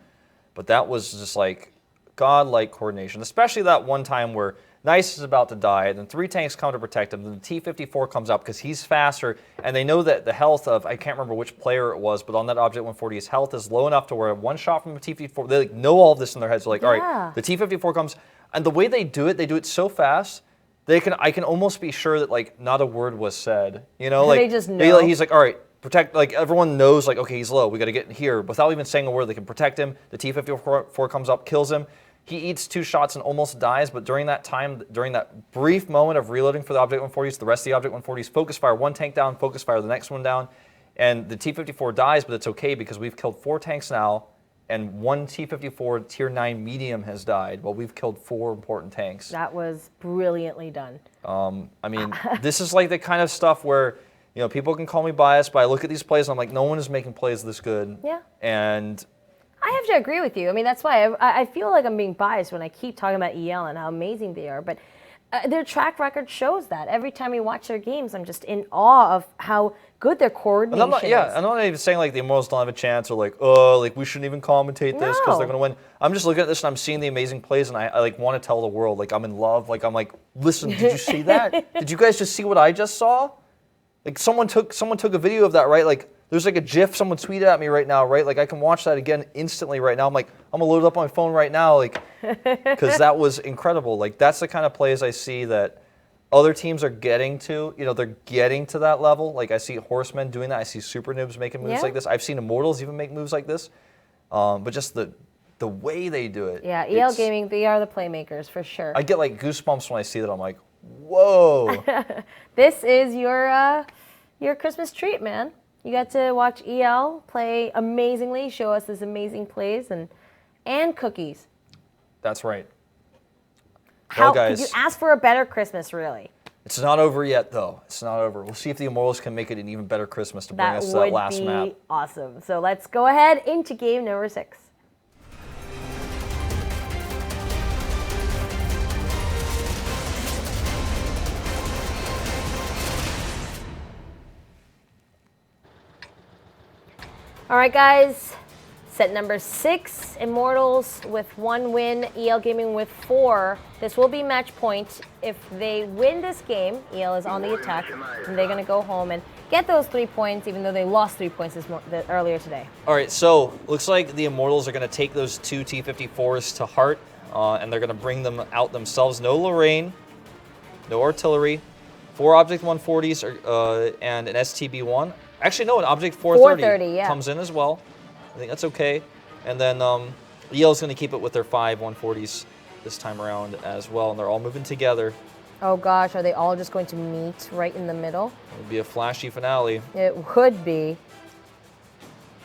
But that was just like godlike coordination, especially that one time where Nice is about to die, then 3 tanks come to protect him, then the T-54 comes up because he's faster, and they know that the health of, I can't remember which player it was, but on that Object 140, his health is low enough to where one shot from the T-54, they like know all of this in their heads. They're like, all right, the T-54 comes, and the way they do it so fast, I can almost be sure that like not a word was said. You know, like they just know. He's like, all right, protect. Like everyone knows, like okay, he's low. We got to get in here without even saying a word. They can protect him. The T-54 comes up, kills him. He eats 2 shots and almost dies. But during that time, during that brief moment of reloading for the Object 140s, the rest of the Object 140s focus fire 1 tank down, focus fire the next one down, and the T-54 dies. But it's okay because we've killed 4 tanks now. And 1 T-54 Tier 9 medium has died. Well, we've killed 4 important tanks. That was brilliantly done. I mean, this is like the kind of stuff where, you know, people can call me biased, but I look at these plays and I'm like, no one is making plays this good. Yeah. And I have to agree with you. I mean, that's why I feel like I'm being biased when I keep talking about EL and how amazing they are. But their track record shows that. Every time we watch their games, I'm just in awe of how good their coordination is. I'm not even saying like the Immortals don't have a chance or like, oh, like we shouldn't even commentate this because they're going to win. I'm just looking at this and I'm seeing the amazing plays and I like want to tell the world, like I'm in love. Like I'm like, listen, did you see that? Did you guys just see what I just saw? Like someone took a video of that, right? Like there's like a GIF someone tweeted at me right now, right? Like I can watch that again instantly right now. I'm like, I'm gonna load it up on my phone right now, like, because that was incredible. Like that's the kind of plays I see that other teams are getting to. You know, they're getting to that level. Like I see Horsemen doing that. I see Super Noobs making moves like this. I've seen Immortals even make moves like this. But just the way they do it. Yeah, EL Gaming, they are the playmakers for sure. I get like goosebumps when I see that. I'm like, whoa. This is your Christmas treat, man. You got to watch EL play amazingly, show us this amazing plays, and cookies. That's right. How well, guys, could you ask for a better Christmas, really? It's not over yet, though. It's not over. We'll see if the Immortals can make it an even better Christmas to bring us to that last map. That would be awesome. So let's go ahead into game number 6. All right, guys, set number 6, Immortals with 1 win, EL Gaming with 4. This will be match point. If they win this game, EL is on the attack, and they're going to go home and get those 3 points, even though they lost 3 points earlier today. All right, so looks like the Immortals are going to take those 2 T-54s to heart, and they're going to bring them out themselves. No Lorraine, no artillery, 4 Object 140s and an STB-1. Actually, no, an Object 430 comes in as well. I think that's okay. And then EL's going to keep it with their 5 140s this time around as well, and they're all moving together. Oh gosh, are they all just going to meet right in the middle? It would be a flashy finale. It would be.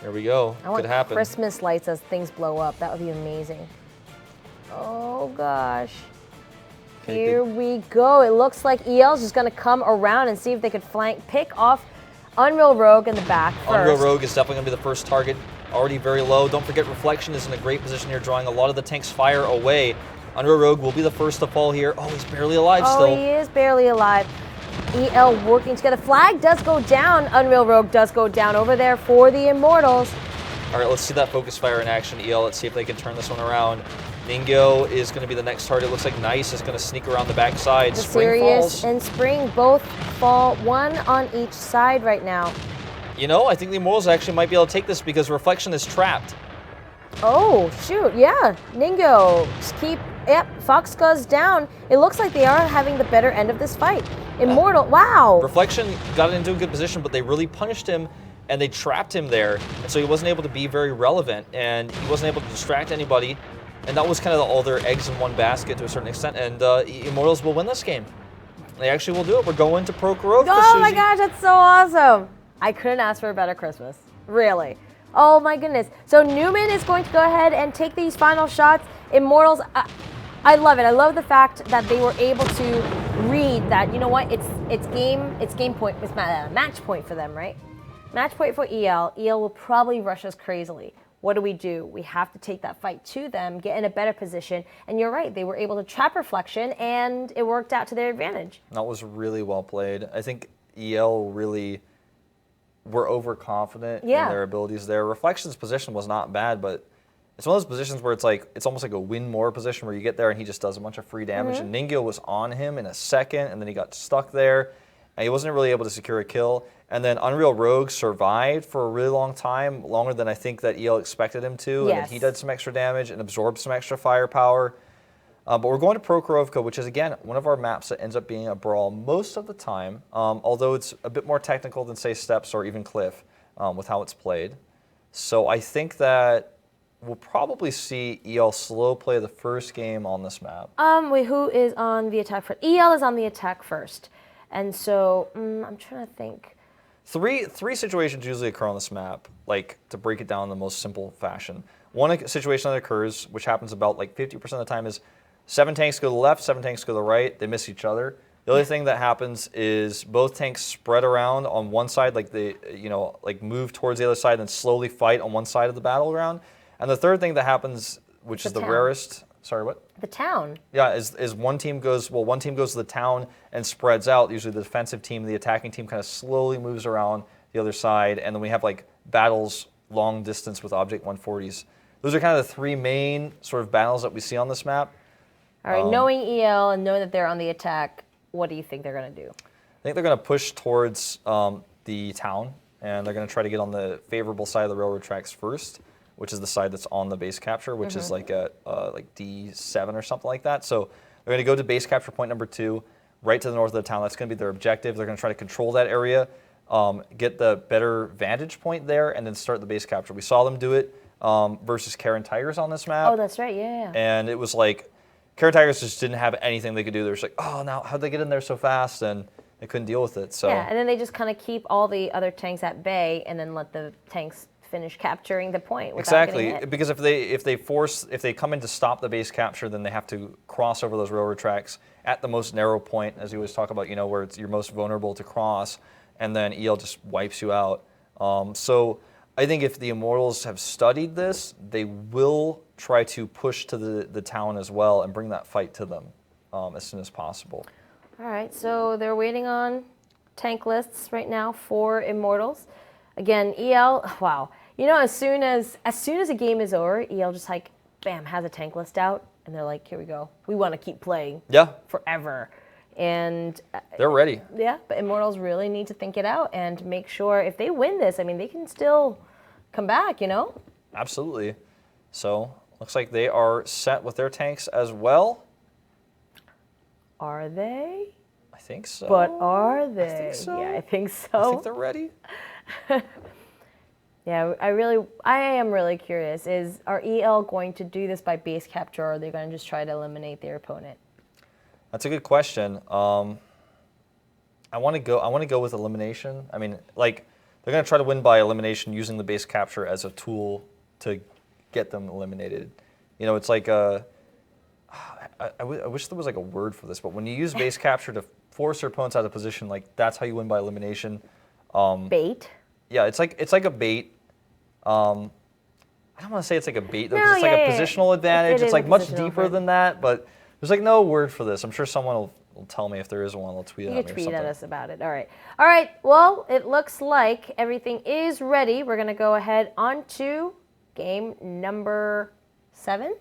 Here we go. I want Could happen. Christmas lights as things blow up. That would be amazing. Oh gosh. Here we go. It looks like EL's just going to come around and see if they could pick off Unreal Rogue in the back first. Unreal Rogue is definitely going to be the first target. Already very low. Don't forget Reflection is in a great position here, drawing a lot of the tank's fire away. Unreal Rogue will be the first to fall here. Oh, he's barely alive still. Oh, he is barely alive. EL working together. Flag does go down. Unreal Rogue does go down over there for the Immortals. All right, let's see that focus fire in action, EL. Let's see if they can turn this one around. Ningyo is going to be the next target. Looks like Nice is going to sneak around the backside. The Spring Sirius falls. and Spring both fall, 1 on each side right now. You know, I think the Immortals actually might be able to take this because Reflection is trapped. Oh, shoot, yeah. Ningyo, Fox goes down. It looks like they are having the better end of this fight. Immortal, wow. Reflection got into a good position, but they really punished him and they trapped him there. And so he wasn't able to be very relevant and he wasn't able to distract anybody. And that was kind of all their eggs in one basket to a certain extent. And Immortals will win this game. They actually will do it. We're going to Prokhorovka, Oh my gosh, that's so awesome. I couldn't ask for a better Christmas. Really. Oh my goodness. So Newman is going to go ahead and take these final shots. Immortals, I love it. I love the fact that they were able to read that, you know what, it's game point, it's match point for them, right? Match point for EL. EL will probably rush us crazily. What do? We have to take that fight to them, get in a better position, and you're right, they were able to trap reflection, and it worked out to their advantage. That was really well played. I think EL really were overconfident in their abilities there. Reflection's position was not bad, but it's one of those positions where it's almost like a win more position where you get there and he just does a bunch of free damage. And Ningyo was on him in a second, and then he got stuck there, and he wasn't really able to secure a kill. And then Unreal Rogue survived for a really long time, longer than I think that EL expected him to. And then he did some extra damage and absorbed some extra firepower. But we're going to Prokhorovka, which is, again, one of our maps that ends up being a brawl most of the time, although it's a bit more technical than, say, Steps or even Cliff with how it's played. So I think that we'll probably see EL slow play the first game on this map. Wait, who is on the attack first? EL is on the attack first. And so, I'm trying to think. Three situations usually occur on this map, like to break it down in the most simple fashion. One situation that occurs, which happens about like 50% of the time, is 7 tanks go to the left, 7 tanks go to the right, they miss each other. The other thing that happens is both tanks spread around on one side, like they, like move towards the other side and slowly fight on one side of the battleground. And the third thing that happens, which is the rarest, sorry, what? The town. Yeah, is one team goes to the town and spreads out. Usually the defensive team, the attacking team kind of slowly moves around the other side. And then we have like battles long distance with Object 140s. Those are kind of the 3 main sort of battles that we see on this map. All right, knowing EL and knowing that they're on the attack, what do you think they're going to do? I think they're going to push towards the town, and they're going to try to get on the favorable side of the railroad tracks first, which is the side that's on the base capture, which is like at like D7 or something like that. So they're going to go to base capture point number 2, right to the north of the town. That's going to be their objective. They're going to try to control that area, get the better vantage point there, and then start the base capture. We saw them do it versus Karen Tigers on this map. Oh, that's right, yeah. And it was like, Karen Tigers just didn't have anything they could do. They were just like, oh, now how'd they get in there so fast? And they couldn't deal with it. So yeah, and then they just kind of keep all the other tanks at bay and then let the tanks finish capturing the point without getting hit. Because if they come in to stop the base capture, then they have to cross over those railroad tracks at the most narrow point, as you always talk about, where it's you're most vulnerable to cross, and then EL just wipes you out. So I think if the Immortals have studied this, they will try to push to the town as well and bring that fight to them as soon as possible. All right, so they're waiting on tank lists right now for Immortals. Again, EL, wow. As soon as a game is over, EL just like, bam, has a tank list out, and they're like, here we go. We want to keep playing forever. And they're ready. Yeah, but Immortals really need to think it out and make sure if they win this, I mean, they can still come back, Absolutely. So, looks like they are set with their tanks as well. Are they? I think so. But are they? I think so. Yeah, I think so. I think they're ready. Yeah, I am really curious. Are EL going to do this by base capture, or are they going to just try to eliminate their opponent? That's a good question. I want to go with elimination. I mean, like, they're going to try to win by elimination using the base capture as a tool to get them eliminated. It's like I wish there was like a word for this, but when you use base capture to force your opponents out of position, like that's how you win by elimination. Bait? Yeah, it's like a bait. I don't want to say it's like a bait though, No, because it's like a positional advantage. It's like much deeper than that, but there's like no word for this. I'm sure someone will tell me if there is one. They'll tweet at me or something. You tweet at us about it. All right. Well, it looks like everything is ready. We're going to go ahead on to game number 7.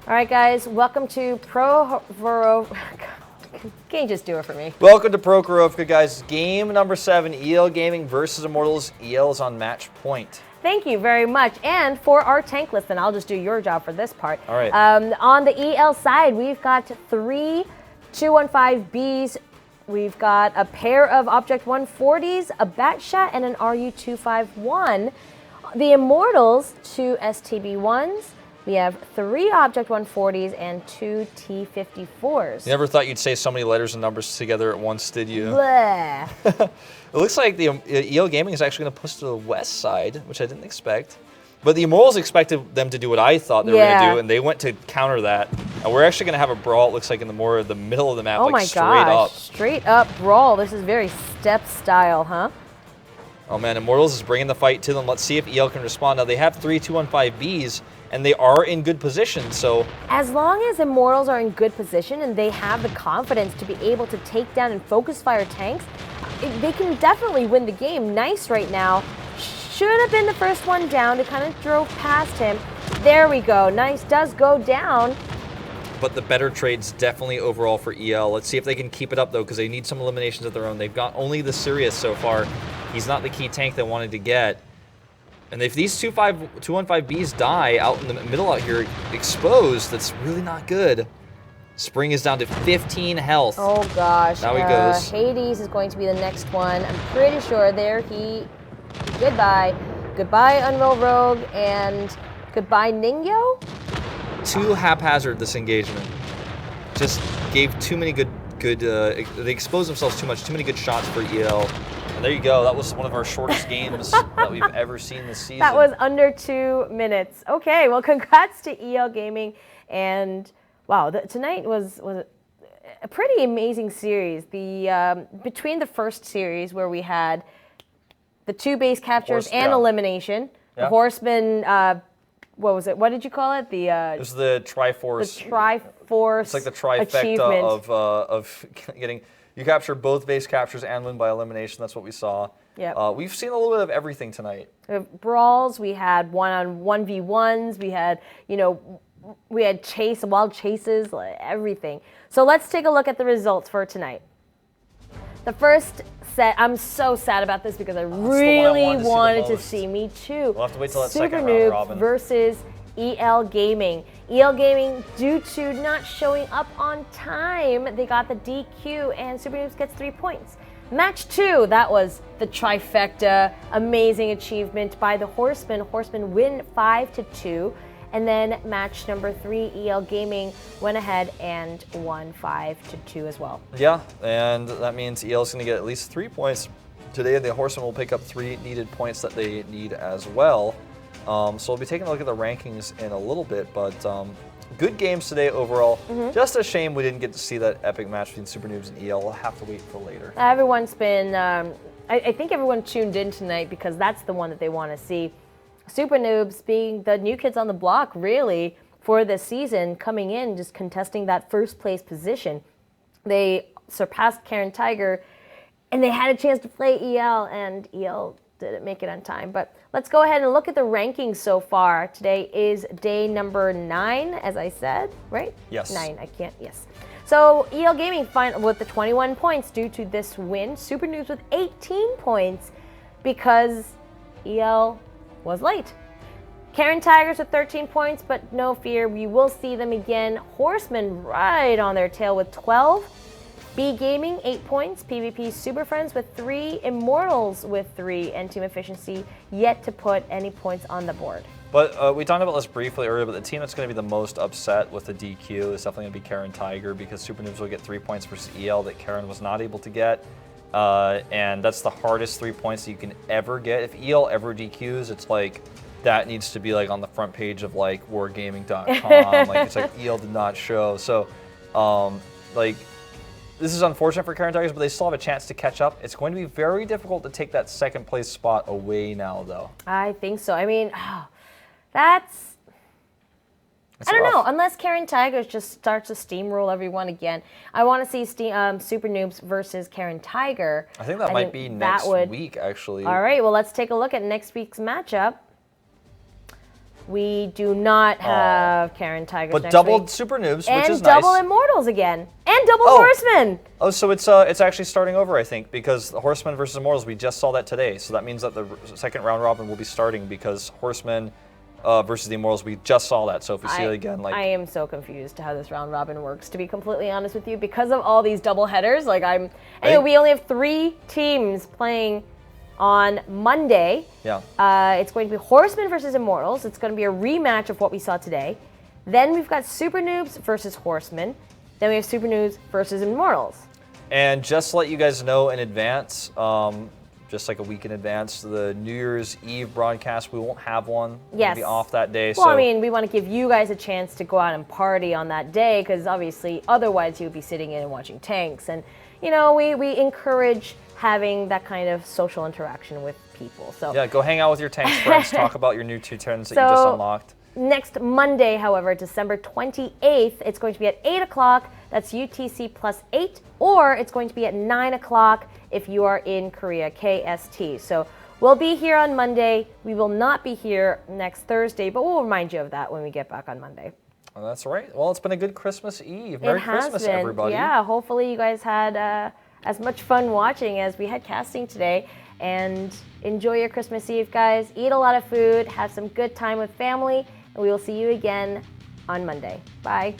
All right, guys, welcome to Prokhorovka. Can you just do it for me? Welcome to Prokhorovka, guys. Game number 7, EL Gaming versus Immortals. EL is on match point. Thank you very much. And for our tank list, and I'll just do your job for this part. All right. On the EL side, we've got 3 215Bs. We've got a pair of Object 140s, a Batshot, and an RU-251. The Immortals, 2 STB-1s. We have 3 Object 140s and 2 T54s. You never thought you'd say so many letters and numbers together at once, did you? Bleh. It looks like the EL Gaming is actually going to push to the west side, which I didn't expect. But the Immortals expected them to do what I thought they were going to do, and they went to counter that. And we're actually going to have a brawl, it looks like, in the middle of the map, oh like my straight gosh. up. Straight up brawl. This is very step style, huh? Oh man, Immortals is bringing the fight to them. Let's see if EL can respond. Now, they have 3 215Bs, and they are in good position, so... As long as Immortals are in good position and they have the confidence to be able to take down and focus fire tanks, they can definitely win the game. Nice right now. Should have been the first one down. It kind of drove past him. There we go. Nice does go down. But the better trades definitely overall for EL. Let's see if they can keep it up, though, because they need some eliminations of their own. They've got only the Sirius so far. He's not the key tank they wanted to get. And if these 215Bs die out in the middle out here exposed, that's really not good. Spring is down to 15 health. Oh, gosh. Now he goes. Hades is going to be the next one. I'm pretty sure there he... Goodbye. Goodbye, Unreal Rogue, and goodbye, Ningyo? Too haphazard, this engagement. Just gave too many good they exposed themselves too much, too many good shots for EL. And there you go. That was one of our shortest games that we've ever seen this season. That was under 2 minutes. Okay, well, congrats to EL Gaming. And wow, tonight was a pretty amazing series. The between the first series where we had the 2 base captures and elimination, the Horsemen. What was it? What did you call it? It was the Triforce. The Triforce. It's like the trifecta achievement. of getting. You capture both base captures and win by elimination. That's what we saw. Yeah. We've seen a little bit of everything tonight. We have brawls. We had 1v1s. We had, we had wild chases, everything. So let's take a look at the results for tonight. The first set, I'm so sad about this because I really wanted to see, me too. We'll have to wait till that Super second round, Noobs Robin. versus EL Gaming. EL Gaming, due to not showing up on time, they got the DQ, and Super Noobs gets 3 points. Match 2, that was the trifecta, amazing achievement by the Horsemen. Horsemen win 5-2. And then match number 3, EL Gaming went ahead and won 5-2 as well. Yeah, and that means EL is going to get at least 3 points today. The Horsemen will pick up 3 needed points that they need as well. So we'll be taking a look at the rankings in a little bit, but good games today overall. Just a shame we didn't get to see that epic match between Super Noobs and EL. We'll have to wait for later. Everyone's been, I think everyone tuned in tonight because that's the one that they want to see. Super Noobs being the new kids on the block, really, for this season, coming in, just contesting that first place position. They surpassed Karen Tiger, and they had a chance to play EL, and EL didn't make it on time. But let's go ahead and look at the rankings so far. Today is day number 9, as I said, right? Yes. 9, I can't, yes. So EL Gaming with the 21 points due to this win. Super Noobs with 18 points because EL was late. Karen Tigers with 13 points, but no fear, we will see them again. Horsemen right on their tail with 12. B Gaming, 8 points. PvP Super Friends with 3. Immortals with 3. And Team Efficiency yet to put any points on the board. But we talked about this briefly earlier, but the team that's going to be the most upset with the DQ is definitely going to be Karen Tiger, because Super Noobs will get 3 points versus EL that Karen was not able to get. And that's the hardest 3 points that you can ever get. If EL ever DQs, it's like that needs to be like on the front page of like wargaming.com. Like it's like EL did not show. So like this is unfortunate for Karen Tigers, but they still have a chance to catch up. It's going to be very difficult to take that second place spot away now, though. I think so. I mean, that's I don't know, unless Karen Tigers just starts to steamroll everyone again. I want to see Super Noobs versus Karen Tiger. I think that might be next week, actually. All right, well, let's take a look at next week's matchup. We do not have Karen Tigers but next double week. Super Noobs, and which is nice. And double Immortals again. And double Horsemen. Oh, so it's actually starting over, I think, because the Horsemen versus Immortals, we just saw that today. So that means that the second round robin will be starting because Horsemen versus the Immortals, we just saw that. So if we see it again, like... I am so confused how this round robin works, to be completely honest with you, because of all these double headers. Like, anyway, we only have 3 teams playing On Monday, Yeah. It's going to be Horsemen versus Immortals. It's going to be a rematch of what we saw today. Then we've got Super Noobs versus Horsemen. Then we have Super Noobs versus Immortals. And just to let you guys know in advance, just like a week in advance, the New Year's Eve broadcast, we won't have one. Yes. We'll be off that day. Well, so I mean, we want to give you guys a chance to go out and party on that day, because obviously otherwise you would be sitting in and watching tanks. And, you know, we encourage having that kind of social interaction with people. So yeah, go hang out with your tanks friends. Talk about your new 2 turns that you just unlocked. Next Monday, however, December 28th, it's going to be at 8 o'clock. That's UTC +8. Or it's going to be at 9 o'clock if you are in Korea, KST. So we'll be here on Monday. We will not be here next Thursday, but we'll remind you of that when we get back on Monday. Oh, that's right. Well, it's been a good Christmas Eve. Merry Christmas, everybody. Yeah, hopefully you guys had as much fun watching as we had casting today. And enjoy your Christmas Eve, guys. Eat a lot of food. Have some good time with family. And we will see you again on Monday. Bye.